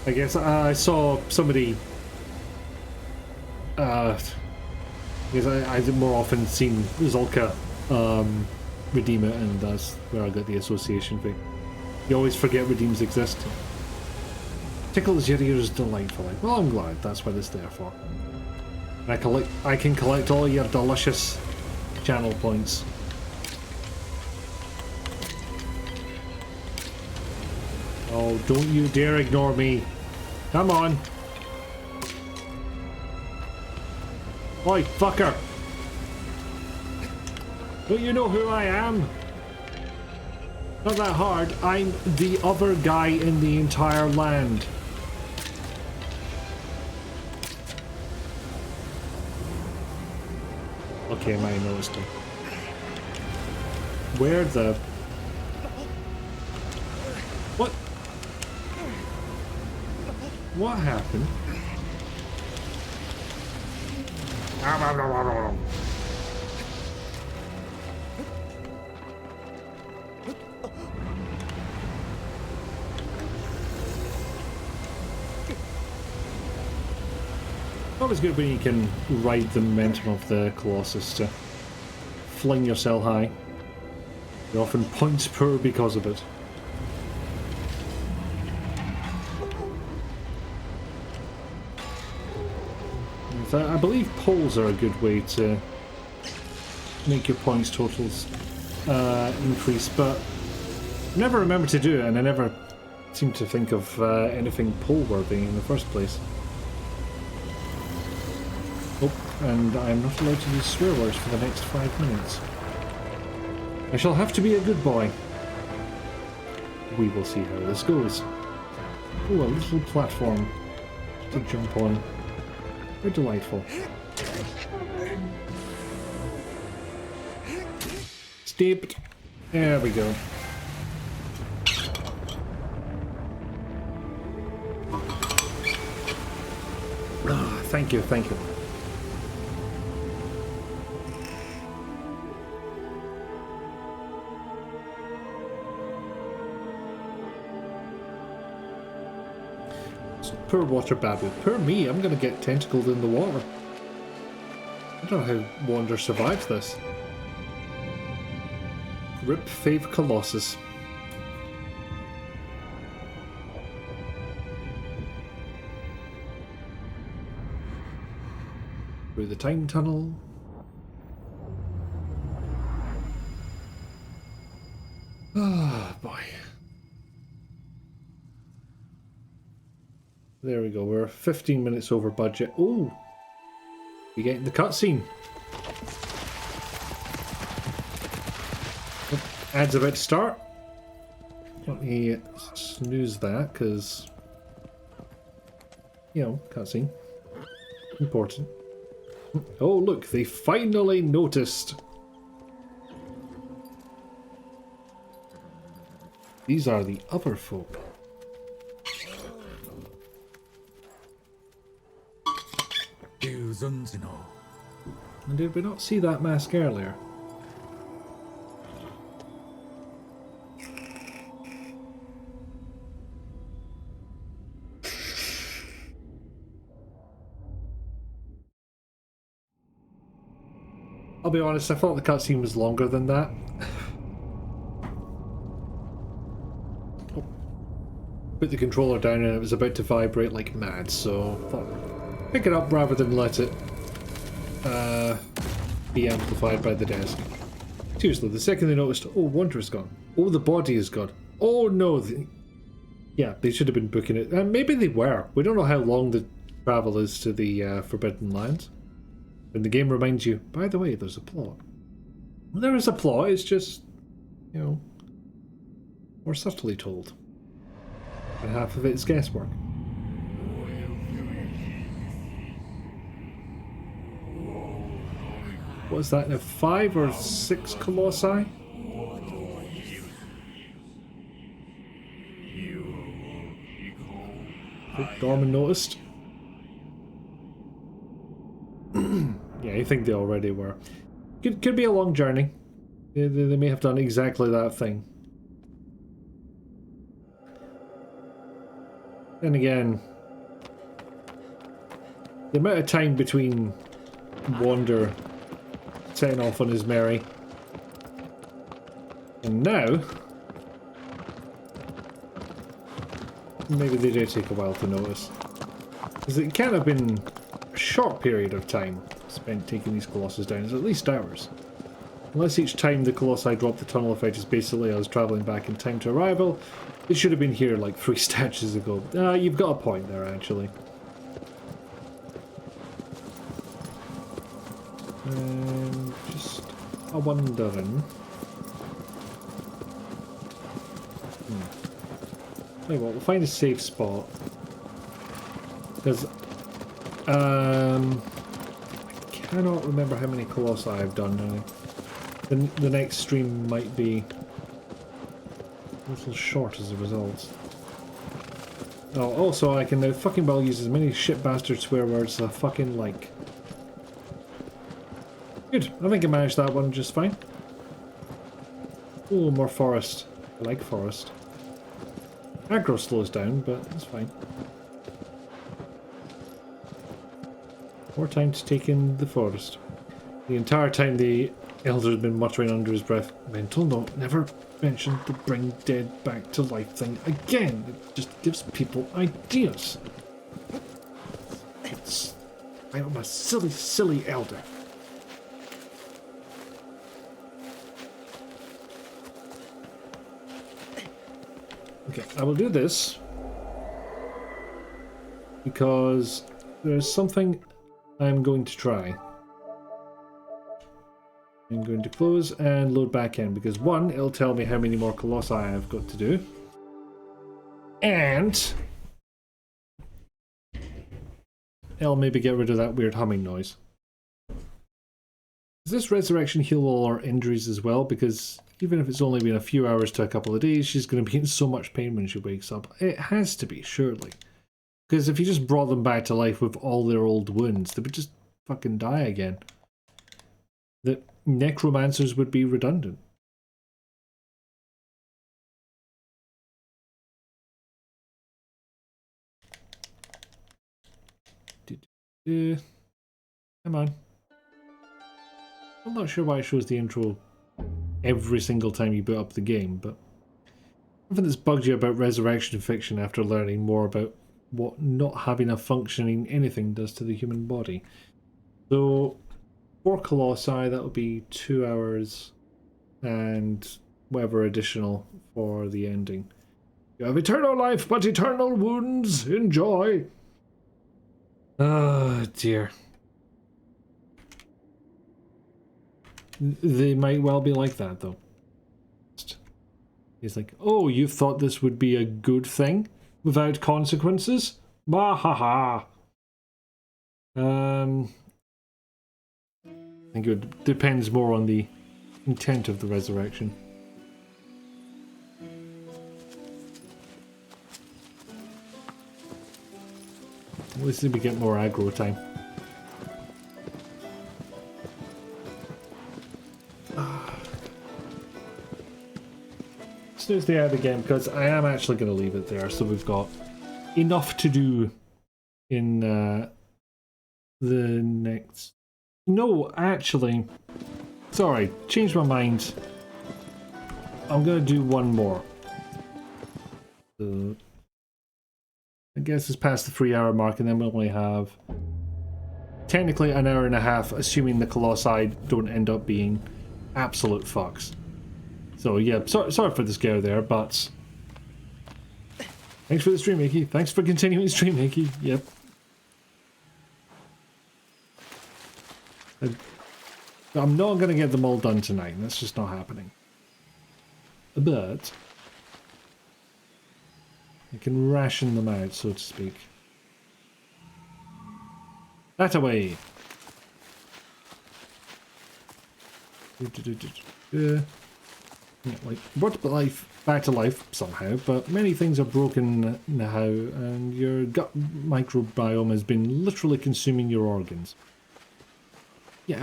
I guess I saw somebody because I've more often seen Zolka redeem it, and that's where I got the association thing. You always forget redeems exist. Tickles your ears delightfully. Well, I'm glad. That's what it's there for. And I can collect all your delicious channel points. Oh, don't you dare ignore me. Come on. Oi, fucker! Don't you know who I am? Not that hard. I'm the other guy in the entire land. Okay, I noticed him. Where the... What? What happened? Always good when you can ride the momentum of the Colossus to fling yourself high. You're often points poor because of it. I believe poles are a good way to make your points totals increase, but I never remember to do it, and I never seem to think of anything pole-worthy in the first place. Oh, and I'm not allowed to use swear words for the next 5 minutes. I shall have to be a good boy. We will see how this goes. Oh, a little platform to jump on. How delightful. Stepped. There we go. Ah, thank you, thank you. Poor water babu. Poor me, I'm gonna get tentacled in the water. I don't know how Wander survived this. Rip Fave Colossus. Through the time tunnel. Ah, boy. There we go, we're 15 minutes over budget. Oh! We get the cutscene. Ad's about to start. Let me snooze that, because, you know, cutscene. Important. Oh, look, they finally noticed. These are the other folk. And did we not see that mask earlier? I'll be honest, I thought the cutscene was longer than that. Put the controller down and it was about to vibrate like mad, so I thought pick it up rather than let it be amplified by the desk. Seriously, the second they noticed, oh, Wander is gone. Oh, the body is gone. Oh no, yeah, they should have been booking it. And maybe they were. We don't know how long the travel is to the Forbidden Lands. And the game reminds you, by the way, there's a plot. Well, there is a plot, it's just, you know, more subtly told. And half of it is guesswork. What is that now, 5 or 6 Colossi? Dorman noticed. Yeah, I think they already were. Could be a long journey. They may have done exactly that thing. And again, the amount of time between Wander setting off on his merry and now, maybe they do take a while to notice. Because it can't have been a short period of time spent taking these Colossus down. It's at least hours. Unless each time the Colossi drop the tunnel effect is basically us travelling back in time to arrival. It should have been here like 3 statues ago. You've got a point there, actually. Just a wondering. Tell you what, we'll find a safe spot. Because, I cannot remember how many Colossi I've done now. The next stream might be a little short as a result. Oh, also I can now fucking well use as many shit bastard swear words as I fucking like. Good, I think I managed that one just fine. Oh, more forest. I like forest. Aggro slows down, but it's fine. More time to take in the forest. The entire time the elder has been muttering under his breath, "Mental note, never mention the bring dead back to life thing again. It just gives people ideas." I'm a silly, silly elder. Okay, I will do this because there's something I'm going to try. I'm going to close and load back in because one, it'll tell me how many more Colossi I've got to do. And it'll maybe get rid of that weird humming noise. Does this resurrection heal all our injuries as well? Because even if it's only been a few hours to a couple of days, she's going to be in so much pain when she wakes up. It has to be, surely. Because if you just brought them back to life with all their old wounds, they would just fucking die again. The necromancers would be redundant. Come on. I'm not sure why it shows the intro every single time you boot up the game, but something that's bugged you about resurrection fiction after learning more about what not having a functioning anything does to the human body. So, 4 Colossi, that will be 2 hours and whatever additional for the ending. You have eternal life, but eternal wounds. Enjoy. Oh dear. They might well be like that though. He's like, oh, you thought this would be a good thing without consequences? Bah ha ha. I think it depends more on the intent of the resurrection. At least we get more aggro time. Snooze the ad again because I am actually going to leave it there, so we've got enough to do in the next... No, actually, sorry, changed my mind. I'm going to do one more. I guess it's past the 3-hour mark, and then we'll only have technically an hour and a half, assuming the Colossi don't end up being absolute fucks. So yeah, sorry for the scare there, but thanks for the stream, Mickey. Thanks for continuing stream, Mickey. Yep. I'm not going to get them all done tonight. That's just not happening. But I can ration them out, so to speak. That away. Yeah, like, brought back to life somehow, but many things are broken now, and your gut microbiome has been literally consuming your organs. Yeah,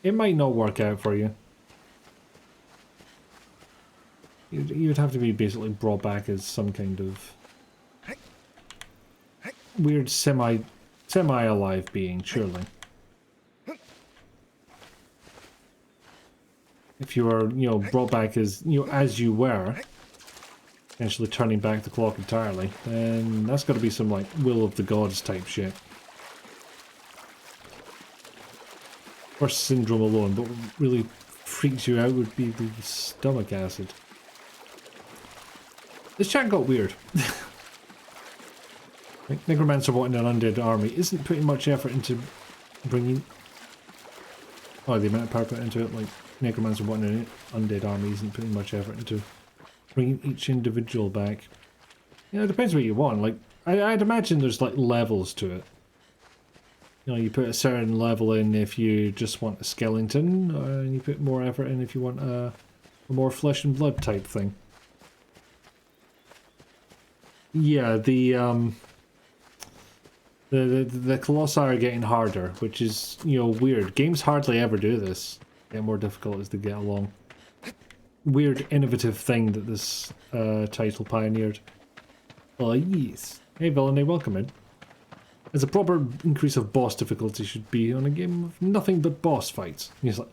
it might not work out for you. You'd have to be basically brought back as some kind of weird semi-alive being, surely. If you were, you know, brought back as, you know, as you were, essentially turning back the clock entirely, then that's got to be some, like, will of the gods type shit. Or syndrome alone, but what really freaks you out would be the stomach acid. This chat got weird. Like, Necromancer wanting an undead army isn't putting much effort into bringing... Oh, the amount of power put into it, like, Necromancer wanting an undead army isn't putting much effort into bringing each individual back. You know, it depends what you want. Like, I'd imagine there's like levels to it. You know, you put a certain level in if you just want a skeleton, and you put more effort in if you want a more flesh and blood type thing. Yeah, the Colossi are getting harder, which is, you know, weird. Games hardly ever do this. Get more difficult as they get along. Weird, innovative thing that this title pioneered. Oh, yes. Hey, Villainy, welcome in. As a proper increase of boss difficulty should be on a game of nothing but boss fights. He's like,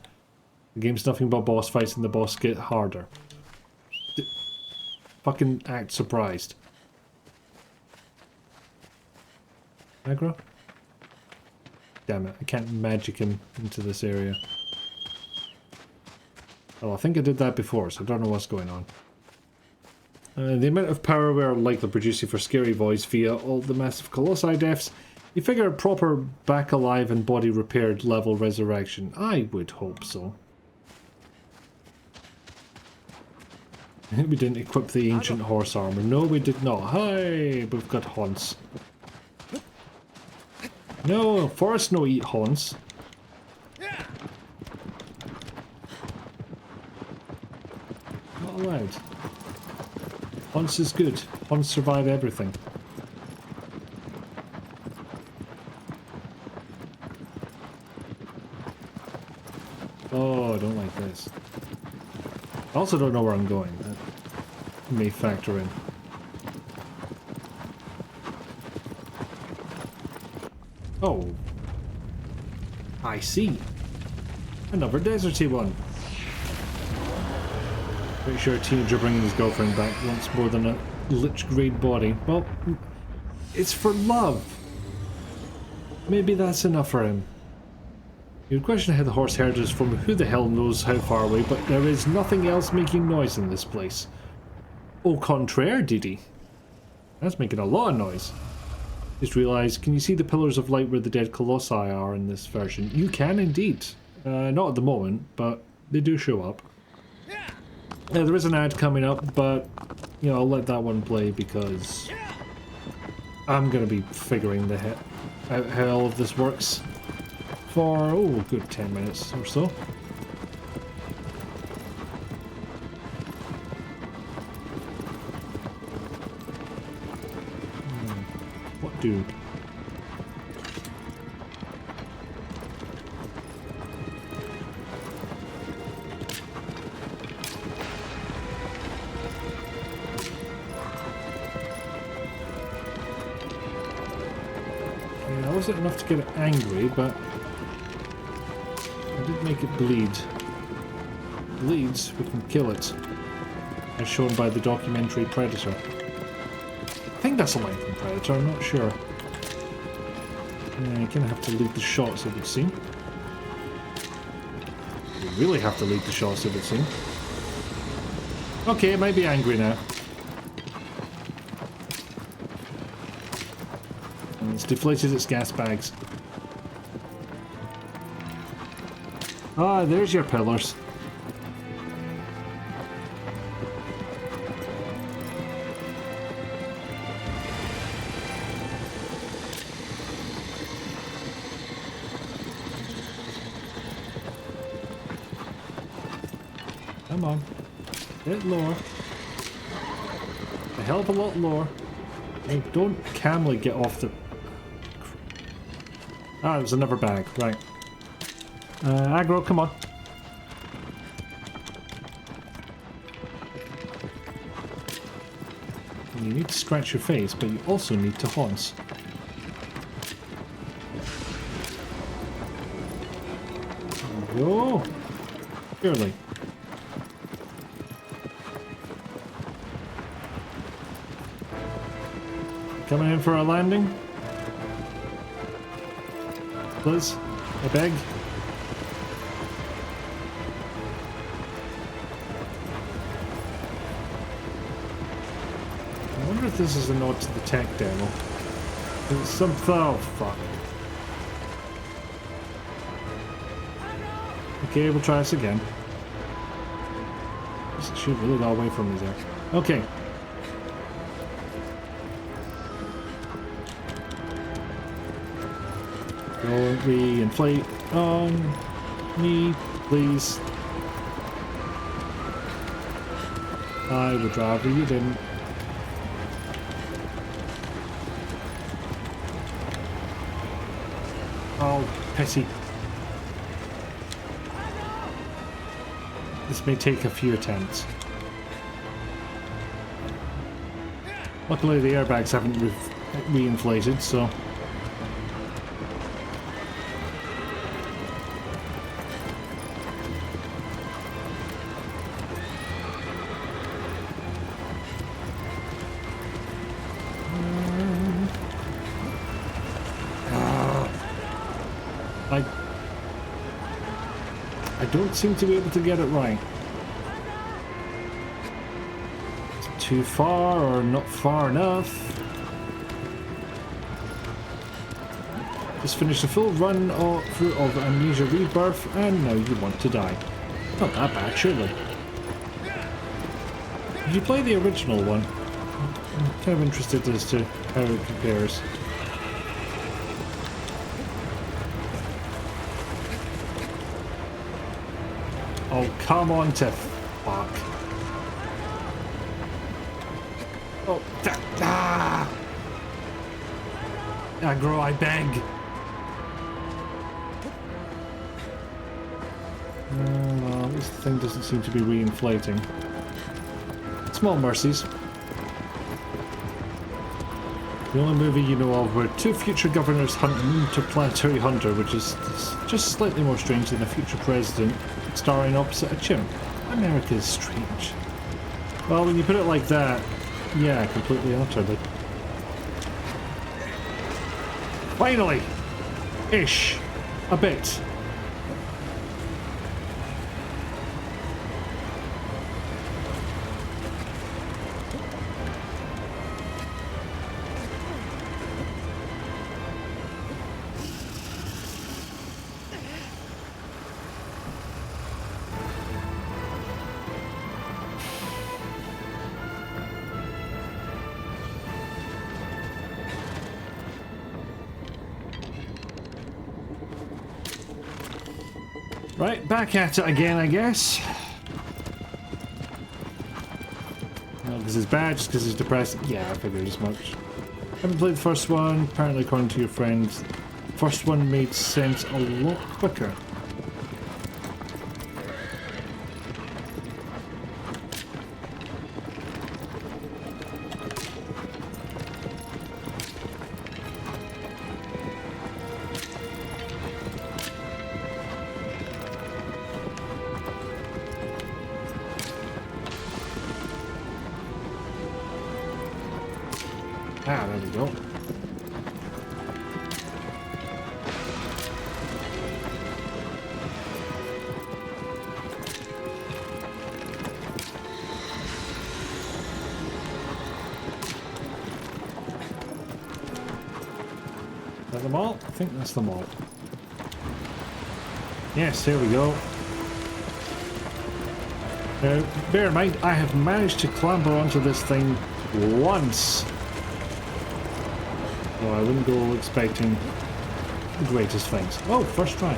the game's nothing but boss fights and the boss get harder. Fucking act surprised. Aggro? Damn it, I can't magic him into this area. Well, I think I did that before, so I don't know what's going on. The amount of power we're likely producing for Scary Voice via all the massive Colossi deaths, you figure a proper back alive and body repaired level resurrection. I would hope so. We didn't equip the ancient horse armor. No, we did not. Hi, we've got haunts. No, forest no eat haunts. Not allowed. Haunts is good. Haunts survive everything. Oh, I don't like this. I also don't know where I'm going. That may factor in. Oh. I see. Another deserty one. Pretty sure a teenager bringing his girlfriend back wants more than a lich-grade body. Well, it's for love. Maybe that's enough for him. You'd question how the horse heard us from who the hell knows how far away, but there is nothing else making noise in this place. Au contraire, Didi. That's making a lot of noise. Just realised, can you see the pillars of light where the dead Colossi are in this version? You can indeed. Not at the moment, but they do show up. Yeah, there is an ad coming up, but, you know, I'll let that one play because I'm going to be figuring out how all of this works for, oh, a good 10 minutes or so. What do? Yeah, I wasn't enough to get it angry, but I did make it bleed. Bleeds, we can kill it. As shown by the documentary Predator. I think that's a line from Predator, I'm not sure. Yeah, you kind of have to lead the shots, it would seem. You really have to lead the shots, it would seem. Okay, it might be angry now. And it's deflated its gas bags. Ah, there's your pillars. Come on. A bit lower. A hell of a lot lower. Hey, don't camly get off the... Ah, it was another bag. Right. Aggro, come on. You need to scratch your face, but you also need to haunts. There we go. Surely. Coming in for a landing? Please, I beg. I wonder if this is a nod to the tech demo. It's some... oh, fuck. Okay, we'll try this again. She really got away from me there. Okay. Don't re-inflate on me, please. I would rather you didn't. Oh, pity. This may take a few attempts. Luckily the airbags haven't re-inflated, so... I don't seem to be able to get it right. It's too far or not far enough. Just finished a full run through of Amnesia Rebirth and now you want to die. Not that bad, surely. Did you play the original one? I'm kind of interested as to how it compares. Oh, come on to fuck. Oh, aggro, I beg. Well, this thing doesn't seem to be re-inflating. Small mercies. The only movie you know of where two future governors hunt an interplanetary hunter, which is just slightly more strange than a future president starring opposite a chimp. America is strange. Well, when you put it like that, yeah, completely and utterly. Finally! Ish. A bit. Right, back at it again, I guess. Well, because it's bad, just because it's depressing. Yeah, I figured as much. Haven't played the first one. Apparently, according to your friends, the first one made sense a lot quicker. Ah, there we go. Is that them all? I think that's them all. Yes, there we go. Now, bear in mind, I have managed to clamber onto this thing once. So I wouldn't go expecting the greatest things. Oh, first try.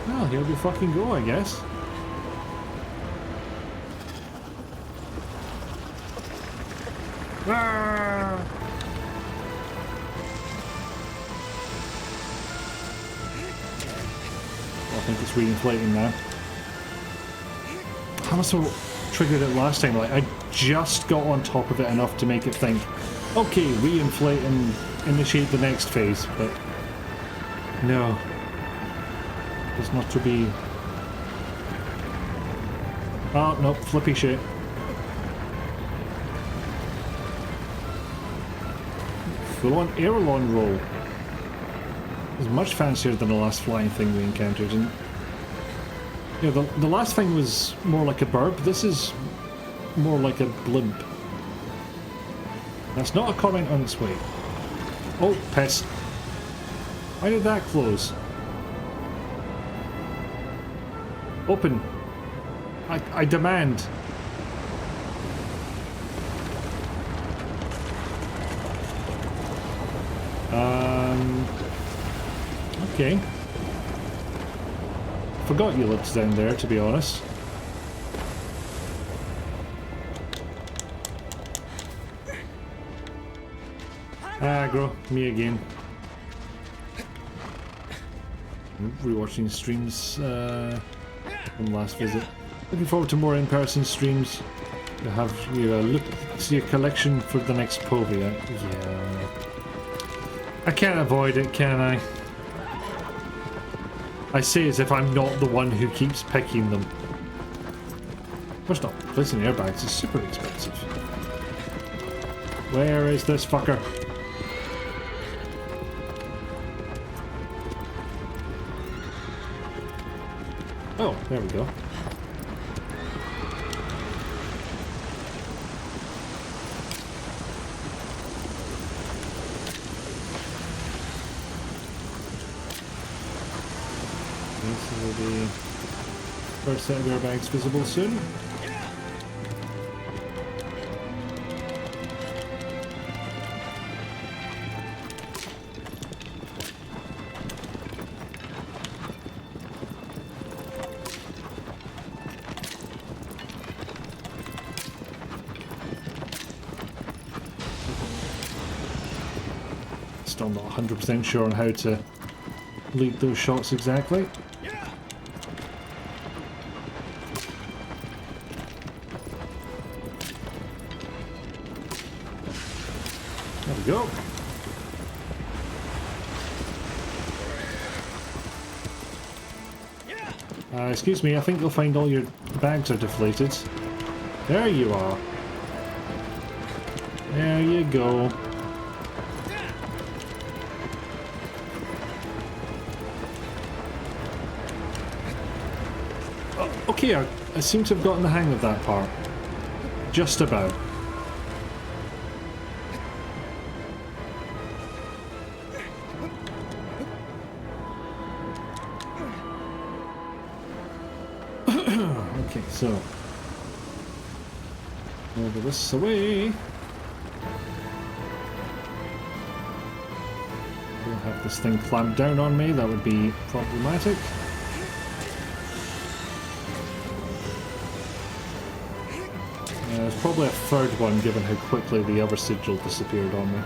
Well, here we fucking go, I guess. Ah! I think it's re-inflating now. How must have triggered it last time? Like, I just got on top of it enough to make it think, okay, re-inflate and initiate the next phase, but no. It's not to be. Oh, no, flippy shit. Full-on aileron roll. It's much fancier than the last flying thing we encountered, and yeah, the last thing was more like a burb. This is more like a blimp. That's not a comment on its weight. Oh, piss. Why did that close? Open. I demand. Okay. Forgot you lived down there, to be honest. Aggro, me again. Rewatching streams from last visit. Looking forward to more in-person streams. You have you look see a collection for the next Povia. Yeah. I can't avoid it, can I? I say as if I'm not the one who keeps picking them. First off, placing airbags is super expensive. Where is this fucker? Oh, there we go. This will be first set of airbags visible soon. Still not 100% sure on how to lead those shots exactly. There we go. Excuse me, I think you'll find all your bags are deflated. There you are. There you go. Okay, I seem to have gotten the hang of that part. Just about. Okay, so over this away. Don't have this thing clamped down on me, that would be problematic. There's probably a third one given how quickly the other sigil disappeared on me.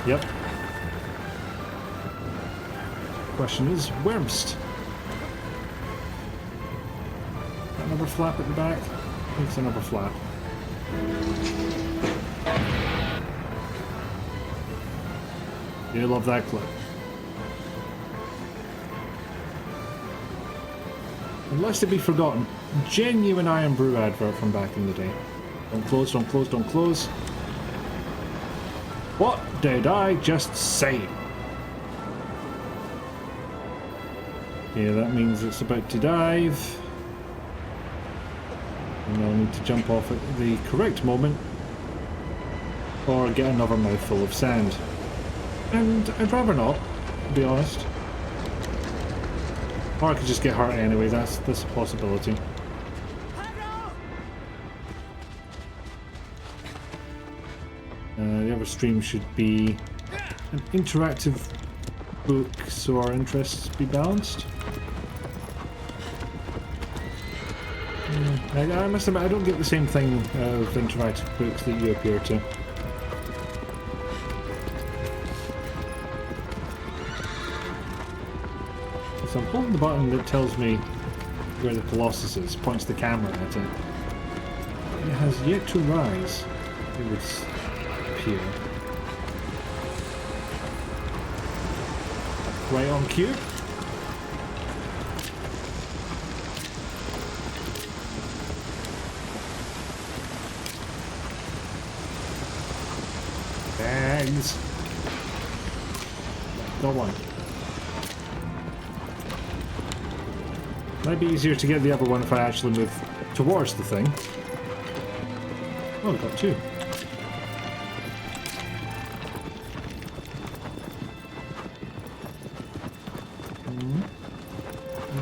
Yep. Question is, where'st? Another flap at the back? It's another flap. You love that clip. And lest it be forgotten, genuine Iron Brew advert from back in the day. Don't close, don't close, don't close. What did I just say? Okay, that means it's about to dive. And I'll need to jump off at the correct moment. Or get another mouthful of sand. And I'd rather not, to be honest. Or I could just get hurt anyway, that's a possibility. The other stream should be an interactive book, so our interests be balanced. I must admit, I don't get the same thing of interactive books that you appear to. So I'm holding the button that tells me where the Colossus is, points the camera at it. It has yet to rise, it would appear. Right on cue. Bags. Got one. Might be easier to get the other one if I actually move towards the thing. Oh, I got two.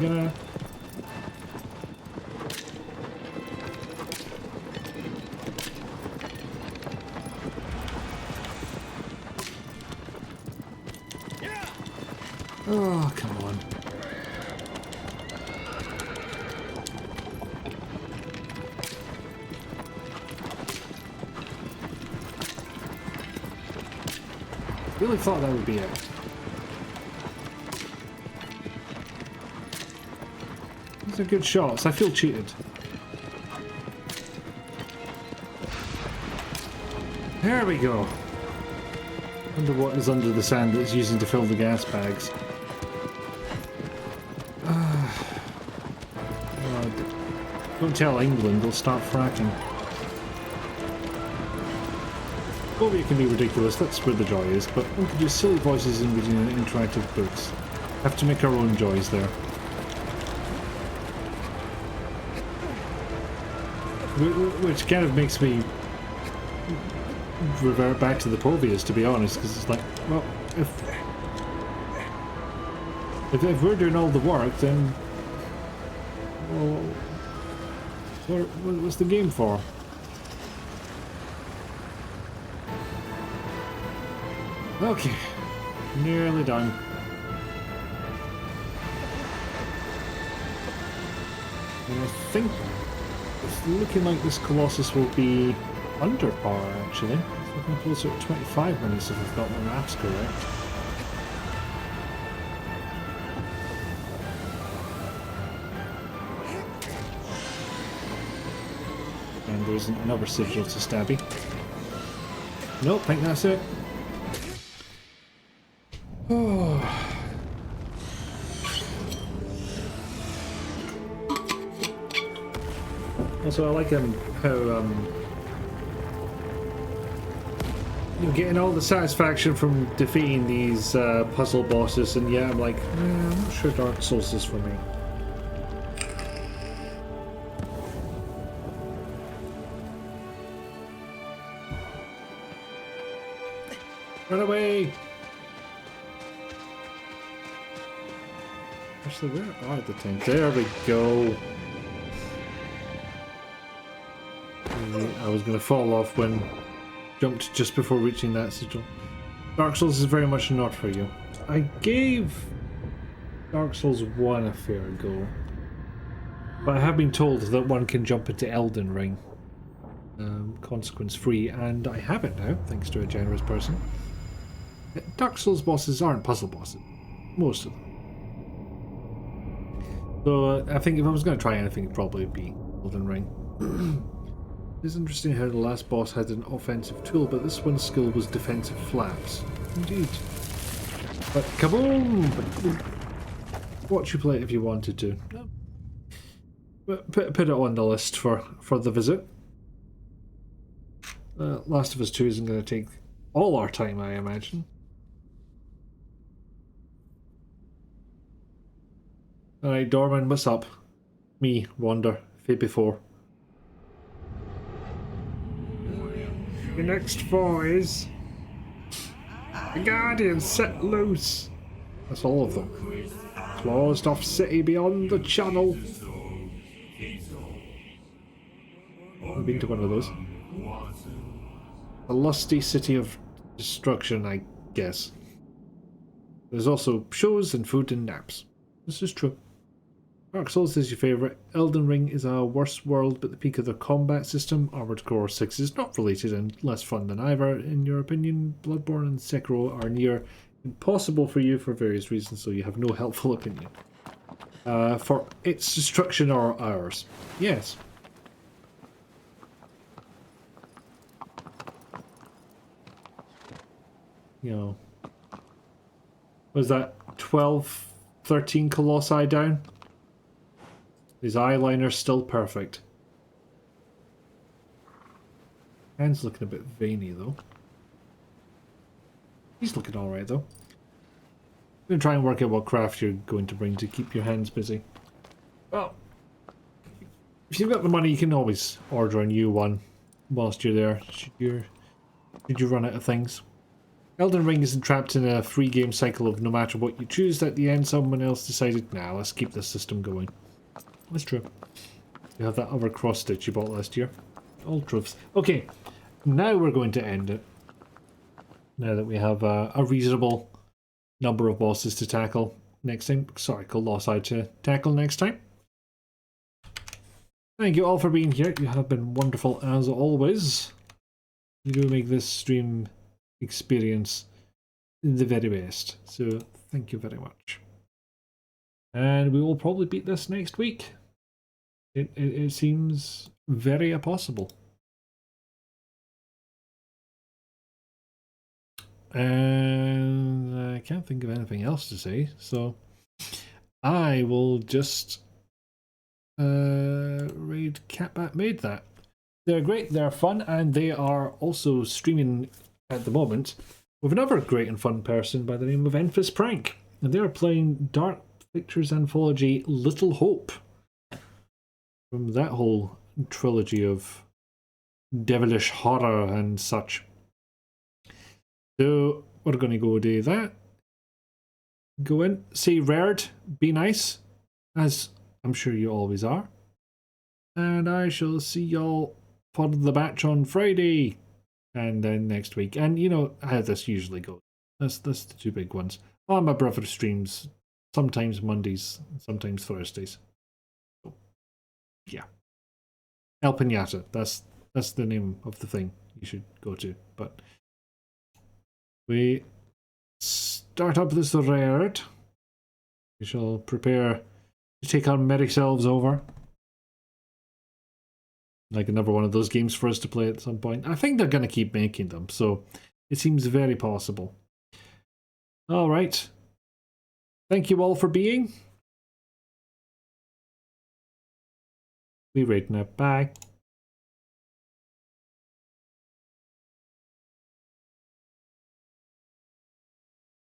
gonna... Oh, come on. Really thought that would be it. These are good shots. I feel cheated. There we go. Wonder what is under the sand that it's using to fill the gas bags. Don't tell England, they'll start fracking. Well, it can be ridiculous, that's where the joy is, but one could use silly voices in reading interactive books. Have to make our own joys there. Which kind of makes me revert back to the Povias, to be honest, because it's like, well, if we're doing all the work, then well, what's the game for? Okay, nearly done. And I think it's looking like this Colossus will be under par, actually. It's looking closer to 25 minutes if I've got my maths correct. And there isn't another sigil to stabby. Nope, I think that's it. Oh. Also, I like how you're getting all the satisfaction from defeating these puzzle bosses, and yeah, I'm like, I'm not sure Dark Souls is for me. Run away! Actually, where are the things? There we go. I was going to fall off when jumped just before reaching that sigil. Dark Souls is very much not for you. I gave Dark Souls 1 a fair go, but I have been told that one can jump into Elden Ring consequence free, and I have it now thanks to a generous person. Dark Souls bosses aren't puzzle bosses, most of them. So I think if I was going to try anything, it'd probably be Elden Ring. It's interesting how the last boss had an offensive tool, but this one's skill was defensive flaps. Indeed. But kaboom! Watch you play it if you wanted to. But put it on the list for the visit. Last of Us 2 isn't going to take all our time, I imagine. Alright, Dorman, what's up? Me, Wander, Phoebe 4. Your next foe is the Guardians set loose. That's all of them. Closed off city beyond the channel. I've been to one of those. A lusty city of destruction, I guess. There's also shows and food and naps. This is true. Dark Souls is your favourite. Elden Ring is a worse world, but the peak of the combat system, Armored Core 6, is not related and less fun than either. In your opinion, Bloodborne and Sekiro are near impossible for you for various reasons, so you have no helpful opinion. For its destruction or ours? Yes. You know, was that 12, 13 Colossi down? His eyeliner's still perfect. Hand's looking a bit veiny though. He's looking alright though. I'm going to try and work out what craft you're going to bring to keep your hands busy. Well, if you've got the money, you can always order a new one whilst you're there. Should you run out of things? Elden Ring is trapped in a free game cycle of no matter what you choose, at the end someone else decided, nah, let's keep this system going. That's true. You have that other cross stitch you bought last year. All truths. Okay, now we're going to end it. Now that we have a reasonable number of bosses to tackle next time. Sorry, Colossi to tackle next time. Thank you all for being here. You have been wonderful as always. You do make this stream experience the very best. So thank you very much. And we will probably beat this next week. It seems very possible. And I can't think of anything else to say, so I will just raid Catbat Made That. They're great, they're fun, and they are also streaming at the moment with another great and fun person by the name of Enfys Prank. And they are playing Dark Pictures Anthology Little Hope. From that whole trilogy of devilish horror and such. So we're going to go do that. Go in, say rared, be nice, as I'm sure you always are. And I shall see y'all for the batch on Friday. And then next week. And you know how this usually goes. That's the two big ones. Oh, my brother streams sometimes Mondays, sometimes Thursdays. So, yeah. El Pinata. That's the name of the thing you should go to. But we start up this rared. We shall prepare to take our merry selves over. Like another one of those games for us to play at some point. I think they're going to keep making them, so it seems very possible. Alright. Thank you all for being. We rate now. Bye.